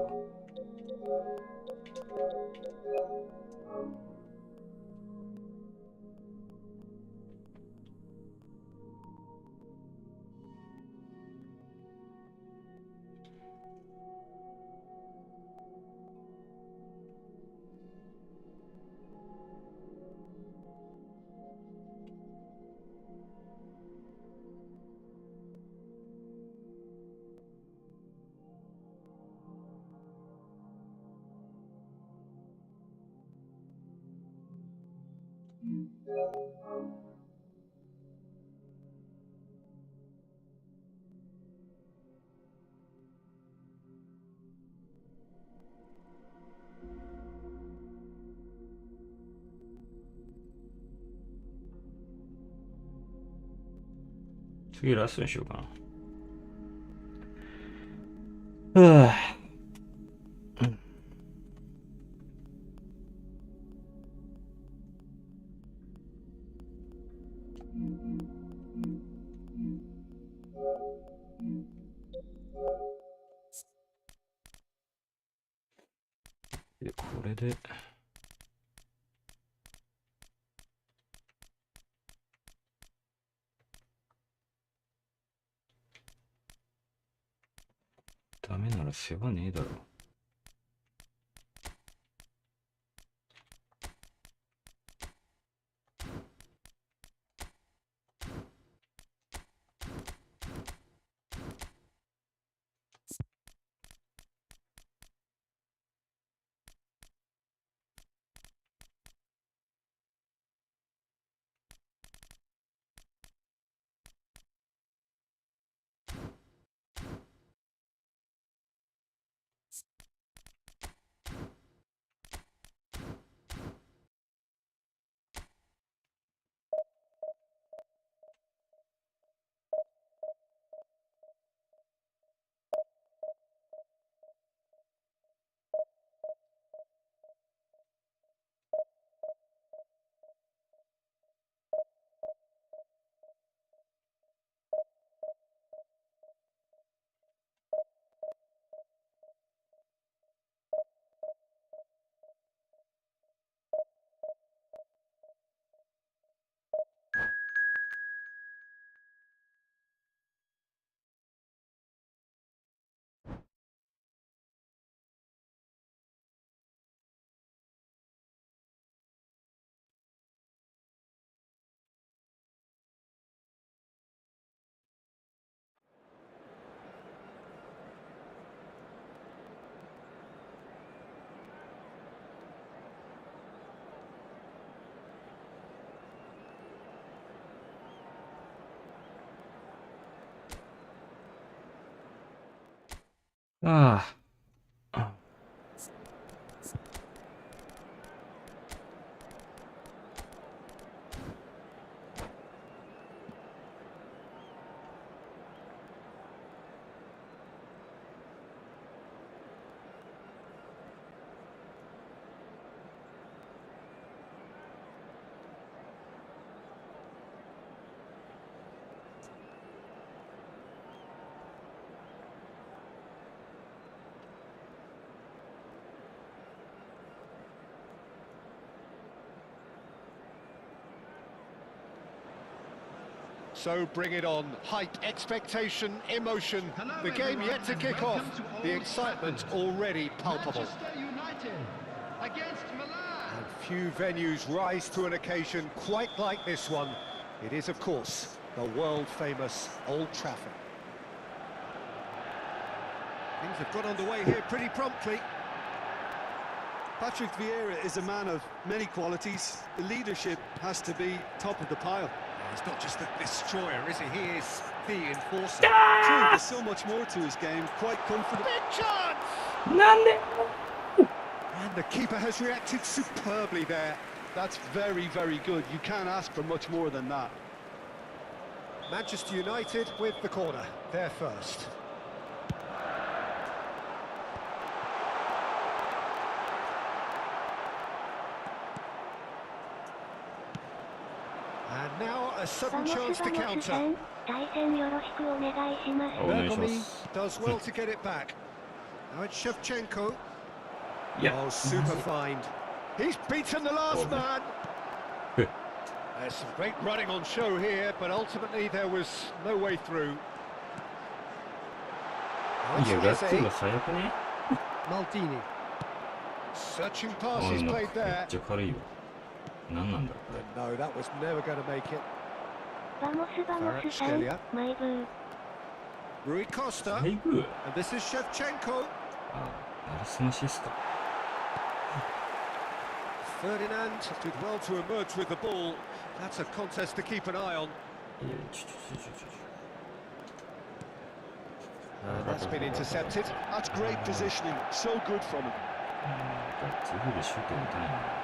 次ラストにしようかな。はぁ。で、これで。ダメなら世話ねえだろ。ああ。So bring it on. Hype, expectation, emotion. The game yet to kick off. The excitement already palpable. Manchester United against Milan. And few venues rise to an occasion quite like this one. It is, of course, the world-famous Old Trafford. Things have got underway here pretty promptly. Patrick Vieira is a man of many qualities. The leadership has to be top of the pile. He's not just a destroyer, is he? He is the enforcer. True, there's so much more to his game. Quite comfortable. Big chance! なんで And the keeper has reacted superbly there. That's very, very good. You can't ask for much more than that. Manchester United with the corner. They're first. And now a バ sudden モス chance バ to モスさ counter. ん、対戦よろしくお願いします。お願いしま Bergomi す。 does well to get it back. Now it's Shevchenko. いや、 Oh, super find. He's beaten the last Oh, man. There's some great running on show here, but ultimately there was no way through. Now いや、ガッ it's ツ Eze. が早くね。 Maldini. Searching あ、 passes なんか played めっ there. ちゃ軽いわ。何なんだろう、こ And no, that was never going to make it. バモスバモスさん、マイブー。 Rui Costa. れ。だいぶ、 And this is Shevchenko. あ、なりすましですか。 Ferdinand did well to emerge with the ball. That's a contest to keep an eye on. いや、That's been intercepted. That's great positioning. So good from him. ガッツフルでシュート打たないな。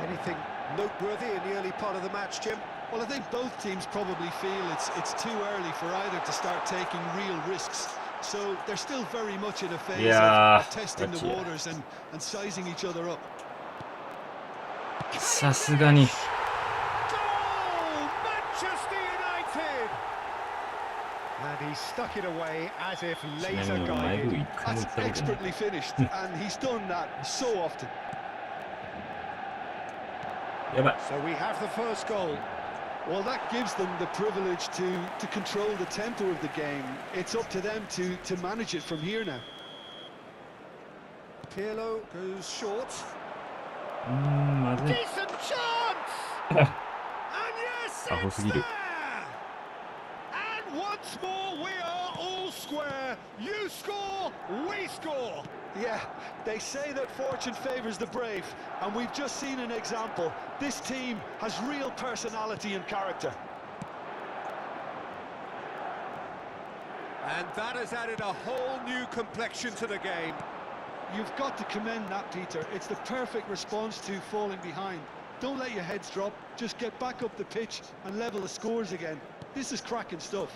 Anything noteworthy in the early part of the match, Jim? Well, I think both teams probably feel it's too early for either to start taking real risks. So they're still very much in a phase of testing the gotcha. waters and sizing each other up. さすがに。 Goal! Manchester United! And he stuck it away as if ちなみ laser に俺、マイブ guided. ー一回も行 That's ったことない。 expertly finished, and he's done that so often. やばい。 So we have the first goal. Well, that gives them the privilege to control the tempo of the game. It's up to them to manage it from here now. Pirlo goes short. まずい。 Decent chance! And yes, アホ it's すぎる。 there! And once more we are all square. You score, we score. Yeah, they say that fortune favours the brave, and we've just seen an example. This team has real personality and character. And that has added a whole new complexion to the game. You've got to commend that, Peter. It's the perfect response to falling behind. Don't let your heads drop. Just get back up the pitch and level the scores again. This is cracking stuff.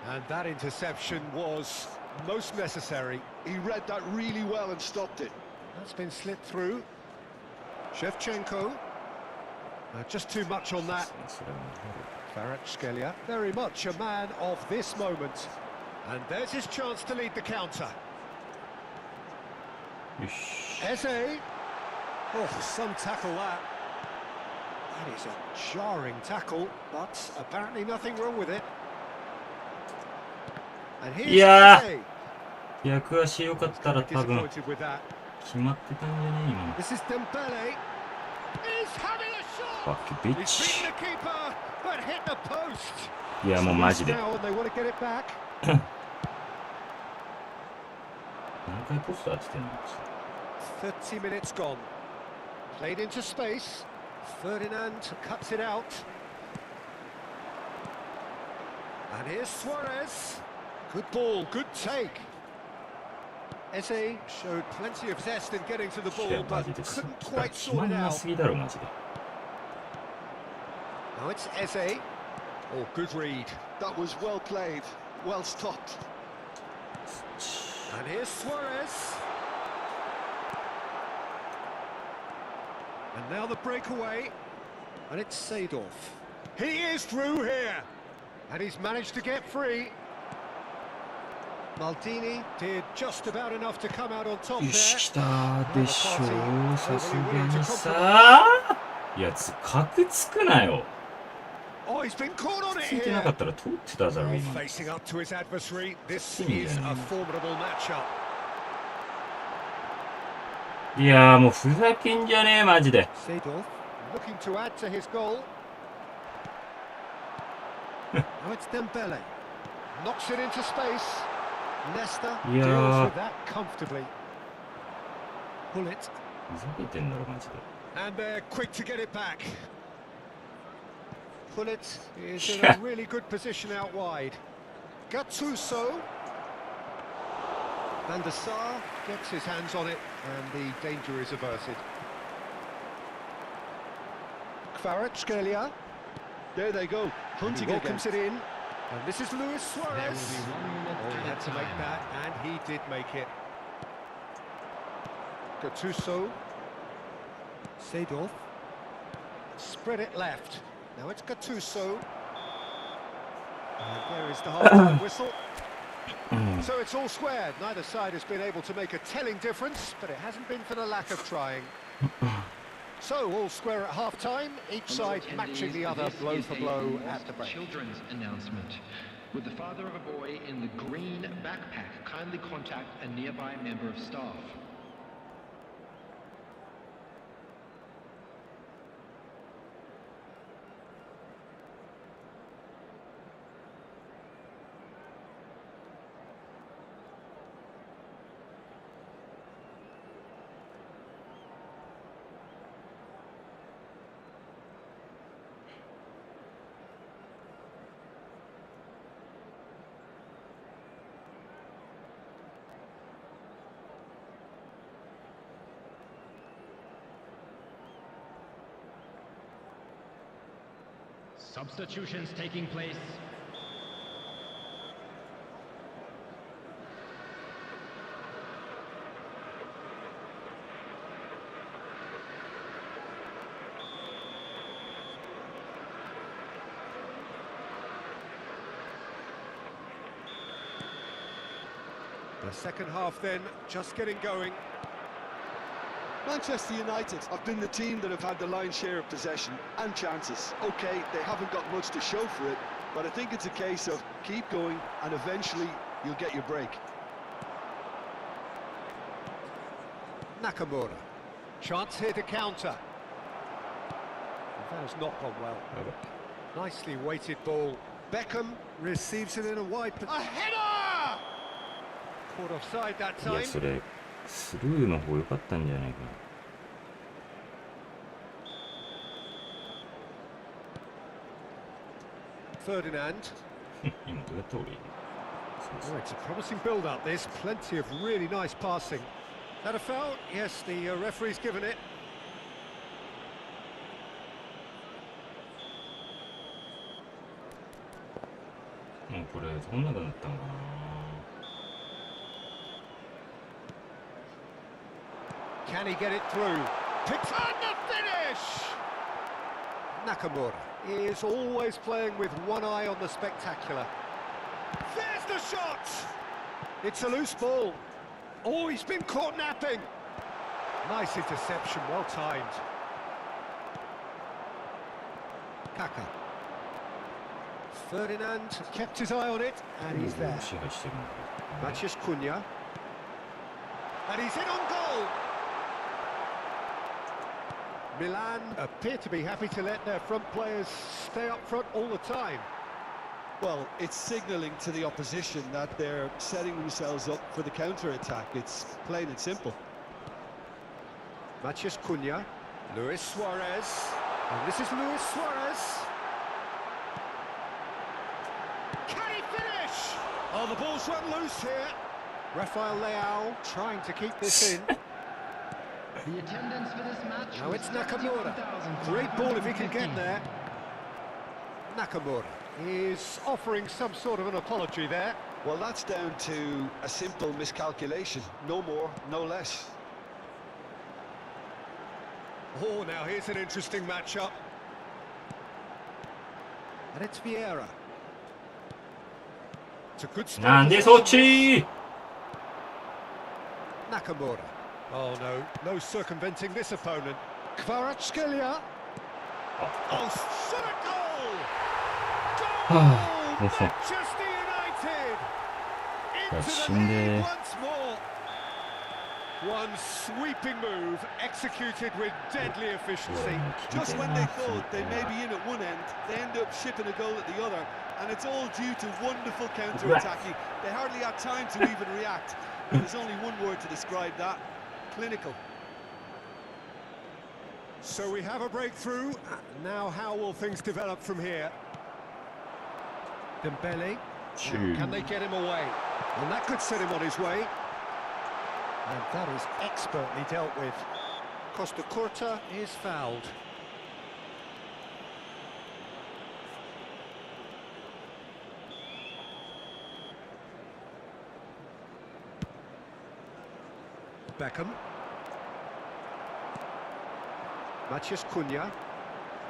And that interception was most necessary. He read that really well and stopped it. That's been slipped through. Shevchenko. Just too much on that. それはも Kvaratskhelia, very much a man of this moment. And there's his chance to lead the counter. うよし。 Eze. Oh, some tackle that. That is a jarring tackle, but apparently nothing wrong with it. And here's Yeah. Eze. 逆足良かったら多分 Disappointed with that. 決まってたんじゃね今の。 This is Dembele. He's having a shot. バックビッ He's チ beaten。the keeper, but hit the post. いや、もうマジで。 Now and they want to get it back. 何回ポスト当ててんの30 minutes gone. Played into space. Ferdinand cuts it out. And here's Suarez. Good ball, good take. Eze showed plenty of zest in getting to the いや ball, マ but ジで couldn't 決 quite ま sort ん it な out. すぎだろマジで。 Now it's Eze. Oh, good read. That was well played, well stopped. And here's Suarez. And now the breakaway. And it's Seedorf. He is through here. And he's managed to get free. Maldini did just about enough to come out on top よ there. し、来たでしょう。さすがにさ。やつ、角つくなよ。 Oh, he's been caught on it ついてなか here. ったら通ってただろ、 Well, 今。 facing up to his adversary, this Yeah. is a formidable matchup. いやー、もうふざけんじゃねえ、マジで。 Seedorf looking to add to his goal. Now it's Dembele. Knocks it into space. Leicester Yeah. deals with that comfortably. Pull it. ふざけてんだろ、マジで。 And they're quick to get it back. Pull it is in Yeah. a really good position out wide. Gattuso. Van der Sar gets his hands on it and the danger is averted. Kvaratskhelia. There they go, hunting He again. welcomes it in. And this is Luis Suarez. There will be 1 minute Oh, he had to make time. that, and he did make it. Gattuso. Seedorf. Spread it left. Now it's Gattuso. And there is the half-time whistle. So it's all squared. Neither side has been able to make a telling difference, but it hasn't been for the lack of trying. So all square at half-time, each side matching the other blow for blow at the break. Children's announcement. Would the father of a boy in the green backpack kindly contact a nearby member of staff? Substitutions taking place. The second half then, just getting going. Manchester United have been the team that have had the lion's share of possession and chances. Okay, they haven't got much to show for it, but I think it's a case of keep going and eventually you'll get your break. Nakamura. Chance here to counter. That has not gone well. Nicely weighted ball. Beckham receives it in a wide... A header! Caught offside that いや time. それスルーの方良かったんじゃないか Ferdinand. な今どうやった俺 Oh, it's a promising build-up, this. Plenty of really nice passing. That a foul? Yes, the referee's given it.もうこれそんなだったのかな Can he get it through? Picks on the finish! Nakamura is always playing with one eye on the spectacular. There's the shot! It's a loose ball. Oh, he's been caught napping. Nice interception, well timed. Kaka. Ferdinand kept his eye on it, and he's there. 支配してるのか Matheus Cunha. And he's in on goal! Milan appear to be happy to let their front players stay up front all the time. Well, it's signalling to the opposition that they're setting themselves up for the counter-attack. It's plain and simple. Matheus Cunha, Luis Suarez, and this is Luis Suarez. Can he finish? Oh, the ball's run loose here. Rafael Leao trying to keep this in. The attendance for this match. Now was it's Nakamura. 71,000. Great ball if he can get there. Nakamura is offering some sort of an apology there. Well, that's down to a simple miscalculation. No more, no less. Oh, now here's an interesting matchup. And it's Vieira. It's a good start. なんでそっち Nakamura. Oh no, no circumventing this opponent. Kvaratskhelia. Oh, shot a goal! Goal! Manchester United! Into the lead once more. One sweeping move executed with deadly efficiency. Just when they thought they may be in at one end, they end up shipping a goal at the other, and it's all due to wonderful counter-attacking. They hardly had time to even react. And there's only one word to describe that: clinical. So we have a breakthrough. Now how will things develop from here? Dembele. Can they get him away? And that could set him on his way. And that is expertly dealt with. Costa Curta is fouled. Beckham. Matheus Cunha.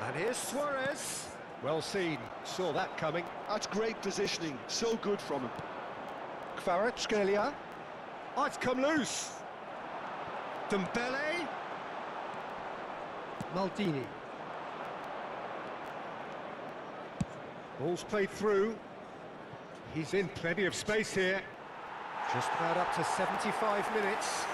And here's Suarez. Well seen. Saw that coming. That's great positioning. So good from him. Kvaratskhelia. Oh, it's come loose. Dembele. Maldini. Ball's played through. He's in plenty of space here. Just about up to 75 minutes.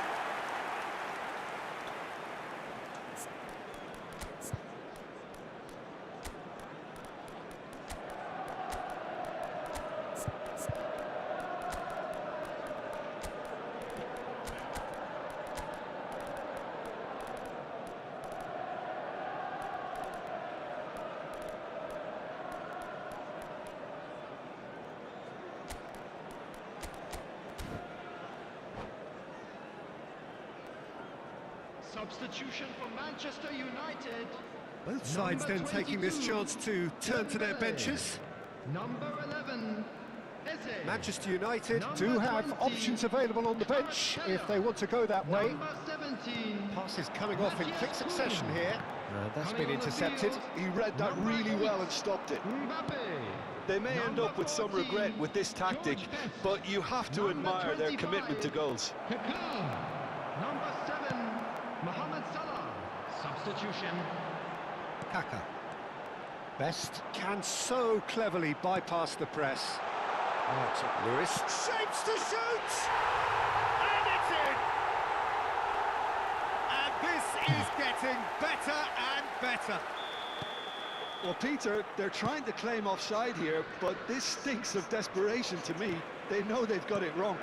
Substitution for Manchester United. Both sides then taking this chance to turn to their benches. Number 11, Eze. Manchester United Number do have 20, options available on the bench if they want to go that way. Number 17, Passes coming off in quick succession here. That's Coming been on the intercepted. field. He read that Number really 8, well and stopped it. Mbappe. They may end Number up with some 14, regret with this tactic, George Best. but you have to Number admire their 25, commitment to goals. Kaká. Number 7, Mohamed Salah. Substitution. Kaká. Best can so cleverly bypass the press. Oh, it's Lewis. Shapes to shoot! And it's in! And this is getting better and better. Well, Peter, they're trying to claim offside here, but this stinks of desperation to me. They know they've got it wrong.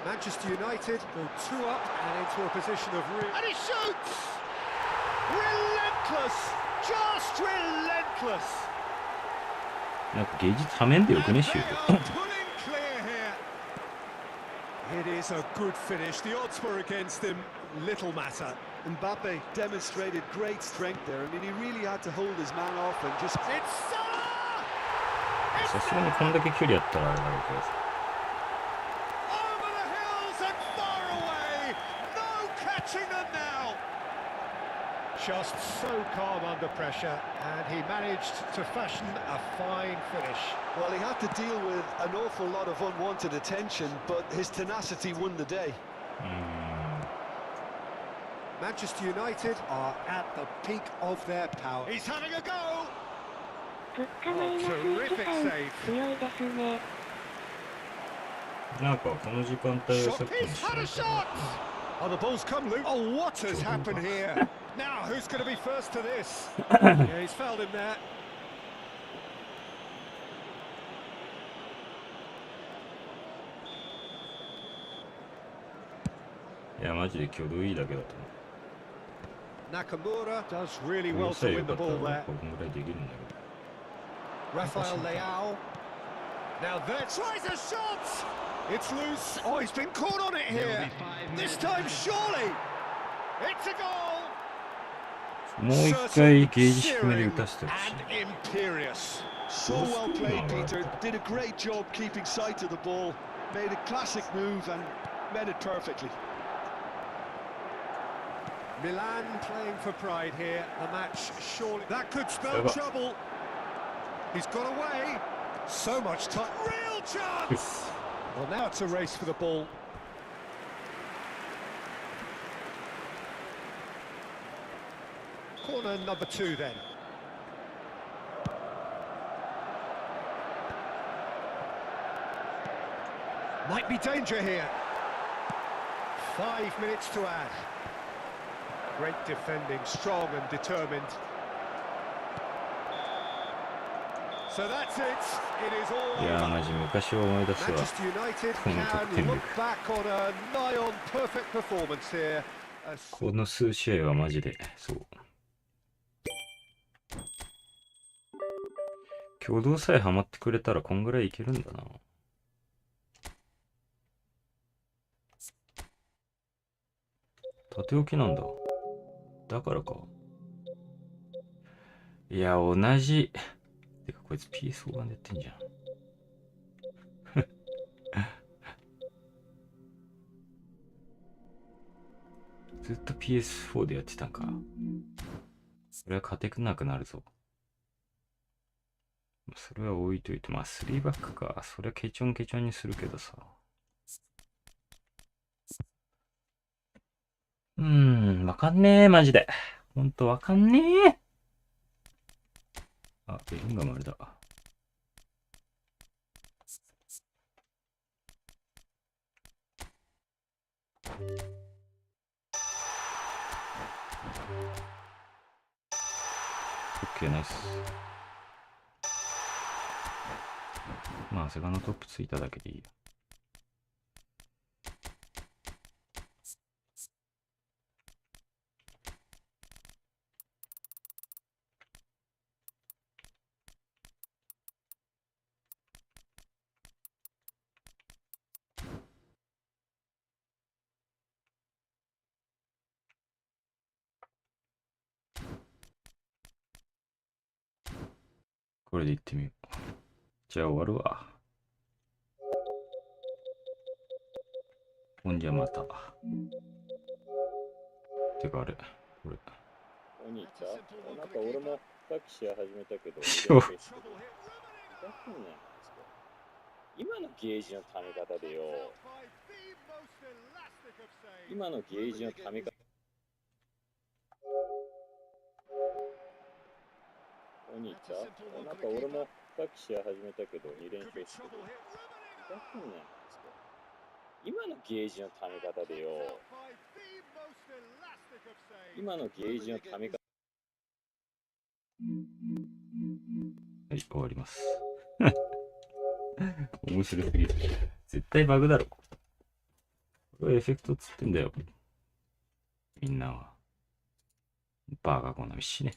Manchester United go 2 up and into a position of and he shoots! Relentless! Just relentless! なんか芸術はめんでよくね、シュー And ト。 they are putting clear here. It is a good finish. The odds were against him. Little matter. Mbappe demonstrated great strength there. I mean, he really had to hold his man off and just... It's Salah! さすがにこんだけ距離あったらあれだろうけどさ。 Over the hills and far away. No catching them now. Just so calm under pressure, and he managed to fashion a fine finish. Well, he had to deal with an awful lot of unwanted attention, but his tenacity won the day. Manchester United are at the peak of their power. He's having a go. 物価マイナス1さん、強いですね。なんかこの時間帯はさっ Shot. きの He's 試 had 合 a か shot. Oh, the ball's come loose. Oh, what has happened here? Now, who's going to be first to this? Yeah, he's fouled him there. いやマジで挙動いいだけだと Nakamura does really 思う。 well さ to えよ win か the ったら ball there. こんぐらいできるんだけど。 Rafael Leao. Now there tries a shot. It's loose. Oh, he's been caught on it here. This time, surely. It's a goal. もう一回ゲージ低めで打たせてほしい。 And imperious. So well played, Peter. Did a great job keeping sight of the ball. Made a classic move and met it perfectly. Milan playing for pride here. The match surely that could spell trouble. He's got away. So much time. Real chance. Well, now it's a race for the ball. Corner number 2 then. Might be danger here. 5 minutes to add. Great defending, strong and determined. So that's it. It is all いや over. マジ昔を思い出すわ。 Manchester United この得点 can 力 look back on a nigh on perfect performance here. この数試合はマジでそう。挙動さえハマってくれたらこんぐらいいけるんだな。縦置きなんだ。だからか。いや、同じ。てか、こいつ PS4 版でやってんじゃん。ずっと PS4 でやってたんか。それは勝てなくなるぞ。それは置いといて、まあ、3バックか。それはケチョンケチョンにするけどさ。わかんねえ、マジで。ほんとわかんねえ。あ、ベリンガムあれだ。OK、ナイス。まあ、セカンドトップついただけでいいよ。これでいってみよう。じゃあ終わるわ。ほんじゃまた。てかあれ、これ。お兄ちゃん、なんか俺もさっき試合始めたけど、今のゲージのため方でよ。今のゲージのため方。お兄ちゃん、なんか俺もさっき試合始めたけど、2連勝してる。今のゲージのため方でよ。今のゲージのため方。はい、終わります。面白すぎる。絶対バグだろ。これはエフェクトつってんだよ。みんなは。バーがこんなしね。